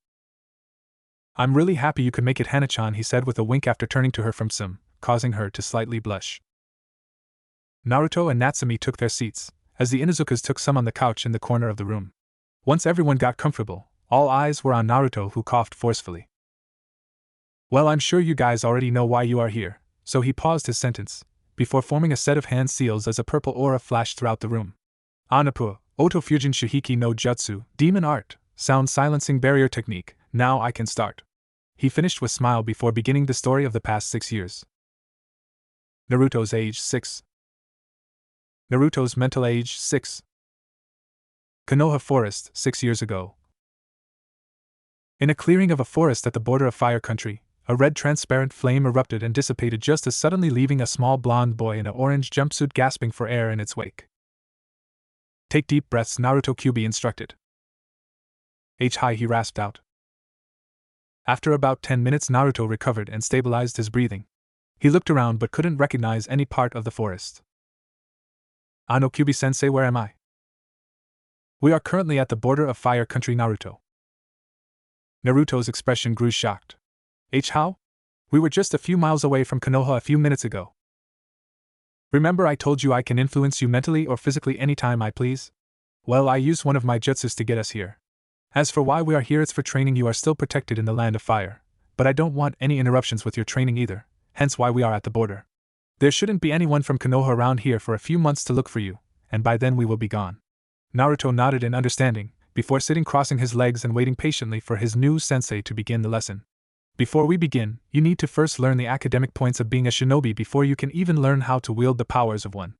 S1: "I'm really happy you could make it, Hana-chan," he said with a wink after turning to her from Sim, causing her to slightly blush. Naruto and Natsume took their seats, as the Inuzukas took some on the couch in the corner of the room. Once everyone got comfortable, all eyes were on Naruto, who coughed forcefully. "Well, I'm sure you guys already know why you are here," so he paused his sentence, before forming a set of hand seals as a purple aura flashed throughout the room. "Anapu, Oto Fujin Shihiki no Jutsu, Demon Art, Sound Silencing Barrier Technique, now I can start," he finished with smile before beginning the story of the past 6 years. Naruto's age 6. Naruto's mental age 6. Konoha Forest, 6 years ago. In a clearing of a forest at the border of Fire Country, a red transparent flame erupted and dissipated just as suddenly, leaving a small blonde boy in an orange jumpsuit gasping for air in its wake. "Take deep breaths," Naruto Kyuubi instructed. "Hi," he rasped out. After about 10 minutes, Naruto recovered and stabilized his breathing. He looked around but couldn't recognize any part of the forest. "Ano Kyuubi-sensei, where am I?" "We are currently at the border of Fire Country, Naruto." Naruto's expression grew shocked. "How? We were just a few miles away from Konoha a few minutes ago." "Remember I told you I can influence you mentally or physically anytime I please? Well, I used one of my jutsus to get us here. As for why we are here, it's for training. You are still protected in the Land of Fire, but I don't want any interruptions with your training either, hence why we are at the border. There shouldn't be anyone from Konoha around here for a few months to look for you, and by then we will be gone." Naruto nodded in understanding, before sitting crossing his legs and waiting patiently for his new sensei to begin the lesson. "Before we begin, you need to first learn the academic points of being a shinobi before you can even learn how to wield the powers of one.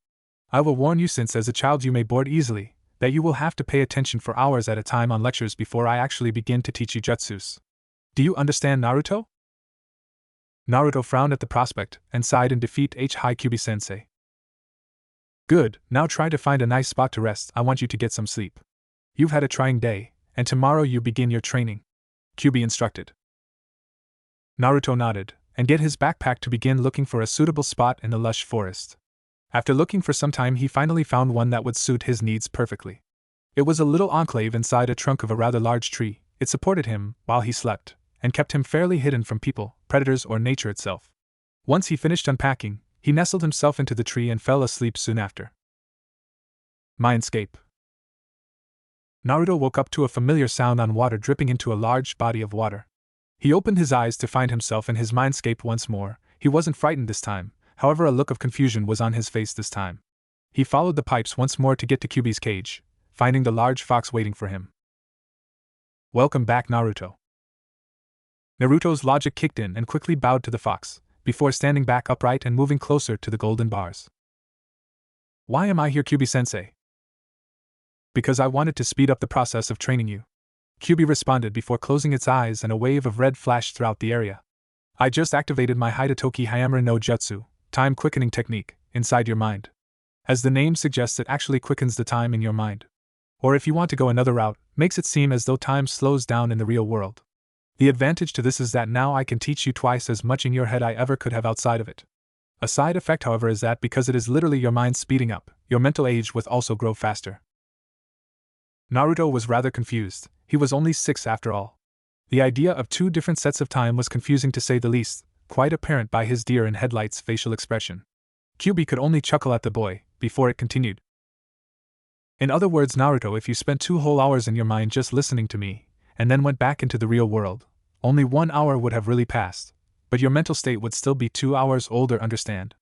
S1: I will warn you, since as a child you may bored easily, that you will have to pay attention for hours at a time on lectures before I actually begin to teach you jutsus. Do you understand, Naruto?" Naruto frowned at the prospect and sighed in defeat. "Hi, Kyuubi-sensei." "Good, now try to find a nice spot to rest. I want you to get some sleep. You've had a trying day, and tomorrow you begin your training," Kyuubi instructed. Naruto nodded, and get his backpack to begin looking for a suitable spot in the lush forest. After looking for some time, he finally found one that would suit his needs perfectly. It was a little enclave inside a trunk of a rather large tree. It supported him while he slept, and kept him fairly hidden from people, predators, or nature itself. Once he finished unpacking, he nestled himself into the tree and fell asleep soon after. Mindscape. Naruto woke up to a familiar sound on water dripping into a large body of water. He opened his eyes to find himself in his mindscape once more. He wasn't frightened this time, however a look of confusion was on his face this time. He followed the pipes once more to get to Kyuubi's cage, finding the large fox waiting for him. "Welcome back, Naruto." Naruto's logic kicked in and quickly bowed to the fox, before standing back upright and moving closer to the golden bars. "Why am I here, Kyuubi-sensei?" "Because I wanted to speed up the process of training you," Kyuubi responded before closing its eyes, and a wave of red flashed throughout the area. "I just activated my Hidetoki Hyamura no Jutsu, time quickening technique, inside your mind. As the name suggests, it actually quickens the time in your mind. Or if you want to go another route, makes it seem as though time slows down in the real world. The advantage to this is that now I can teach you twice as much in your head I ever could have outside of it. A side effect, however, is that because it is literally your mind speeding up, your mental age will also grow faster. Naruto was rather confused. He was only 6 after all. The idea of 2 different sets of time was confusing to say the least, quite apparent by his deer-in-headlights facial expression. Kyuubi could only chuckle at the boy, before it continued. In other words, Naruto, if you spent 2 whole hours in your mind just listening to me, and then went back into the real world, only 1 hour would have really passed, but your mental state would still be 2 hours older, understand?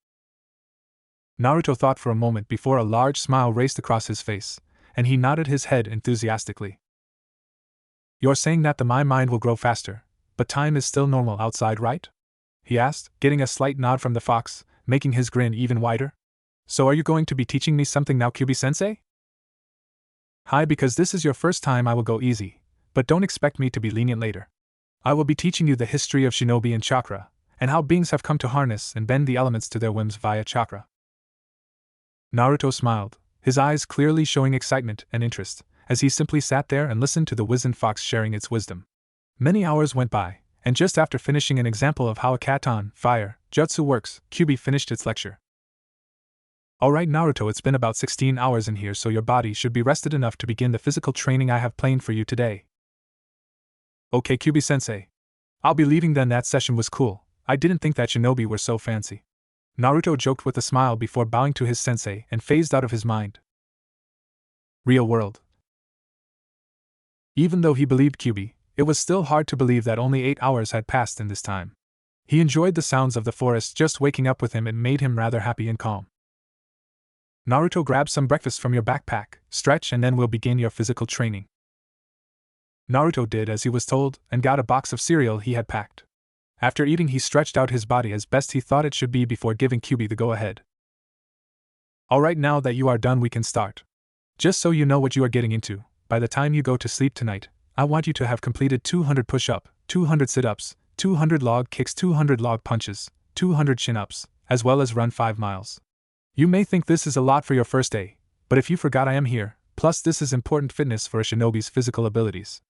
S1: Naruto thought for a moment before a large smile raced across his face, and he nodded his head enthusiastically. You're saying that my mind will grow faster, but time is still normal outside, right? He asked, getting a slight nod from the fox, making his grin even wider. So are you going to be teaching me something now, Kyuubi-sensei? Hi, because this is your first time I will go easy, but don't expect me to be lenient later. I will be teaching you the history of shinobi and chakra, and how beings have come to harness and bend the elements to their whims via chakra. Naruto smiled, his eyes clearly showing excitement and interest, as he simply sat there and listened to the wizened fox sharing its wisdom. Many hours went by, and just after finishing an example of how a katon, fire, jutsu works, Kyuubi finished its lecture. Alright Naruto, it's been about 16 hours in here, so your body should be rested enough to begin the physical training I have planned for you today. Okay, Kyuubi-sensei. I'll be leaving then. That session was cool. I didn't think that shinobi were so fancy. Naruto joked with a smile before bowing to his sensei and phased out of his mind. Real world. Even though he believed Kyuubi, it was still hard to believe that only 8 hours had passed in this time. He enjoyed the sounds of the forest just waking up with him. It made him rather happy and calm. Naruto, grab some breakfast from your backpack, stretch, and then we'll begin your physical training. Naruto did as he was told and got a box of cereal he had packed. After eating, he stretched out his body as best he thought it should be before giving Kyuubi the go-ahead. Alright, now that you are done, we can start. Just so you know what you are getting into, by the time you go to sleep tonight, I want you to have completed 200 push-up, 200 sit-ups, 200 log kicks, 200 log punches, 200 chin-ups, as well as run 5 miles. You may think this is a lot for your first day, but if you forgot, I am here, plus this is important fitness for a shinobi's physical abilities.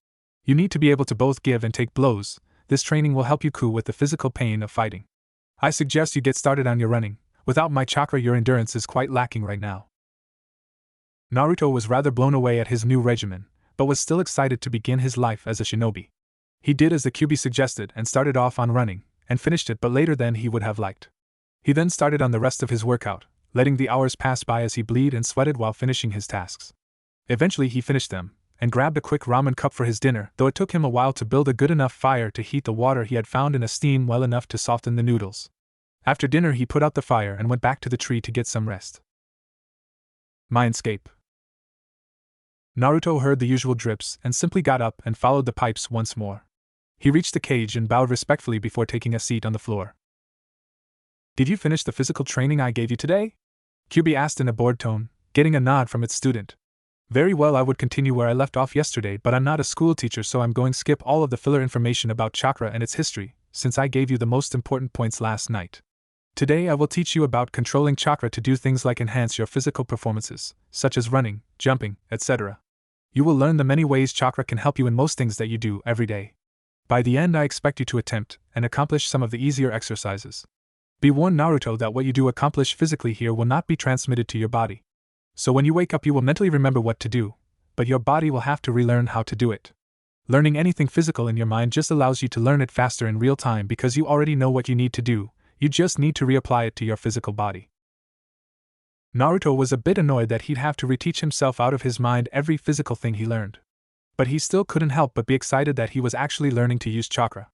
S1: You need to be able to both give and take blows. This training will help you cool with the physical pain of fighting. I suggest you get started on your running. Without my chakra, your endurance is quite lacking right now. Naruto was rather blown away at his new regimen, but was still excited to begin his life as a shinobi. He did as the Kyuubi suggested and started off on running, and finished it but later than he would have liked. He then started on the rest of his workout, letting the hours pass by as he bled and sweated while finishing his tasks. Eventually he finished them, and grabbed a quick ramen cup for his dinner, though it took him a while to build a good enough fire to heat the water he had found in a steam well enough to soften the noodles. After dinner he put out the fire and went back to the tree to get some rest. Mindscape. Naruto heard the usual drips and simply got up and followed the pipes once more. He reached the cage and bowed respectfully before taking a seat on the floor. Did you finish the physical training I gave you today? Kyuubi asked in a bored tone, getting a nod from its student. Very well, I would continue where I left off yesterday, but I'm not a school teacher, so I'm going to skip all of the filler information about chakra and its history, since I gave you the most important points last night. Today I will teach you about controlling chakra to do things like enhance your physical performances, such as running, jumping, etc. You will learn the many ways chakra can help you in most things that you do every day. By the end, I expect you to attempt and accomplish some of the easier exercises. Be warned, Naruto, that what you do accomplish physically here will not be transmitted to your body. So when you wake up, you will mentally remember what to do, but your body will have to relearn how to do it. Learning anything physical in your mind just allows you to learn it faster in real time because you already know what you need to do, you just need to reapply it to your physical body. Naruto was a bit annoyed that he'd have to reteach himself out of his mind every physical thing he learned. But he still couldn't help but be excited that he was actually learning to use chakra.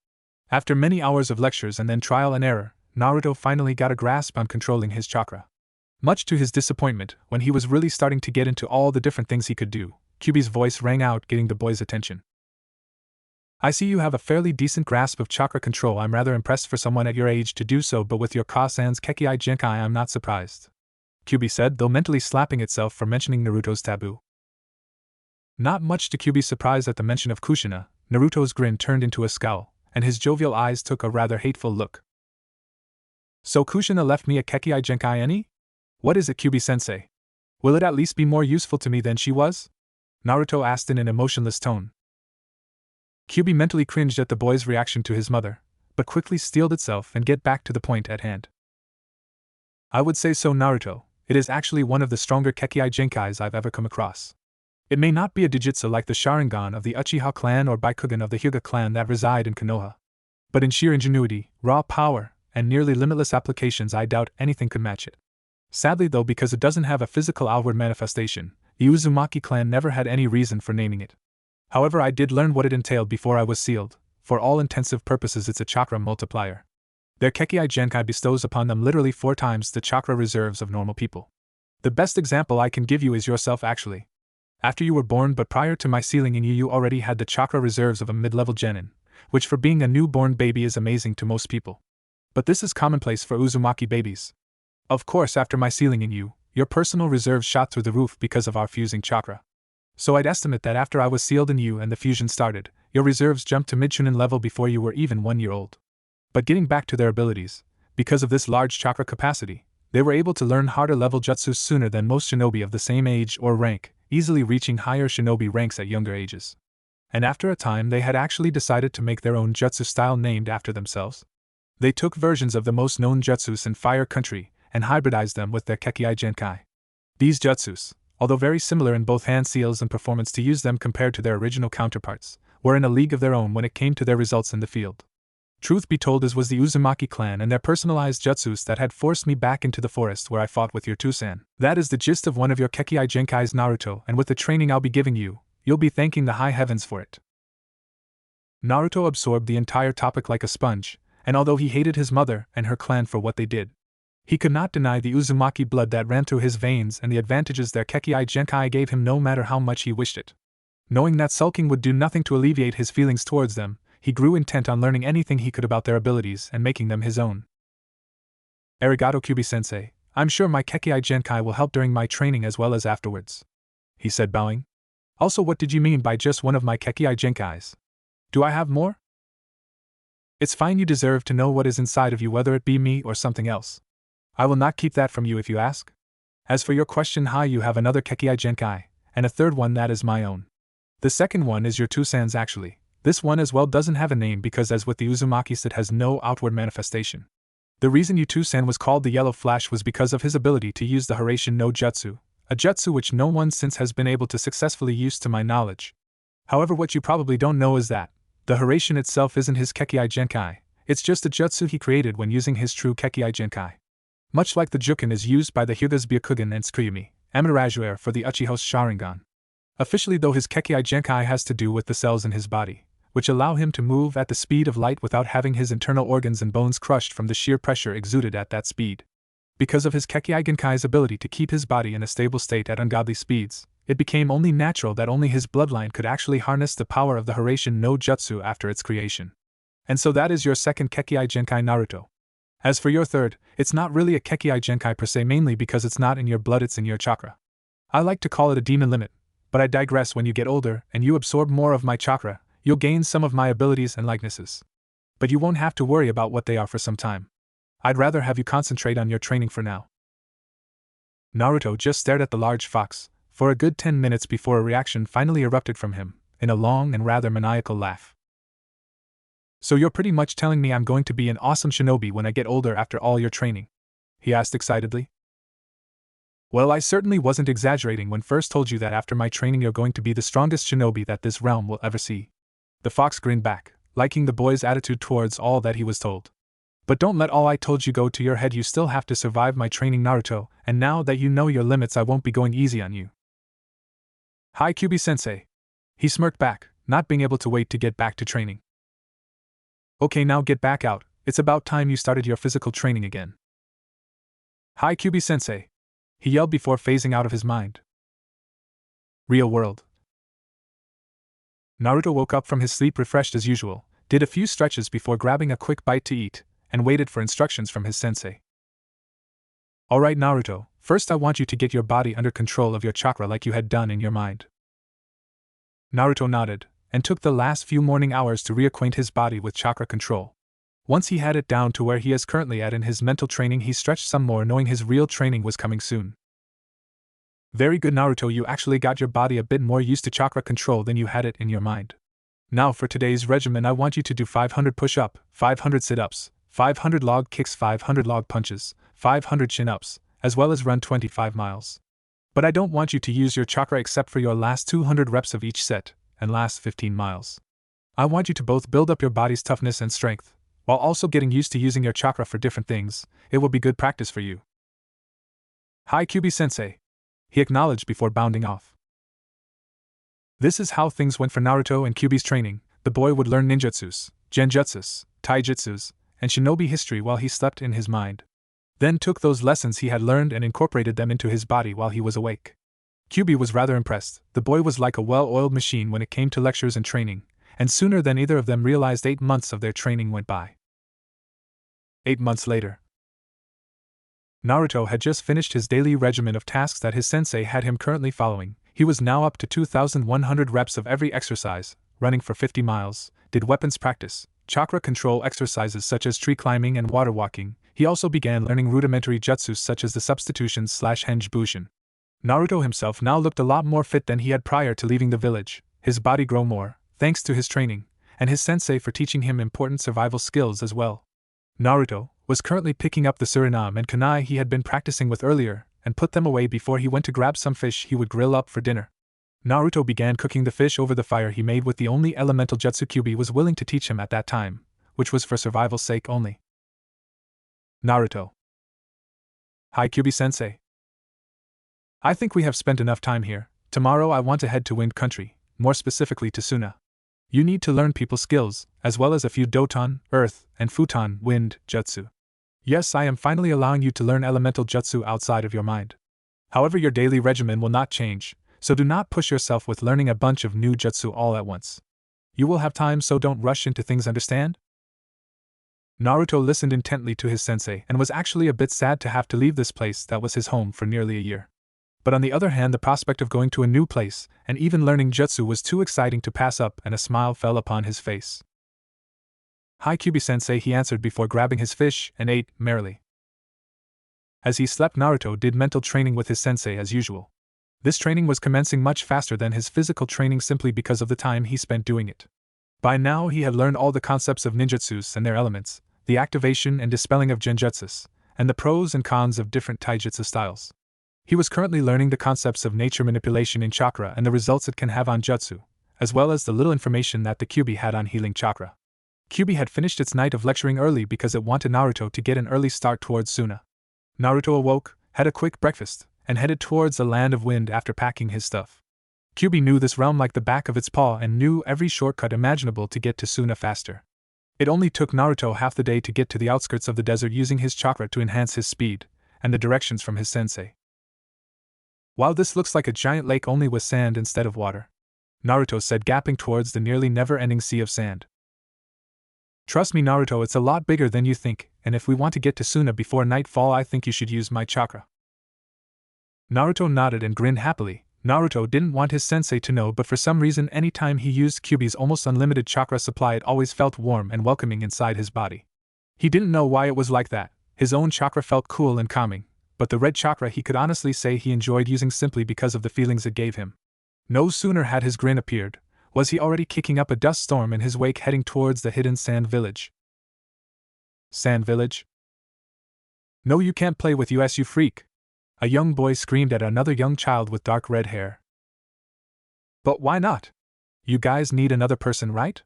S1: After many hours of lectures and then trial and error, Naruto finally got a grasp on controlling his chakra. Much to his disappointment, when he was really starting to get into all the different things he could do, Kyuubi's voice rang out, getting the boy's attention. I see you have a fairly decent grasp of chakra control. I'm rather impressed for someone at your age to do so, but with your Ka-san's Kekei Jinkai I'm not surprised. Kyuubi said, though mentally slapping itself for mentioning Naruto's taboo. Not much to Kyuubi's surprise at the mention of Kushina, Naruto's grin turned into a scowl, and his jovial eyes took a rather hateful look. So Kushina left me a Kekkei Genkai any? What is it, Kyubi-sensei? Will it at least be more useful to me than she was? Naruto asked in an emotionless tone. Kyubi mentally cringed at the boy's reaction to his mother, but quickly steeled itself and get back to the point at hand. I would say so, Naruto. It is actually one of the stronger Kekkei Genkais I've ever come across. It may not be a Dijutsu like the Sharingan of the Uchiha clan or Byakugan of the Hyuga clan that reside in Konoha. But in sheer ingenuity, raw power, and nearly limitless applications, I doubt anything could match it. Sadly though, because it doesn't have a physical outward manifestation, the Uzumaki clan never had any reason for naming it. However, I did learn what it entailed before I was sealed. For all intensive purposes, it's a chakra multiplier. Their Kekkei Genkai bestows upon them literally 4 times the chakra reserves of normal people. The best example I can give you is yourself actually. After you were born, but prior to my sealing in you, you already had the chakra reserves of a mid-level genin, which for being a newborn baby is amazing to most people. But this is commonplace for Uzumaki babies. Of course, after my sealing in you, your personal reserves shot through the roof because of our fusing chakra. So I'd estimate that after I was sealed in you and the fusion started, your reserves jumped to mid-chunin level before you were even 1 year old. But getting back to their abilities, because of this large chakra capacity, they were able to learn harder level jutsu sooner than most shinobi of the same age or rank, easily reaching higher shinobi ranks at younger ages. And after a time, they had actually decided to make their own jutsu style named after themselves. They took versions of the most known jutsus in Fire Country and hybridized them with their Kekkei Genkai. These jutsus, although very similar in both hand seals and performance to use them compared to their original counterparts, were in a league of their own when it came to their results in the field. Truth be told, it was the Uzumaki clan and their personalized jutsus that had forced me back into the forest where I fought with your Tusan. That is the gist of one of your Kekkei Genkais, Naruto, and with the training I'll be giving you, you'll be thanking the high heavens for it. Naruto absorbed the entire topic like a sponge, and although he hated his mother and her clan for what they did, he could not deny the Uzumaki blood that ran through his veins and the advantages their Kekkei Genkai gave him no matter how much he wished it. Knowing that sulking would do nothing to alleviate his feelings towards them, he grew intent on learning anything he could about their abilities and making them his own. Arigato, Kyubi-sensei. I'm sure my Kekkei Genkai will help during my training as well as afterwards, he said, bowing. Also, what did you mean by just one of my Kekkei Genkais? Do I have more? It's fine, you deserve to know what is inside of you, whether it be me or something else. I will not keep that from you if you ask. As for your question, you have another Kekkei Genkai, and a third one that is my own. The second one is your Tusan's actually. This one as well doesn't have a name because, as with the Uzumakis, it has no outward manifestation. The reason Tusan was called the Yellow Flash was because of his ability to use the Hiraishin no Jutsu, a jutsu which no one since has been able to successfully use to my knowledge. However, what you probably don't know is that the Hiraishin itself isn't his Kekkei Genkai, it's just a jutsu he created when using his true Kekkei Genkai. Much like the Juken is used by the Hyugas Byakugan and Tsukuyumi, Amaterasu for the Uchiha's Sharingan. Officially though, his Kekkei Genkai has to do with the cells in his body, which allow him to move at the speed of light without having his internal organs and bones crushed from the sheer pressure exuded at that speed. Because of his Kekkei Genkai's ability to keep his body in a stable state at ungodly speeds, it became only natural that only his bloodline could actually harness the power of the Hiraishin no Jutsu after its creation. And so that is your second Kekkei Genkai, Naruto. As for your third, it's not really a Kekkei Genkai per se, mainly because it's not in your blood, it's in your chakra. I like to call it a demon limit, but I digress. When you get older and you absorb more of my chakra, you'll gain some of my abilities and likenesses. But you won't have to worry about what they are for some time. I'd rather have you concentrate on your training for now. Naruto just stared at the large fox for a good 10 minutes before a reaction finally erupted from him, in a long and rather maniacal laugh. So you're pretty much telling me I'm going to be an awesome shinobi when I get older after all your training? He asked excitedly. Well, I certainly wasn't exaggerating when first told you that after my training you're going to be the strongest shinobi that this realm will ever see. The fox grinned back, liking the boy's attitude towards all that he was told. But don't let all I told you go to your head. You still have to survive my training, Naruto, and now that you know your limits, I won't be going easy on you. Hi, Kyubi-sensei. He smirked back, not being able to wait to get back to training. Okay, now get back out. It's about time you started your physical training again. Hi, Kyubi-sensei. He yelled before phasing out of his mind. Real world. Naruto woke up from his sleep refreshed as usual, did a few stretches before grabbing a quick bite to eat, and waited for instructions from his sensei. Alright, Naruto, first I want you to get your body under control of your chakra like you had done in your mind. Naruto nodded, and took the last few morning hours to reacquaint his body with chakra control. Once he had it down to where he is currently at in his mental training, he stretched some more, knowing his real training was coming soon. Very good, Naruto, you actually got your body a bit more used to chakra control than you had it in your mind. Now for today's regimen, I want you to do 500 push-up, 500 sit-ups, 500 log kicks, 500 log punches, 500 chin-ups, as well as run 25 miles. But I don't want you to use your chakra except for your last 200 reps of each set, and last 15 miles. I want you to both build up your body's toughness and strength, while also getting used to using your chakra for different things. It will be good practice for you. Hi Kyubi-sensei, he acknowledged before bounding off. This is how things went for Naruto and Kyubi's training. The boy would learn ninjutsus, genjutsus, taijutsus, and shinobi history while he slept in his mind. Then took those lessons he had learned and incorporated them into his body while he was awake. Kyubi was rather impressed. The boy was like a well-oiled machine when it came to lectures and training, and sooner than either of them realized 8 months of their training went by. 8 months later, Naruto had just finished his daily regimen of tasks that his sensei had him currently following. He was now up to 2,100 reps of every exercise, running for 50 miles, did weapons practice, chakra control exercises such as tree climbing and water walking. He also began learning rudimentary jutsus such as the substitutions/henjibushin. Naruto himself now looked a lot more fit than he had prior to leaving the village, his body grew more, thanks to his training, and his sensei for teaching him important survival skills as well. Naruto was currently picking up the Suriname and kunai he had been practicing with earlier, and put them away before he went to grab some fish he would grill up for dinner. Naruto began cooking the fish over the fire he made with the only elemental jutsu Kyubi was willing to teach him at that time, which was for survival's sake only. Naruto. Hi Kyubi-sensei. I think we have spent enough time here. Tomorrow I want to head to Wind Country, more specifically to Suna. You need to learn people skills, as well as a few Doton, Earth, and Futon, Wind, Jutsu. Yes, I am finally allowing you to learn elemental jutsu outside of your mind. However, your daily regimen will not change, so do not push yourself with learning a bunch of new jutsu all at once. You will have time, so don't rush into things, understand? Naruto listened intently to his sensei and was actually a bit sad to have to leave this place that was his home for nearly a year. But on the other hand, the prospect of going to a new place and even learning jutsu was too exciting to pass up, and a smile fell upon his face. Hi Kyubi-sensei, he answered before grabbing his fish and ate merrily. As he slept, Naruto did mental training with his sensei as usual. This training was commencing much faster than his physical training simply because of the time he spent doing it. By now he had learned all the concepts of ninjutsus and their elements, the activation and dispelling of genjutsus, and the pros and cons of different taijutsu styles. He was currently learning the concepts of nature manipulation in chakra and the results it can have on jutsu, as well as the little information that the Kyubi had on healing chakra. Kyubi had finished its night of lecturing early because it wanted Naruto to get an early start towards Suna. Naruto awoke, had a quick breakfast, and headed towards the land of wind after packing his stuff. Kyubi knew this realm like the back of its paw and knew every shortcut imaginable to get to Suna faster. It only took Naruto half the day to get to the outskirts of the desert using his chakra to enhance his speed, and the directions from his sensei. Wow, this looks like a giant lake only with sand instead of water, Naruto said, gaping towards the nearly never-ending sea of sand. Trust me Naruto, it's a lot bigger than you think, and if we want to get to Suna before nightfall, I think you should use my chakra. Naruto nodded and grinned happily. Naruto didn't want his sensei to know, but for some reason anytime he used Kyubi's almost unlimited chakra supply, it always felt warm and welcoming inside his body. He didn't know why it was like that. His own chakra felt cool and calming, but the red chakra he could honestly say he enjoyed using simply because of the feelings it gave him. No sooner had his grin appeared, was he already kicking up a dust storm in his wake, heading towards the hidden sand village. Sand village? No, you can't play with us, you freak! A young boy screamed at another young child with dark red hair. But why not? You guys need another person, right?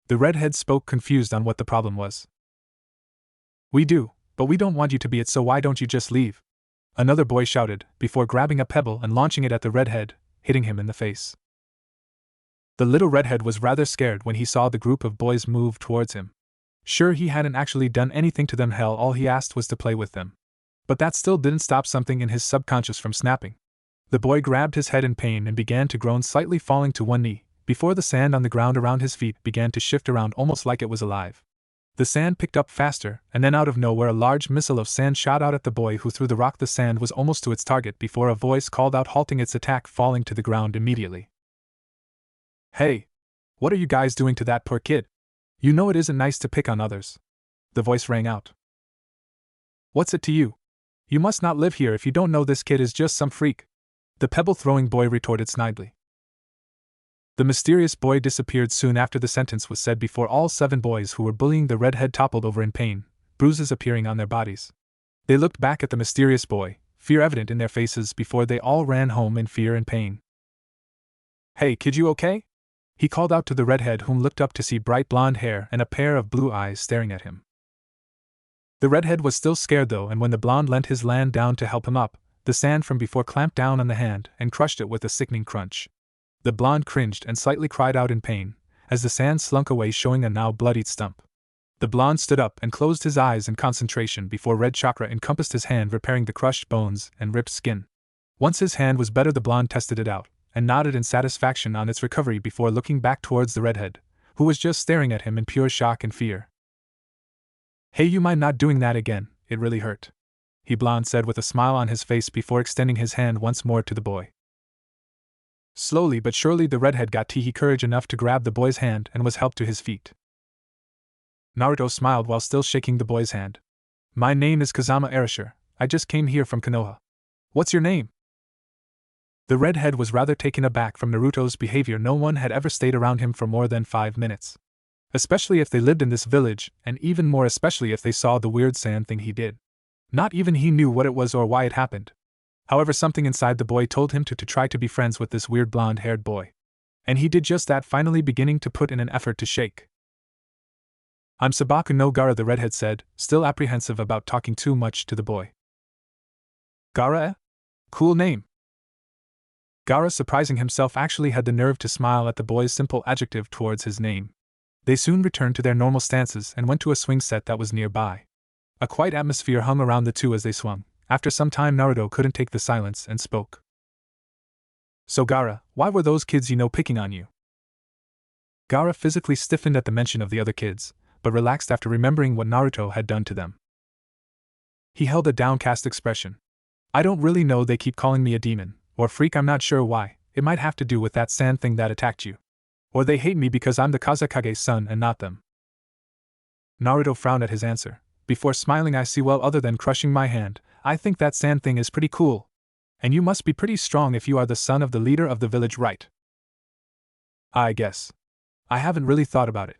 S1: The redhead spoke, confused on what the problem was. We do, but we don't want you to be it, so why don't you just leave? Another boy shouted, before grabbing a pebble and launching it at the redhead, hitting him in the face. The little redhead was rather scared when he saw the group of boys move towards him. Sure, he hadn't actually done anything to them, hell, all he asked was to play with them. But that still didn't stop something in his subconscious from snapping. The boy grabbed his head in pain and began to groan, slightly falling to one knee, before the sand on the ground around his feet began to shift around almost like it was alive. The sand picked up faster, and then out of nowhere a large missile of sand shot out at the boy who threw the rock. The sand was almost to its target before a voice called out, halting its attack, falling to the ground immediately. Hey! What are you guys doing to that poor kid? You know it isn't nice to pick on others. The voice rang out. What's it to you? You must not live here if you don't know this kid is just some freak, the pebble-throwing boy retorted snidely. The mysterious boy disappeared soon after the sentence was said before all 7 boys who were bullying the redhead toppled over in pain, bruises appearing on their bodies. They looked back at the mysterious boy, fear evident in their faces before they all ran home in fear and pain. Hey kid, you okay? He called out to the redhead, whom looked up to see bright blonde hair and a pair of blue eyes staring at him. The redhead was still scared though, and when the blonde leant his hand down to help him up, the sand from before clamped down on the hand and crushed it with a sickening crunch. The blonde cringed and slightly cried out in pain, as the sand slunk away showing a now bloodied stump. The blonde stood up and closed his eyes in concentration before red chakra encompassed his hand, repairing the crushed bones and ripped skin. Once his hand was better, the blonde tested it out, and nodded in satisfaction on its recovery before looking back towards the redhead, who was just staring at him in pure shock and fear. Hey, you mind not doing that again, it really hurt, he blonde said with a smile on his face before extending his hand once more to the boy. Slowly but surely the redhead got courage enough to grab the boy's hand and was helped to his feet. Naruto smiled while still shaking the boy's hand. My name is Kazama Erasure, I just came here from Konoha. What's your name? The redhead was rather taken aback from Naruto's behavior. No one had ever stayed around him for more than 5 minutes. Especially if they lived in this village, and even more especially if they saw the weird sand thing he did. Not even he knew what it was or why it happened. However, something inside the boy told him to try to be friends with this weird blonde-haired boy. And he did just that, finally beginning to put in an effort to shake. I'm Sabaku no Gara, the redhead said, still apprehensive about talking too much to the boy. Gara, eh? Cool name. Gara, surprising himself, actually had the nerve to smile at the boy's simple adjective towards his name. They soon returned to their normal stances and went to a swing set that was nearby. A quiet atmosphere hung around the two as they swung. After some time, Naruto couldn't take the silence and spoke. So Gara, why were those kids picking on you? Gara physically stiffened at the mention of the other kids, but relaxed after remembering what Naruto had done to them. He held a downcast expression. I don't really know, they keep calling me a demon, or freak, I'm not sure why. It might have to do with that sand thing that attacked you. Or they hate me because I'm the Kazekage's son and not them. Naruto frowned at his answer. Before smiling, I see, well, other than crushing my hand, I think that sand thing is pretty cool. And you must be pretty strong if you are the son of the leader of the village, right? I guess. I haven't really thought about it.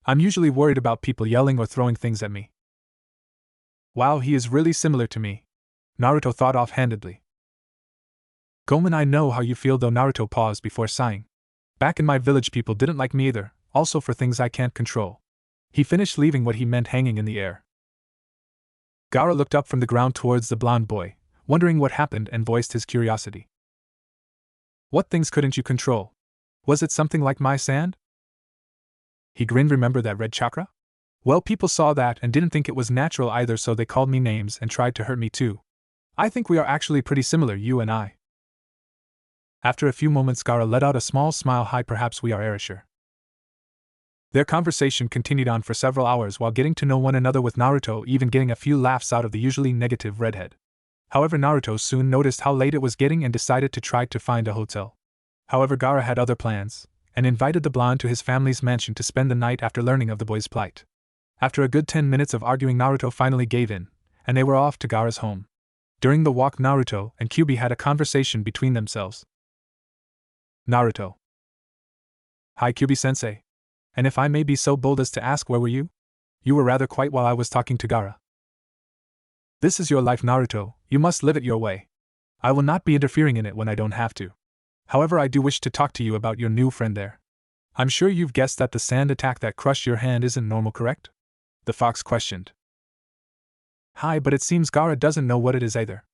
S1: I'm usually worried about people yelling or throwing things at me. Wow, he is really similar to me, Naruto thought offhandedly. Gomen, I know how you feel though. Naruto paused before sighing. Back in my village, people didn't like me either, also for things I can't control. He finished, leaving what he meant hanging in the air. Gara looked up from the ground towards the blonde boy, wondering what happened, and voiced his curiosity. What things couldn't you control? Was it something like my sand? He grinned. Remember that red chakra? Well, people saw that and didn't think it was natural either, so they called me names and tried to hurt me too. I think we are actually pretty similar, you and I. After a few moments, Gara let out a small smile. Hi, perhaps we are Erasure. Their conversation continued on for several hours while getting to know one another, with Naruto even getting a few laughs out of the usually negative redhead. However, Naruto soon noticed how late it was getting and decided to try to find a hotel. However, Gara had other plans, and invited the blonde to his family's mansion to spend the night after learning of the boy's plight. After a good 10 minutes of arguing, Naruto finally gave in, and they were off to Gara's home. During the walk, Naruto and Kyuubi had a conversation between themselves. Naruto. Hi Kyuubi-sensei. And if I may be so bold as to ask, where were you? You were rather quiet while I was talking to Gara. This is your life, Naruto, you must live it your way. I will not be interfering in it when I don't have to. However, I do wish to talk to you about your new friend there. I'm sure you've guessed that the sand attack that crushed your hand isn't normal, correct? The fox questioned. Hi, but it seems Gara doesn't know what it is either.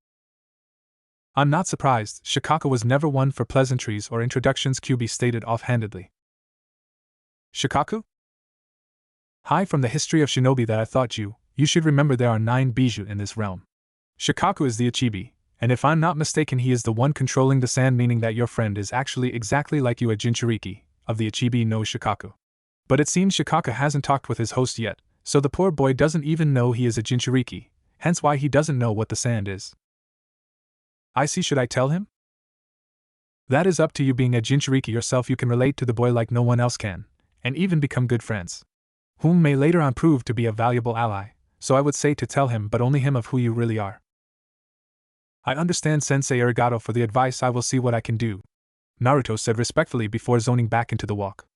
S1: I'm not surprised, Shikaka was never one for pleasantries or introductions, Kyuubi stated offhandedly. Shikaku? Hi, from the history of shinobi that I thought you should remember there are 9 bijou in this realm. Shikaku is the Ichibi, and if I'm not mistaken he is the one controlling the sand, meaning that your friend is actually exactly like you, a Jinchuriki, of the Ichibi no Shikaku. But it seems Shikaka hasn't talked with his host yet, so the poor boy doesn't even know he is a Jinchuriki, hence why he doesn't know what the sand is. I see, should I tell him? That is up to you. Being a Jinchuriki yourself, you can relate to the boy like no one else can, and even become good friends. whom may later on prove to be a valuable ally, so I would say to tell him, but only him, of who you really are. I understand, Sensei Arigato for the advice. I will see what I can do, Naruto said respectfully before zoning back into the walk.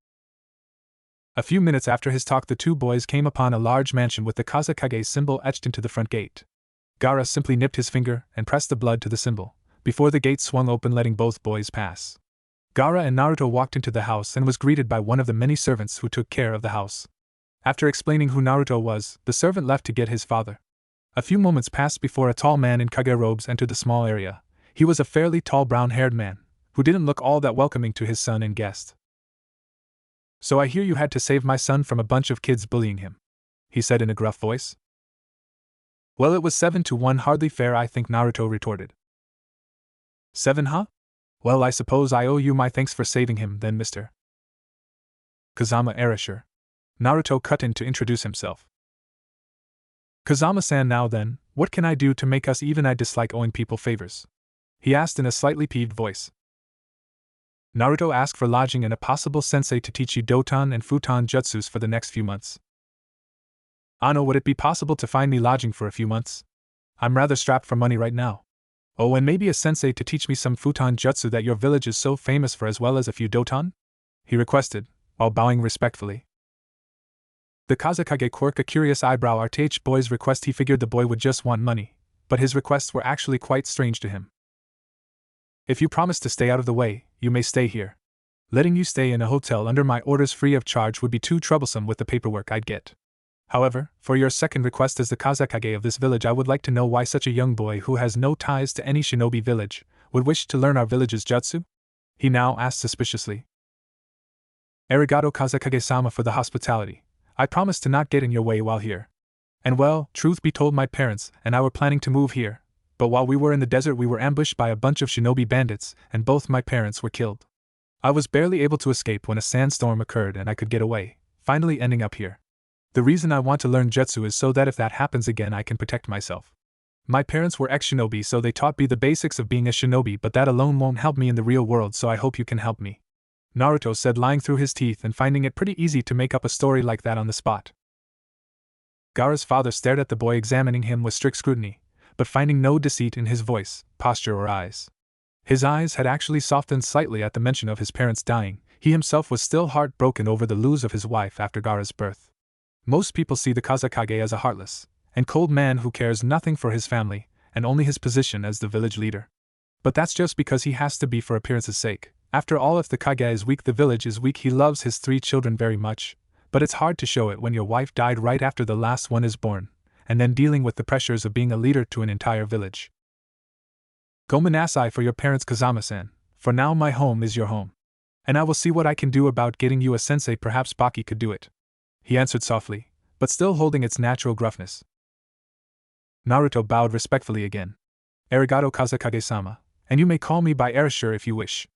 S1: A few minutes after his talk, the two boys came upon a large mansion with the Kazekage symbol etched into the front gate. Gaara simply nipped his finger and pressed the blood to the symbol, before the gate swung open, letting both boys pass. Gaara and Naruto walked into the house and was greeted by one of the many servants who took care of the house. After explaining who Naruto was, the servant left to get his father. A few moments passed before a tall man in Kage robes entered the small area. He was a fairly tall brown-haired man, who didn't look all that welcoming to his son and guest. So I hear you had to save my son from a bunch of kids bullying him, he said in a gruff voice. Well, it was 7-1, hardly fair, I think, Naruto retorted. 7, huh? Well, I suppose I owe you my thanks for saving him, then, Mr. Kazama Erasure. Naruto cut in to introduce himself. Kazama-san, now then, what can I do to make us even? I dislike owing people favors, he asked in a slightly peeved voice. Naruto asked for lodging and a possible sensei to teach you Doton and Futon jutsus for the next few months. Ano, would it be possible to find me lodging for a few months? I'm rather strapped for money right now. Oh, and maybe a sensei to teach me some Futon jutsu that your village is so famous for, as well as a few Doton? He requested, while bowing respectfully. The Kazekage quirked a curious eyebrow at the boy's request. He figured the boy would just want money, but his requests were actually quite strange to him. If you promise to stay out of the way, you may stay here. Letting you stay in a hotel under my orders free of charge would be too troublesome with the paperwork I'd get. However, for your second request as the Kazekage of this village, I would like to know why such a young boy who has no ties to any shinobi village would wish to learn our village's jutsu? He now asked suspiciously. Arigato Kazekage-sama for the hospitality. I promise to not get in your way while here. And well, truth be told, my parents and I were planning to move here, but while we were in the desert we were ambushed by a bunch of shinobi bandits, and both my parents were killed. I was barely able to escape when a sandstorm occurred and I could get away, finally ending up here. The reason I want to learn jutsu is so that if that happens again I can protect myself. My parents were ex-shinobi, so they taught me the basics of being a shinobi, but that alone won't help me in the real world, so I hope you can help me, Naruto said, lying through his teeth and finding it pretty easy to make up a story like that on the spot. Gaara's father stared at the boy, examining him with strict scrutiny, but finding no deceit in his voice, posture, or eyes. His eyes had actually softened slightly at the mention of his parents dying. He himself was still heartbroken over the loss of his wife after Gaara's birth. Most people see the Kazekage as a heartless and cold man who cares nothing for his family and only his position as the village leader. But that's just because he has to be for appearance's sake. After all, if the Kage is weak, the village is weak. He loves his 3 children very much, but it's hard to show it when your wife died right after the last one is born, and then dealing with the pressures of being a leader to an entire village. Gomenasai for your parents, Kazama-san. For now my home is your home. And I will see what I can do about getting you a sensei. Perhaps Baki could do it, he answered softly, but still holding its natural gruffness. Naruto bowed respectfully again. Arigato Kazekage-sama, and you may call me by Erasure if you wish.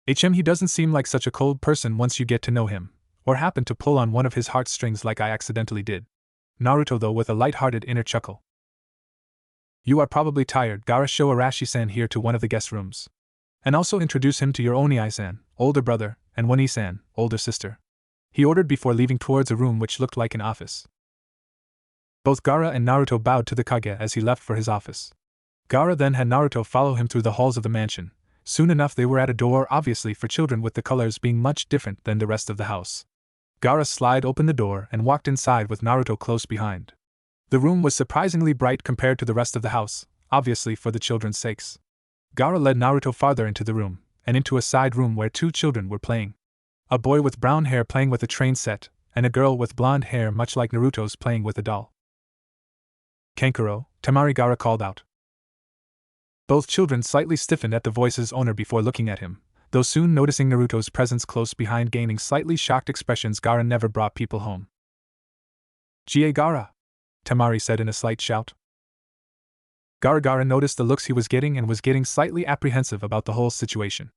S1: He doesn't seem like such a cold person once you get to know him, or happen to pull on one of his heartstrings like I accidentally did. Naruto, though, with a light-hearted inner chuckle. You are probably tired. Gaara, show Arashi-san here to one of the guest rooms. And also introduce him to your Oniai-san, older brother, and Wani-san, older sister, he ordered before leaving towards a room which looked like an office. Both Gaara and Naruto bowed to the Kage as he left for his office. Gaara then had Naruto follow him through the halls of the mansion. Soon enough they were at a door, obviously for children, with the colors being much different than the rest of the house. Gaara slid open the door and walked inside with Naruto close behind. The room was surprisingly bright compared to the rest of the house, obviously for the children's sakes. Gaara led Naruto farther into the room, and into a side room where 2 children were playing. A boy with brown hair playing with a train set, and a girl with blonde hair much like Naruto's playing with a doll. Kankuro, Temari, Gaara called out. Both children slightly stiffened at the voice's owner before looking at him, though soon noticing Naruto's presence close behind, gaining slightly shocked expressions. Gaara never brought people home. Jie Gaara, Temari said in a slight shout. Gaara noticed the looks he was getting and was getting slightly apprehensive about the whole situation.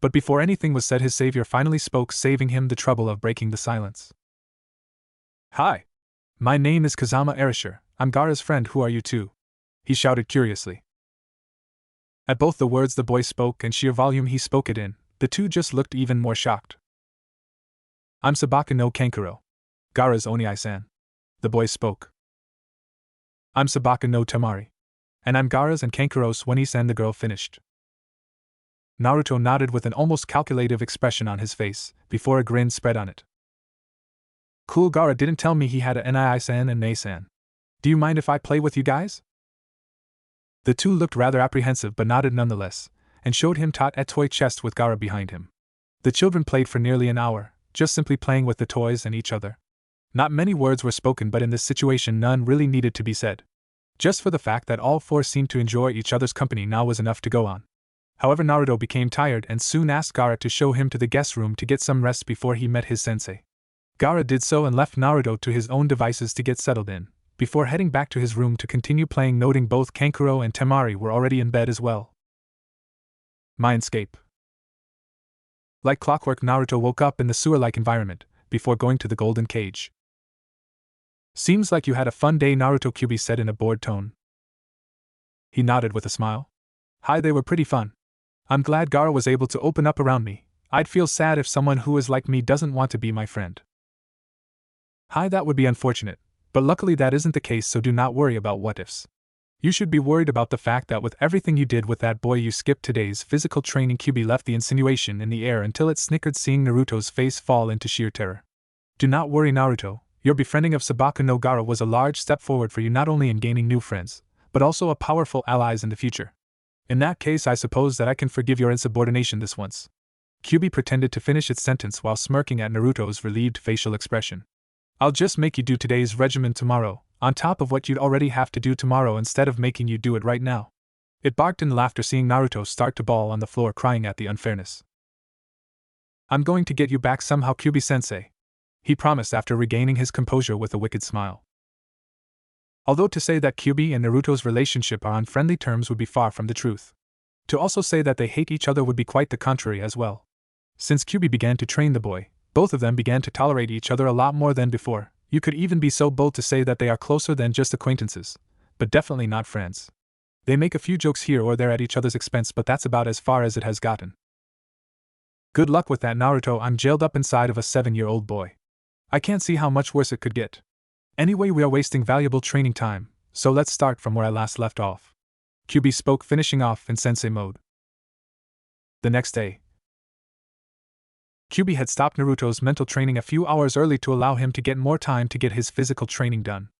S1: But before anything was said, his savior finally spoke, saving him the trouble of breaking the silence. Hi. My name is Kazama Erasure. I'm Gaara's friend. Who are you two? He shouted curiously. At both the words the boy spoke and sheer volume he spoke it in, the two just looked even more shocked. I'm Sabaka no Kankuro. Gaara's Oni-san. The boy spoke. I'm Sabaka no Tamari. And I'm Gaara's and Kankuro's Oni-san, the girl finished. Naruto nodded with an almost calculative expression on his face, before a grin spread on it. Cool, Gaara didn't tell me he had a Nii-san and Nei-san. Do you mind if I play with you guys? The two looked rather apprehensive but nodded nonetheless, and showed him a toy chest with Gaara behind him. The children played for nearly an hour, just simply playing with the toys and each other. Not many words were spoken, but in this situation none really needed to be said. Just for the fact that all four seemed to enjoy each other's company now was enough to go on. However, Naruto became tired and soon asked Gaara to show him to the guest room to get some rest before he met his sensei. Gaara did so and left Naruto to his own devices to get settled in, before heading back to his room to continue playing, noting both Kankuro and Temari were already in bed as well. Mindscape. Like clockwork, Naruto woke up in the sewer-like environment, before going to the golden cage. Seems like you had a fun day, Naruto, Kyuubi said in a bored tone. He nodded with a smile. Hi, they were pretty fun. I'm glad Gaara was able to open up around me. I'd feel sad if someone who is like me doesn't want to be my friend. Hi, that would be unfortunate, but luckily that isn't the case, so do not worry about what-ifs. You should be worried about the fact that with everything you did with that boy you skipped today's physical training. Kyuubi left the insinuation in the air until it snickered, seeing Naruto's face fall into sheer terror. Do not worry, Naruto, your befriending of Sabaka no Gaara was a large step forward for you, not only in gaining new friends, but also a powerful allies in the future. In that case, I suppose that I can forgive your insubordination this once. Kyuubi pretended to finish its sentence while smirking at Naruto's relieved facial expression. I'll just make you do today's regimen tomorrow, on top of what you'd already have to do tomorrow, instead of making you do it right now. It barked in laughter, seeing Naruto start to bawl on the floor, crying at the unfairness. I'm going to get you back somehow, Kyuubi-sensei, he promised after regaining his composure with a wicked smile. Although to say that Kyuubi and Naruto's relationship are on friendly terms would be far from the truth. To also say that they hate each other would be quite the contrary as well. Since Kyuubi began to train the boy, both of them began to tolerate each other a lot more than before. You could even be so bold to say that they are closer than just acquaintances, but definitely not friends. They make a few jokes here or there at each other's expense, but that's about as far as it has gotten. Good luck with that, Naruto. I'm jailed up inside of a 7-year-old boy. I can't see how much worse it could get. Anyway, we are wasting valuable training time, so let's start from where I last left off. Kyuubi spoke, finishing off in sensei mode. The next day, Kyuubi had stopped Naruto's mental training a few hours early to allow him to get more time to get his physical training done.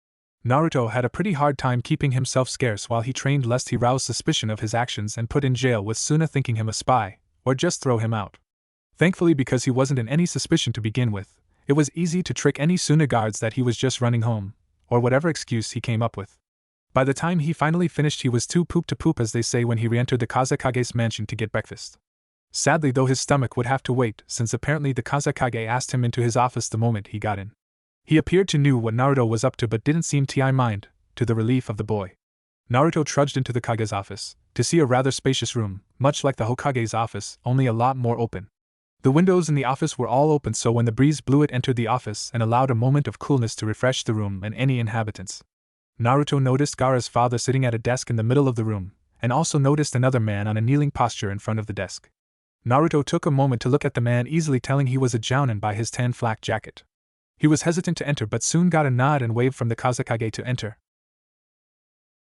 S1: Naruto had a pretty hard time keeping himself scarce while he trained, lest he rouse suspicion of his actions and put in jail, with Suna thinking him a spy, or just throw him out. Thankfully, because he wasn't in any suspicion to begin with, it was easy to trick any Suna guards that he was just running home, or whatever excuse he came up with. By the time he finally finished, he was too pooped to poop, as they say, when he re-entered the Kazekage's mansion to get breakfast. Sadly, though, his stomach would have to wait, since apparently the Kazekage asked him into his office the moment he got in. He appeared to know what Naruto was up to, but didn't seem to mind, to the relief of the boy. Naruto trudged into the Kage's office, to see a rather spacious room, much like the Hokage's office, only a lot more open. The windows in the office were all open, so when the breeze blew it entered the office and allowed a moment of coolness to refresh the room and any inhabitants. Naruto noticed Gaara's father sitting at a desk in the middle of the room, and also noticed another man on a kneeling posture in front of the desk. Naruto took a moment to look at the man, easily telling he was a jounin by his tan flak jacket. He was hesitant to enter, but soon got a nod and waved from the Kazekage to enter.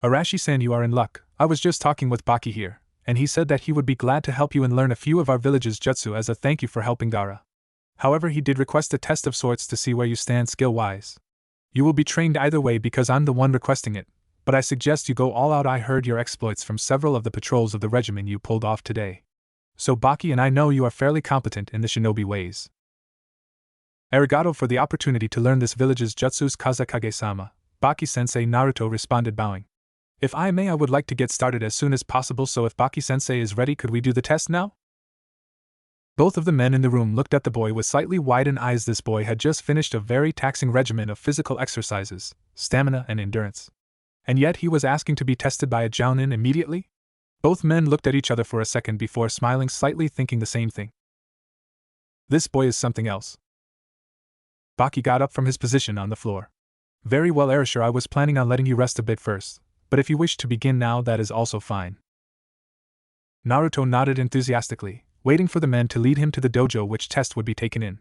S1: Arashi-san, you are in luck. I was just talking with Baki here, and he said that he would be glad to help you and learn a few of our village's jutsu as a thank you for helping Gaara. However, he did request a test of sorts to see where you stand skill-wise. You will be trained either way because I'm the one requesting it, but I suggest you go all out. I heard your exploits from several of the patrols of the regiment you pulled off today. So Baki and I know you are fairly competent in the shinobi ways. Arigato for the opportunity to learn this village's jutsus, Kazekage-sama, Baki-sensei, Naruto responded, bowing. If I may, I would like to get started as soon as possible, so if Baki-sensei is ready, could we do the test now? Both of the men in the room looked at the boy with slightly widened eyes. This boy had just finished a very taxing regimen of physical exercises, stamina and endurance. And yet he was asking to be tested by a jounin immediately? Both men looked at each other for a second before smiling slightly, thinking the same thing. This boy is something else. Baki got up from his position on the floor. Very well, Arashir, I was planning on letting you rest a bit first, but if you wish to begin now, that is also fine. Naruto nodded enthusiastically, waiting for the men to lead him to the dojo which test would be taken in.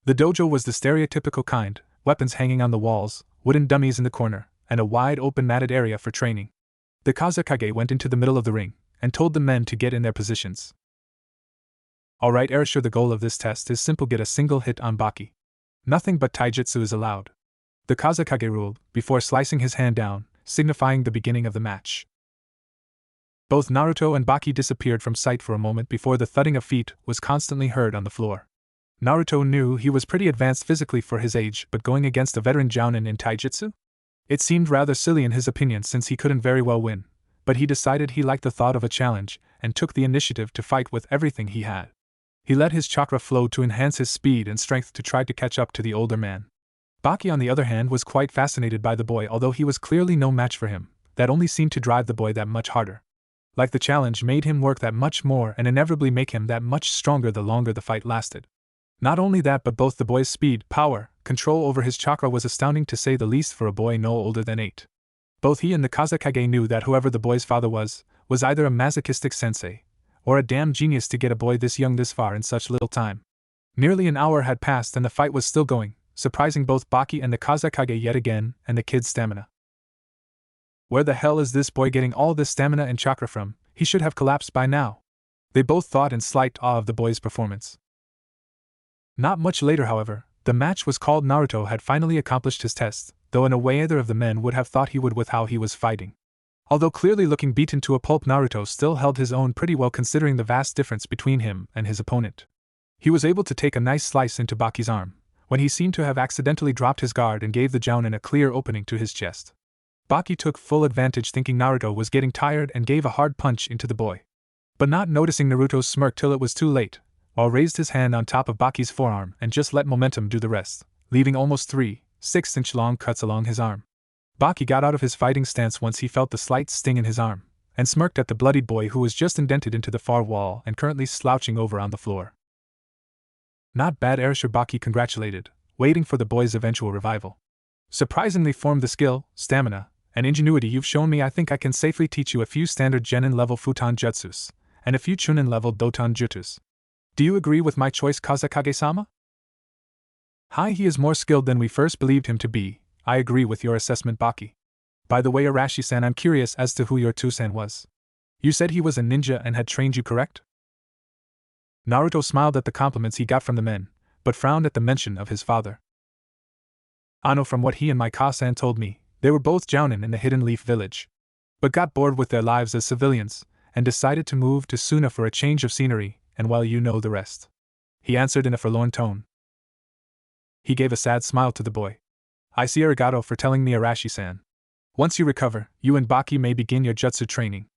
S1: The dojo was the stereotypical kind, weapons hanging on the walls, wooden dummies in the corner, and a wide open matted area for training. The Kazekage went into the middle of the ring and told the men to get in their positions. Alright, Arisher, the goal of this test is simple: get a single hit on Baki. Nothing but taijutsu is allowed. The Kazekage ruled, before slicing his hand down, signifying the beginning of the match. Both Naruto and Baki disappeared from sight for a moment before the thudding of feet was constantly heard on the floor. Naruto knew he was pretty advanced physically for his age, but going against a veteran jounin in taijutsu? It seemed rather silly in his opinion since he couldn't very well win, but he decided he liked the thought of a challenge and took the initiative to fight with everything he had. He let his chakra flow to enhance his speed and strength to try to catch up to the older man. Baki, on the other hand, was quite fascinated by the boy, although he was clearly no match for him. That only seemed to drive the boy that much harder. Like the challenge made him work that much more and inevitably make him that much stronger the longer the fight lasted. Not only that, but both the boy's speed, power, control over his chakra was astounding to say the least for a boy no older than 8. Both he and the Kazekage knew that whoever the boy's father was either a masochistic sensei, or a damn genius to get a boy this young this far in such little time. Nearly an hour had passed and the fight was still going, surprising both Baki and the Kazekage yet again, and the kid's stamina. Where the hell is this boy getting all this stamina and chakra from? He should have collapsed by now. They both thought in slight awe of the boy's performance. Not much later, however, the match was called. Naruto had finally accomplished his test, though in a way either of the men would have thought he would with how he was fighting. Although clearly looking beaten to a pulp, Naruto still held his own pretty well considering the vast difference between him and his opponent. He was able to take a nice slice into Baki's arm, when he seemed to have accidentally dropped his guard and gave the jounin a clear opening to his chest. Baki took full advantage, thinking Naruto was getting tired, and gave a hard punch into the boy. But not noticing Naruto's smirk till it was too late, while raised his hand on top of Baki's forearm and just let momentum do the rest, leaving almost 3 6-inch long cuts along his arm. Baki got out of his fighting stance once he felt the slight sting in his arm, and smirked at the bloodied boy who was just indented into the far wall and currently slouching over on the floor. Not bad, Arisher, Baki congratulated, waiting for the boy's eventual revival. Surprisingly formed the skill, stamina, and ingenuity you've shown me. I think I can safely teach you a few standard genin level futon jutsus, and a few chunin level doton jutsus. Do you agree with my choice, Kazekage-sama? Hi, he is more skilled than we first believed him to be. I agree with your assessment, Baki. By the way, Arashi-san, I'm curious as to who your Tusan was. You said he was a ninja and had trained you, correct? Naruto smiled at the compliments he got from the men, but frowned at the mention of his father. Ano, from what he and my Ka-san told me, they were both jounin in the Hidden Leaf Village, but got bored with their lives as civilians, and decided to move to Suna for a change of scenery, and well, you know the rest. He answered in a forlorn tone. He gave a sad smile to the boy. I see, arigato for telling me, Arashi-san. Once you recover, you and Baki may begin your jutsu training.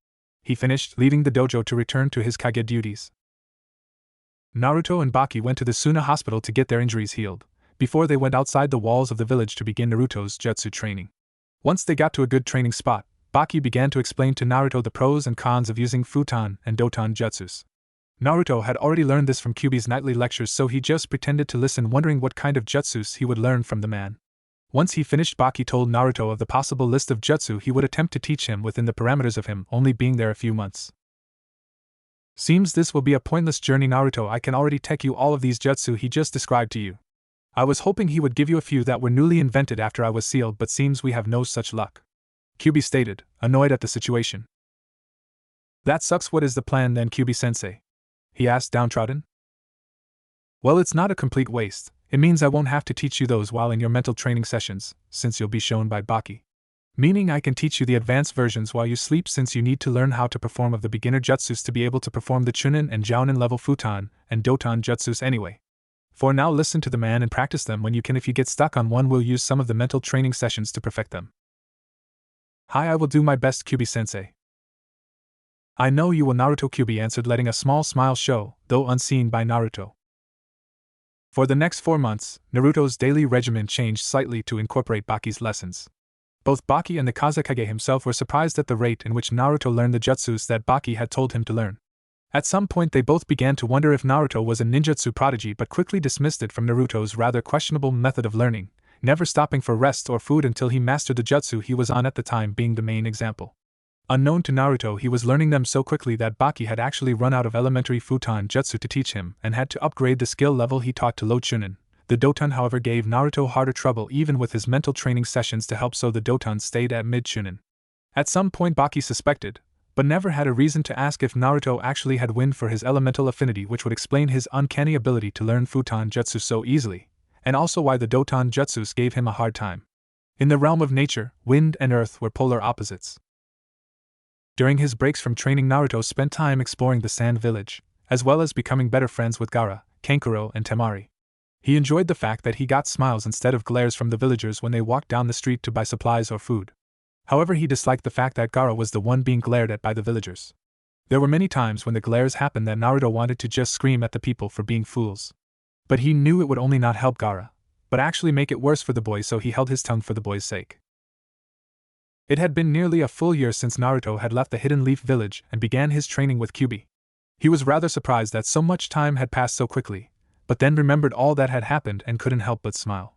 S1: He finished, leaving the dojo to return to his Kage duties. Naruto and Baki went to the Suna hospital to get their injuries healed, before they went outside the walls of the village to begin Naruto's jutsu training. Once they got to a good training spot, Baki began to explain to Naruto the pros and cons of using futon and doton jutsus. Naruto had already learned this from Kyuubi's nightly lectures, so he just pretended to listen, wondering what kind of jutsus he would learn from the man. Once he finished, Baki told Naruto of the possible list of jutsu he would attempt to teach him within the parameters of him only being there a few months. Seems this will be a pointless journey, Naruto. I can already take you all of these jutsu he just described to you. I was hoping he would give you a few that were newly invented after I was sealed, but seems we have no such luck. Kyuubi stated, annoyed at the situation. That sucks. What is the plan then, Kyuubi-sensei? He asked, downtrodden. Well, it's not a complete waste. It means I won't have to teach you those while in your mental training sessions, since you'll be shown by Baki. Meaning I can teach you the advanced versions while you sleep, since you need to learn how to perform of the beginner jutsus to be able to perform the chunin and jounin level futon and doton jutsus anyway. For now, listen to the man and practice them when you can. If you get stuck on one, we'll use some of the mental training sessions to perfect them. Hi, I will do my best, Kyuubi-sensei. I know you will, Naruto. Kyuubi answered, letting a small smile show, though unseen by Naruto. For the next 4 months, Naruto's daily regimen changed slightly to incorporate Baki's lessons. Both Baki and the Kazekage himself were surprised at the rate in which Naruto learned the jutsus that Baki had told him to learn. At some point they both began to wonder if Naruto was a ninjutsu prodigy, but quickly dismissed it from Naruto's rather questionable method of learning, never stopping for rest or food until he mastered the jutsu he was on at the time, being the main example. Unknown to Naruto, he was learning them so quickly that Baki had actually run out of elementary futon jutsu to teach him and had to upgrade the skill level he taught to low chunin, The Doton, however, gave Naruto harder trouble even with his mental training sessions to help, so the Doton stayed at mid-Chunin. At some point Baki suspected, but never had a reason to ask, if Naruto actually had wind for his elemental affinity, which would explain his uncanny ability to learn Futon Jutsu so easily, and also why the Doton Jutsus gave him a hard time. In the realm of nature, wind and earth were polar opposites. During his breaks from training, Naruto spent time exploring the Sand Village, as well as becoming better friends with Gaara, Kankuro, and Temari. He enjoyed the fact that he got smiles instead of glares from the villagers when they walked down the street to buy supplies or food. However, he disliked the fact that Gaara was the one being glared at by the villagers. There were many times when the glares happened that Naruto wanted to just scream at the people for being fools. But he knew it would only not help Gaara, but actually make it worse for the boy, so he held his tongue for the boy's sake. It had been nearly a full year since Naruto had left the Hidden Leaf Village and began his training with Kyuubi. He was rather surprised that so much time had passed so quickly, but then remembered all that had happened and couldn't help but smile.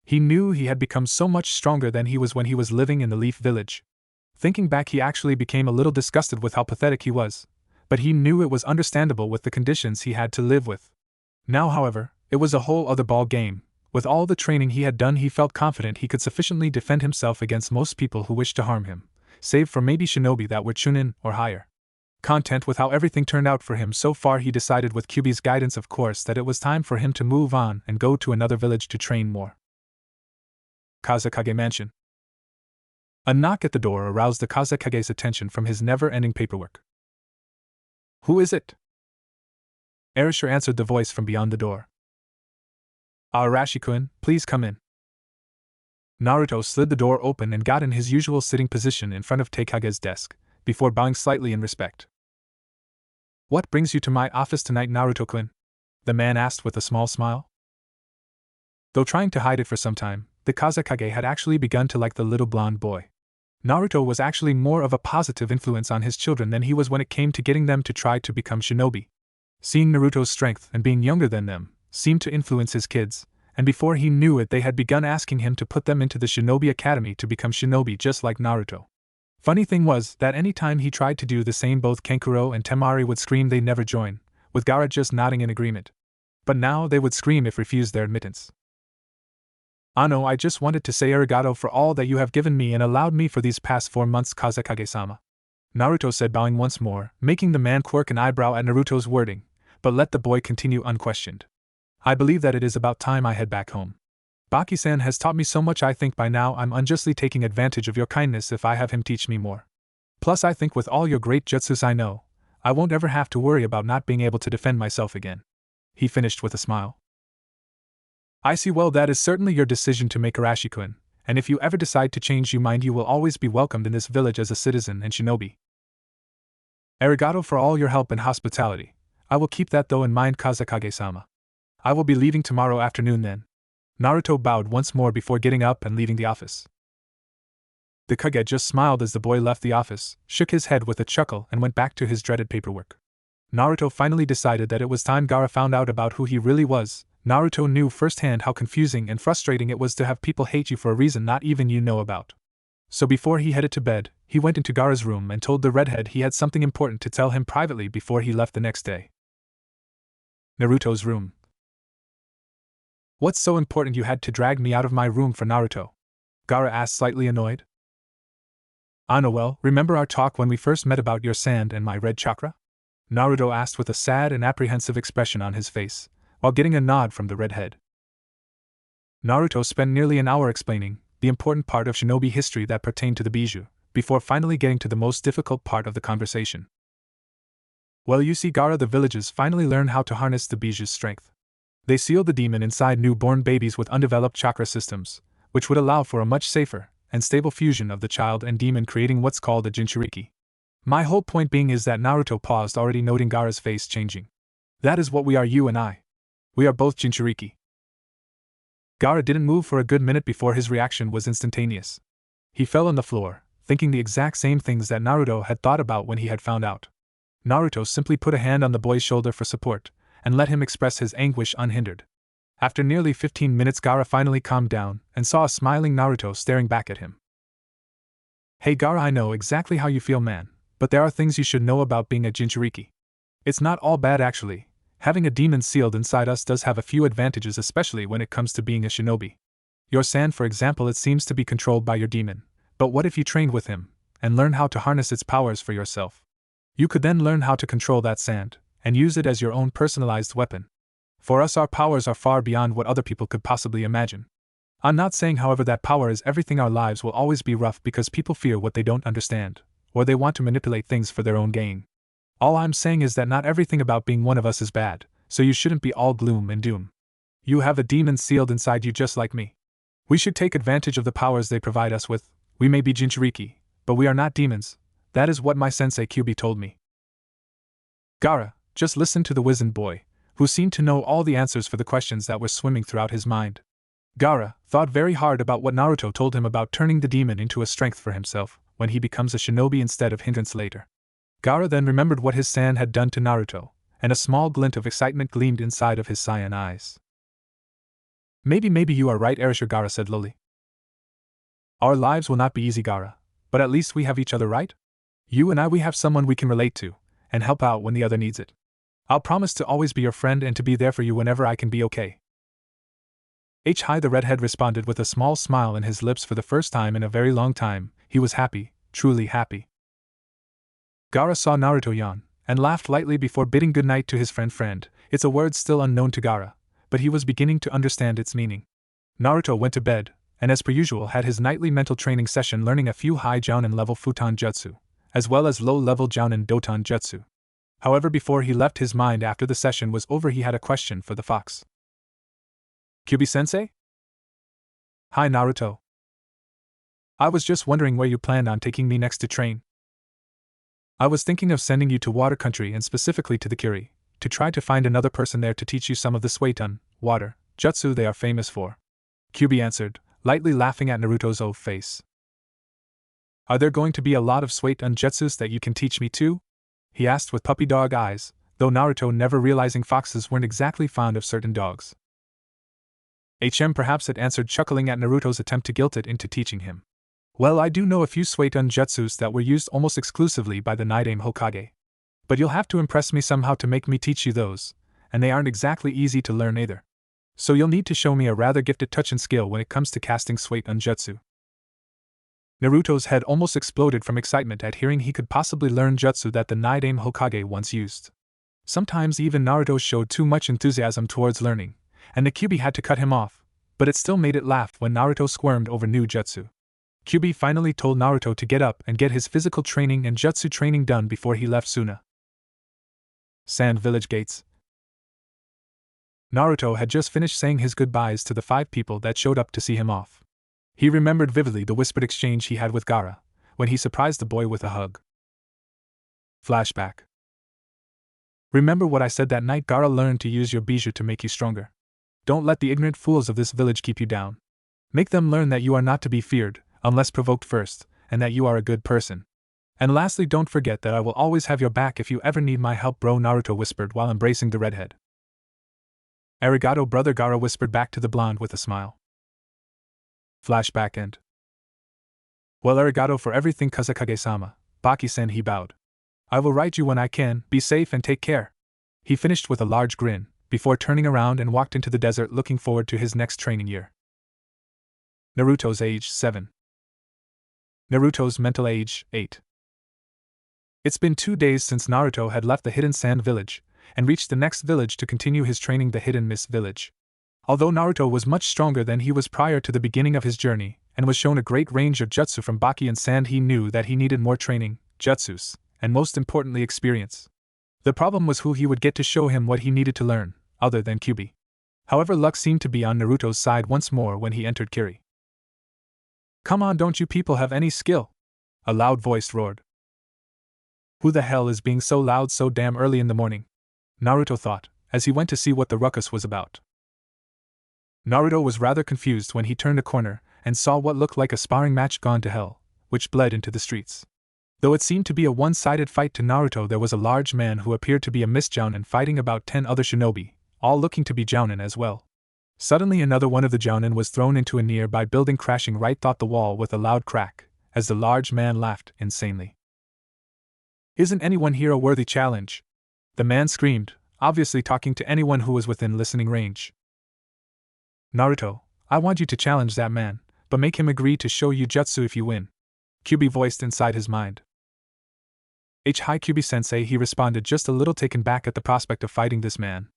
S1: He knew he had become so much stronger than he was when he was living in the Leaf Village. Thinking back, he actually became a little disgusted with how pathetic he was, but he knew it was understandable with the conditions he had to live with. Now, however, it was a whole other ball game. With all the training he had done, he felt confident he could sufficiently defend himself against most people who wished to harm him, save for maybe shinobi that were Chunin or higher. Content with how everything turned out for him so far, he decided, with Kyuubi's guidance of course, that it was time for him to move on and go to another village to train more. Kazekage Mansion. A knock at the door aroused the Kazekage's attention from his never-ending paperwork. "Who is it?" Erasure answered the voice from beyond the door. "Arashi-kun, please come in." Naruto slid the door open and got in his usual sitting position in front of Teikage's desk, before bowing slightly in respect. "What brings you to my office tonight, Naruto-kun?" the man asked with a small smile. Though trying to hide it for some time, the Kazekage had actually begun to like the little blonde boy. Naruto was actually more of a positive influence on his children than he was when it came to getting them to try to become shinobi. Seeing Naruto's strength and being younger than them seemed to influence his kids, and before he knew it they had begun asking him to put them into the Shinobi Academy to become shinobi just like Naruto. Funny thing was that any time he tried to do the same, both Kankuro and Temari would scream they never join, with Gaara just nodding in agreement. But now they would scream if refused their admittance. "Ano, I just wanted to say arigato for all that you have given me and allowed me for these past 4 months, Kazekage-sama," Naruto said, bowing once more, making the man quirk an eyebrow at Naruto's wording, but let the boy continue unquestioned. "I believe that it is about time I head back home. Baki-san has taught me so much, I think by now I'm unjustly taking advantage of your kindness if I have him teach me more. Plus I think with all your great jutsus I know, I won't ever have to worry about not being able to defend myself again," he finished with a smile. "I see. Well, that is certainly your decision to make, Arashi-kun, and if you ever decide to change your mind you will always be welcomed in this village as a citizen and shinobi. Arigato for all your help and hospitality. I will keep that though in mind, Kazekage-sama. I will be leaving tomorrow afternoon then." Naruto bowed once more before getting up and leaving the office. The Kage just smiled as the boy left the office, shook his head with a chuckle and went back to his dreaded paperwork. Naruto finally decided that it was time Gaara found out about who he really was. Naruto knew firsthand how confusing and frustrating it was to have people hate you for a reason not even you know about. So before he headed to bed, he went into Gaara's room and told the redhead he had something important to tell him privately before he left the next day. Naruto's room. "What's so important you had to drag me out of my room for, Naruto?" Gaara asked, slightly annoyed. "Ano, well, remember our talk when we first met about your sand and my red chakra?" Naruto asked with a sad and apprehensive expression on his face, while getting a nod from the redhead. Naruto spent nearly an hour explaining the important part of shinobi history that pertained to the Bijou, before finally getting to the most difficult part of the conversation. "Well, you see, Gaara, the villages finally learned how to harness the Bijou's strength. They sealed the demon inside newborn babies with undeveloped chakra systems, which would allow for a much safer and stable fusion of the child and demon, creating what's called a Jinchuriki. My whole point being is that," Naruto paused, already noting Gaara's face changing. "That is what we are, you and I. We are both Jinchuriki." Gaara didn't move for a good minute before his reaction was instantaneous. He fell on the floor, thinking the exact same things that Naruto had thought about when he had found out. Naruto simply put a hand on the boy's shoulder for support, and let him express his anguish unhindered. After nearly 15 minutes, Gaara finally calmed down and saw a smiling Naruto staring back at him. "Hey Gaara, I know exactly how you feel, man, but there are things you should know about being a Jinchuriki. It's not all bad actually, Having a demon sealed inside us does have a few advantages, especially when it comes to being a shinobi. Your sand, for example, it seems to be controlled by your demon, but what if you trained with him, and learn how to harness its powers for yourself? You could then learn how to control that sand, and use it as your own personalized weapon. For us, our powers are far beyond what other people could possibly imagine. I'm not saying, however, that power is everything. Our lives will always be rough because people fear what they don't understand, or they want to manipulate things for their own gain. All I'm saying is that not everything about being one of us is bad, so you shouldn't be all gloom and doom. You have a demon sealed inside you just like me. We should take advantage of the powers they provide us with. We may be Jinchuriki, but we are not demons. That is what my sensei Kyubi told me. Gaara just listened to the wizened boy, who seemed to know all the answers for the questions that were swimming throughout his mind. Gaara thought very hard about what Naruto told him about turning the demon into a strength for himself when he becomes a shinobi instead of hindrance later. Gaara then remembered what his sand had done to Naruto, and a small glint of excitement gleamed inside of his cyan eyes. Maybe you are right, Erasure, Gaara said lowly. Our lives will not be easy, Gaara, but at least we have each other, right? You and I, we have someone we can relate to, and help out when the other needs it. I'll promise to always be your friend and to be there for you whenever I can be okay. Hi, the redhead responded with a small smile in his lips. For the first time in a very long time, he was happy, truly happy. Gaara saw Naruto yawn, and laughed lightly before bidding goodnight to his friend. It's a word still unknown to Gaara, but he was beginning to understand its meaning. Naruto went to bed, and as per usual had his nightly mental training session, learning a few high Jounin level Futon Jutsu, as well as low-level Jounin Doton Jutsu. However, before he left his mind after the session was over, he had a question for the fox. Kyubi-sensei? Hi, Naruto. I was just wondering where you planned on taking me next to train. I was thinking of sending you to Water Country, and specifically to the Kiri, to try to find another person there to teach you some of the Suiton, water, jutsu they are famous for. Kyubi answered, lightly laughing at Naruto's face. Are there going to be a lot of Suiton jutsus that you can teach me too? He asked with puppy dog eyes, though Naruto never realizing foxes weren't exactly fond of certain dogs. Perhaps it answered, chuckling at Naruto's attempt to guilt it into teaching him. Well, I do know a few Suiton jutsus that were used almost exclusively by the Nidaime Hokage. But you'll have to impress me somehow to make me teach you those, and they aren't exactly easy to learn either. So you'll need to show me a rather gifted touch and skill when it comes to casting Suiton jutsu. Naruto's head almost exploded from excitement at hearing he could possibly learn jutsu that the Nidaime Hokage once used. Sometimes even Naruto showed too much enthusiasm towards learning, and the Kyubi had to cut him off, but it still made it laugh when Naruto squirmed over new jutsu. Kyubi finally told Naruto to get up and get his physical training and jutsu training done before he left Suna. Sand Village Gates. Naruto had just finished saying his goodbyes to the 5 people that showed up to see him off. He remembered vividly the whispered exchange he had with Gaara, when he surprised the boy with a hug. Flashback. Remember what I said that night? Gaara learned to use your bijou to make you stronger. Don't let the ignorant fools of this village keep you down. Make them learn that you are not to be feared, unless provoked first, and that you are a good person. And lastly, don't forget that I will always have your back if you ever need my help, bro, Naruto whispered while embracing the redhead. Arigato, brother, Gaara whispered back to the blonde with a smile. Flashback end. Well, arigato for everything, Kazakage-sama, Baki-sen, he bowed. I will write you when I can. Be safe and take care. He finished with a large grin, before turning around and walked into the desert, looking forward to his next training year. Naruto's age 7. Naruto's mental age 8. It's been 2 days since Naruto had left the Hidden Sand Village, and reached the next village to continue his training, the Hidden Mist Village. Although Naruto was much stronger than he was prior to the beginning of his journey, and was shown a great range of jutsu from Baki and Sand, he knew that he needed more training, jutsus, and most importantly experience. The problem was who he would get to show him what he needed to learn, other than Kyubi. However, luck seemed to be on Naruto's side once more when he entered Kiri. Come on, don't you people have any skill? A loud voice roared. Who the hell is being so loud so damn early in the morning? Naruto thought, as he went to see what the ruckus was about. Naruto was rather confused when he turned a corner and saw what looked like a sparring match gone to hell, which bled into the streets. Though it seemed to be a one-sided fight to Naruto, there was a large man who appeared to be a Mist Jounin fighting about 10 other shinobi, all looking to be Jounin as well. Suddenly another one of the Jounin was thrown into a nearby building, crashing right through the wall with a loud crack, as the large man laughed insanely. Isn't anyone here a worthy challenge? The man screamed, obviously talking to anyone who was within listening range. Naruto, I want you to challenge that man, but make him agree to show you jutsu if you win, Kyuubi voiced inside his mind. Hi Kyuubi-sensei, he responded, just a little taken back at the prospect of fighting this man.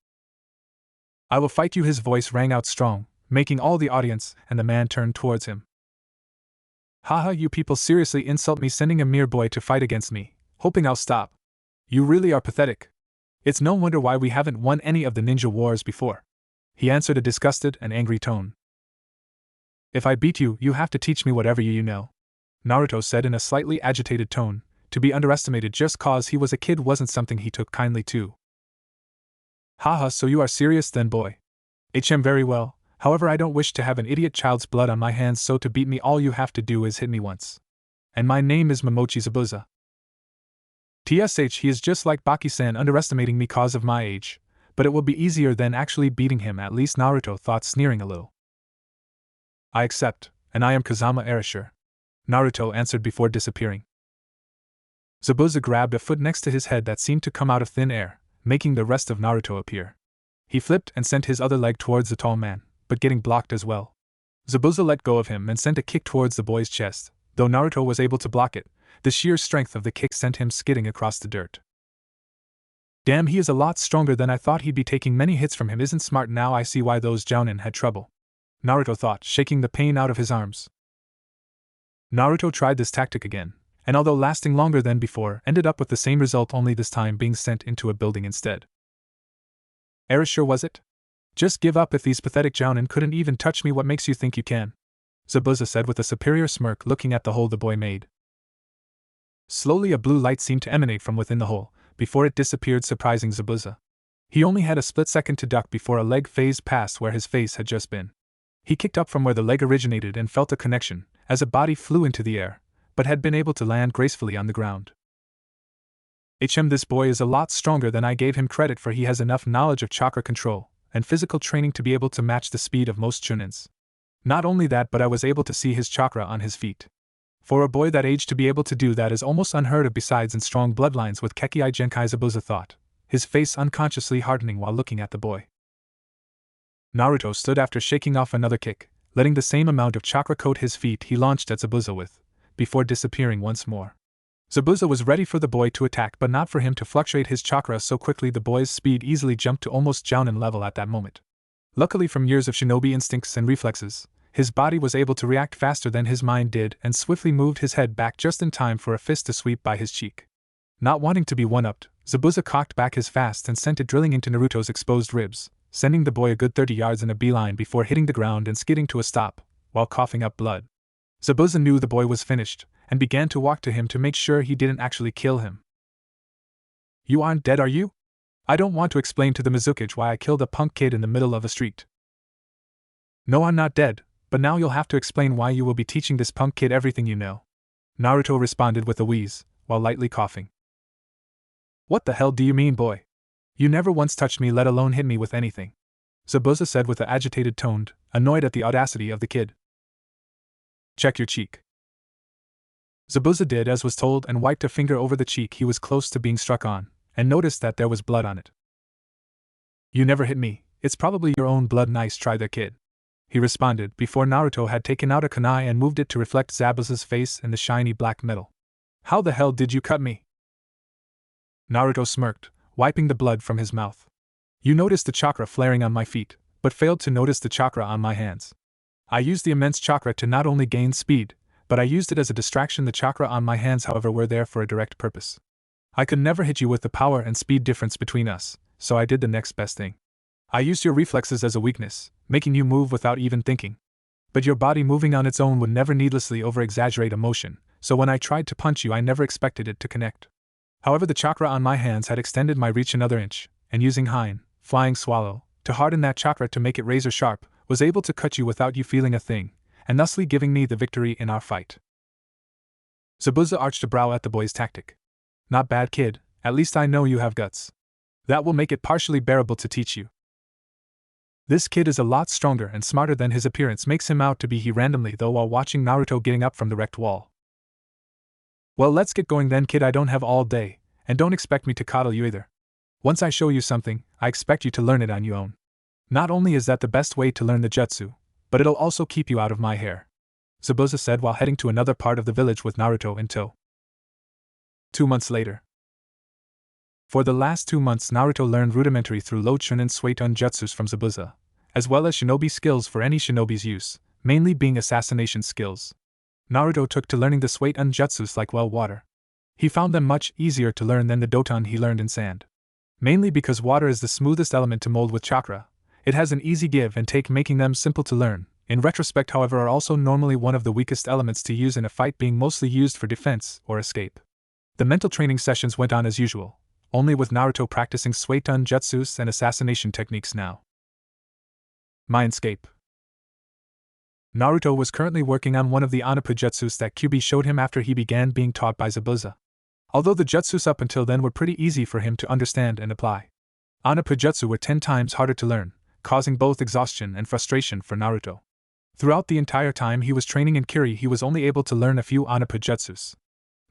S1: I will fight you, his voice rang out strong, making all the audience and the man turn towards him. Haha, you people seriously insult me, sending a mere boy to fight against me, hoping I'll stop. You really are pathetic. It's no wonder why we haven't won any of the ninja wars before. He answered, a disgusted and angry tone. If I beat you, you have to teach me whatever you know, Naruto said in a slightly agitated tone. To be underestimated just cause he was a kid wasn't something he took kindly to. Haha, so you are serious then, boy? Very well, however I don't wish to have an idiot child's blood on my hands, so to beat me all you have to do is hit me once. And my name is Momochi Zabuza. TSH, he is just like Baki-san, underestimating me cause of my age, but it will be easier than actually beating him, at least, Naruto thought, sneering a little. I accept, and I am Kazama Erasure, Naruto answered before disappearing. Zabuza grabbed a foot next to his head that seemed to come out of thin air, making the rest of Naruto appear. He flipped and sent his other leg towards the tall man, but getting blocked as well. Zabuza let go of him and sent a kick towards the boy's chest. Though Naruto was able to block it, the sheer strength of the kick sent him skidding across the dirt. Damn, he is a lot stronger than I thought. He'd be taking many hits from him. Isn't smart. Now I see why those Jounin had trouble, Naruto thought, shaking the pain out of his arms. Naruto tried this tactic again, and although lasting longer than before, ended up with the same result, only this time being sent into a building instead. Erasure, was it? Just give up if these pathetic Jounin couldn't even touch me. What makes you think you can? Zabuza said with a superior smirk, looking at the hole the boy made. Slowly a blue light seemed to emanate from within the hole, before it disappeared, surprising Zabuza. He only had a split second to duck before a leg phased past where his face had just been. He kicked up from where the leg originated and felt a connection, as a body flew into the air, but had been able to land gracefully on the ground. This boy is a lot stronger than I gave him credit for. He has enough knowledge of chakra control and physical training to be able to match the speed of most Chunins. Not only that, but I was able to see his chakra on his feet. For a boy that age to be able to do that is almost unheard of, besides in strong bloodlines with Kekkei Genkai, Zabuza thought, his face unconsciously hardening while looking at the boy. Naruto stood after shaking off another kick, letting the same amount of chakra coat his feet he launched at Zabuza with, before disappearing once more. Zabuza was ready for the boy to attack, but not for him to fluctuate his chakra so quickly. The boy's speed easily jumped to almost Jounin level at that moment. Luckily, from years of shinobi instincts and reflexes, his body was able to react faster than his mind did and swiftly moved his head back just in time for a fist to sweep by his cheek. Not wanting to be one-upped, Zabuza cocked back his fast and sent it drilling into Naruto's exposed ribs, sending the boy a good 30 yards in a beeline before hitting the ground and skidding to a stop, while coughing up blood. Zabuza knew the boy was finished, and began to walk to him to make sure he didn't actually kill him. You aren't dead, are you? I don't want to explain to the Mizukage why I killed a punk kid in the middle of a street. No, I'm not dead, but now you'll have to explain why you will be teaching this punk kid everything you know, Naruto responded with a wheeze, while lightly coughing. What the hell do you mean, boy? You never once touched me, let alone hit me with anything, Zabuza said with an agitated tone, annoyed at the audacity of the kid. Check your cheek. Zabuza did as was told and wiped a finger over the cheek he was close to being struck on, and noticed that there was blood on it. You never hit me, it's probably your own blood. Nice try there, kid, he responded before Naruto had taken out a kunai and moved it to reflect Zabuza's face in the shiny black metal. How the hell did you cut me? Naruto smirked, wiping the blood from his mouth. You noticed the chakra flaring on my feet, but failed to notice the chakra on my hands. I used the immense chakra to not only gain speed, but I used it as a distraction. The chakra on my hands, however, were there for a direct purpose. I could never hit you with the power and speed difference between us, so I did the next best thing. I used your reflexes as a weakness, making you move without even thinking. But your body moving on its own would never needlessly over-exaggerate emotion, so when I tried to punch you I never expected it to connect. However, the chakra on my hands had extended my reach another inch, and using Hein, Flying Swallow, to harden that chakra to make it razor sharp, was able to cut you without you feeling a thing, and thusly giving me the victory in our fight. Zabuza arched a brow at the boy's tactic. Not bad, kid, at least I know you have guts. That will make it partially bearable to teach you. This kid is a lot stronger and smarter than his appearance makes him out to be, he randomly though while watching Naruto getting up from the wrecked wall. Well, let's get going then, kid. I don't have all day, and don't expect me to coddle you either. Once I show you something, I expect you to learn it on your own. Not only is that the best way to learn the jutsu, but it'll also keep you out of my hair," Zabuza said while heading to another part of the village with Naruto in tow. 2 months later. For the last 2 months, Naruto learned rudimentary through Lochun and Suetun jutsus from Zabuza, as well as shinobi skills for any shinobi's use, mainly being assassination skills. Naruto took to learning the Suetun jutsus like well water. He found them much easier to learn than the Doton he learned in sand. Mainly because water is the smoothest element to mold with chakra, it has an easy give and take, making them simple to learn. In retrospect, however, are also normally one of the weakest elements to use in a fight, being mostly used for defense or escape. The mental training sessions went on as usual, only with Naruto practicing Suetun jutsus and assassination techniques now. Mindscape. Naruto was currently working on one of the Onipa jutsus that Kyuubi showed him after he began being taught by Zabuza. Although the jutsus up until then were pretty easy for him to understand and apply, Onipa jutsu were 10 times harder to learn, causing both exhaustion and frustration for Naruto. Throughout the entire time he was training in Kiri, he was only able to learn a few Onipa jutsus.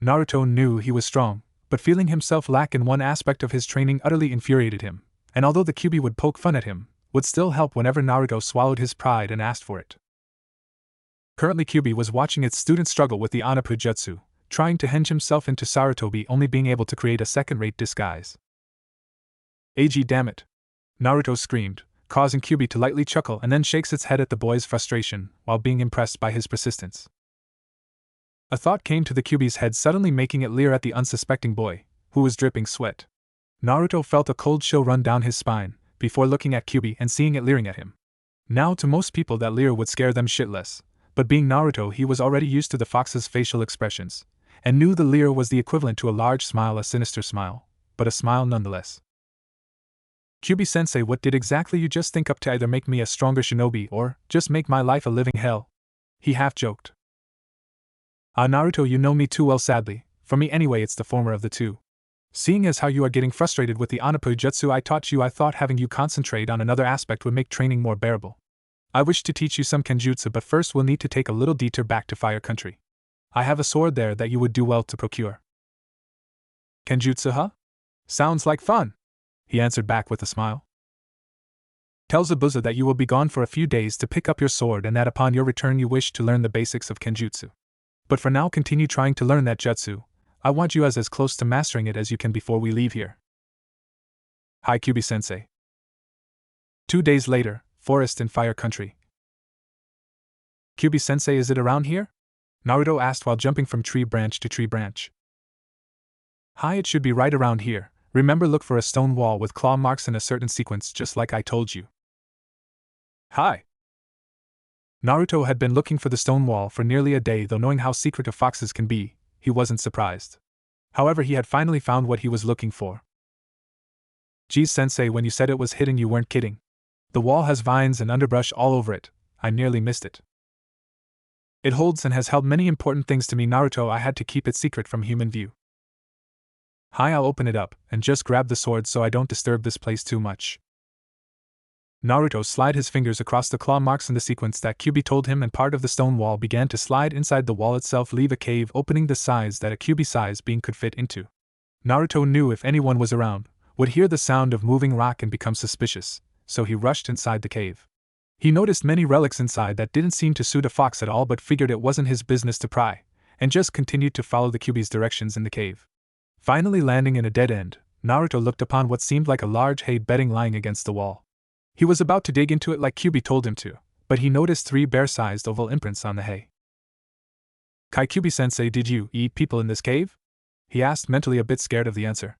S1: Naruto knew he was strong, but feeling himself lack in one aspect of his training utterly infuriated him, and although the Kyuubi would poke fun at him, would still help whenever Naruto swallowed his pride and asked for it. Currently Kyuubi was watching its students struggle with the Onipa jutsu, trying to henge himself into Sarutobi, only being able to create a second-rate disguise. "Ag, damn it!" Naruto screamed, causing Kyuubi to lightly chuckle and then shakes its head at the boy's frustration while being impressed by his persistence. A thought came to the Kyuubi's head, suddenly making it leer at the unsuspecting boy, who was dripping sweat. Naruto felt a cold chill run down his spine before looking at Kyuubi and seeing it leering at him. Now, to most people that leer would scare them shitless, but being Naruto, he was already used to the fox's facial expressions, and knew the leer was the equivalent to a large smile, a sinister smile, but a smile nonetheless. "Kyuubi-sensei, what did exactly you just think up to either make me a stronger shinobi or just make my life a living hell?" he half-joked. "Ah, Naruto, you know me too well, sadly. For me anyway, it's the former of the two. Seeing as how you are getting frustrated with the Onipa jutsu I taught you, I thought having you concentrate on another aspect would make training more bearable. I wish to teach you some kenjutsu, but first we'll need to take a little detour back to Fire Country. I have a sword there that you would do well to procure." "Kenjutsu, huh? Sounds like fun," he answered back with a smile. "Tell Zabuza that you will be gone for a few days to pick up your sword, and that upon your return you wish to learn the basics of kenjutsu. But for now, continue trying to learn that jutsu. I want you as close to mastering it as you can before we leave here." "Hi, Kyuubi-sensei." 2 days later, forest in Fire Country. "Kyuubi-sensei, is it around here?" Naruto asked while jumping from tree branch to tree branch. "Hi, it should be right around here. Remember, look for a stone wall with claw marks in a certain sequence, just like I told you." "Hi." Naruto had been looking for the stone wall for nearly a day, though knowing how secretive foxes can be, he wasn't surprised. However, he had finally found what he was looking for. "Geez, sensei, when you said it was hidden, you weren't kidding. The wall has vines and underbrush all over it. I nearly missed it. It holds and has held many important things to me, Naruto. I had to keep it secret from human view." "Hi, I'll open it up, and just grab the sword so I don't disturb this place too much." Naruto slid his fingers across the claw marks in the sequence that Kyuubi told him, and part of the stone wall began to slide inside the wall itself, leave a cave opening the size that a Kyuubi-size being could fit into. Naruto knew if anyone was around, would hear the sound of moving rock and become suspicious, so he rushed inside the cave. He noticed many relics inside that didn't seem to suit a fox at all, but figured it wasn't his business to pry, and just continued to follow the Kyuubi's directions in the cave. Finally landing in a dead end, Naruto looked upon what seemed like a large hay bedding lying against the wall. He was about to dig into it like Kyuubi told him to, but he noticed 3 bear-sized oval imprints on the hay. "Kai, Kyuubi-sensei, did you eat people in this cave?" he asked, mentally a bit scared of the answer.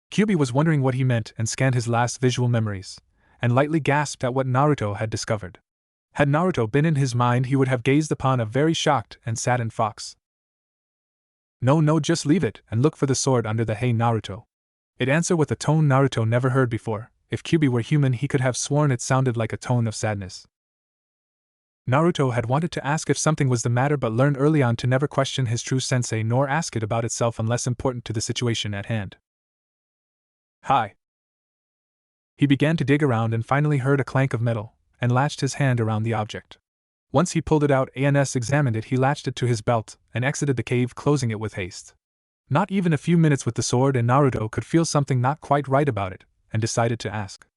S1: Kyuubi was wondering what he meant and scanned his last visual memories, and lightly gasped at what Naruto had discovered. Had Naruto been in his mind, he would have gazed upon a very shocked and saddened fox. No, just leave it and look for the sword under the hay, Naruto." It answered with a tone Naruto never heard before. If Kyuubi were human, he could have sworn it sounded like a tone of sadness. Naruto had wanted to ask if something was the matter, but learned early on to never question his true sensei nor ask it about itself unless important to the situation at hand. "Hi." He began to dig around and finally heard a clank of metal, and latched his hand around the object. Once he pulled it out and examined it, he latched it to his belt and exited the cave, closing it with haste. Not even a few minutes with the sword and Naruto could feel something not quite right about it, and decided to ask.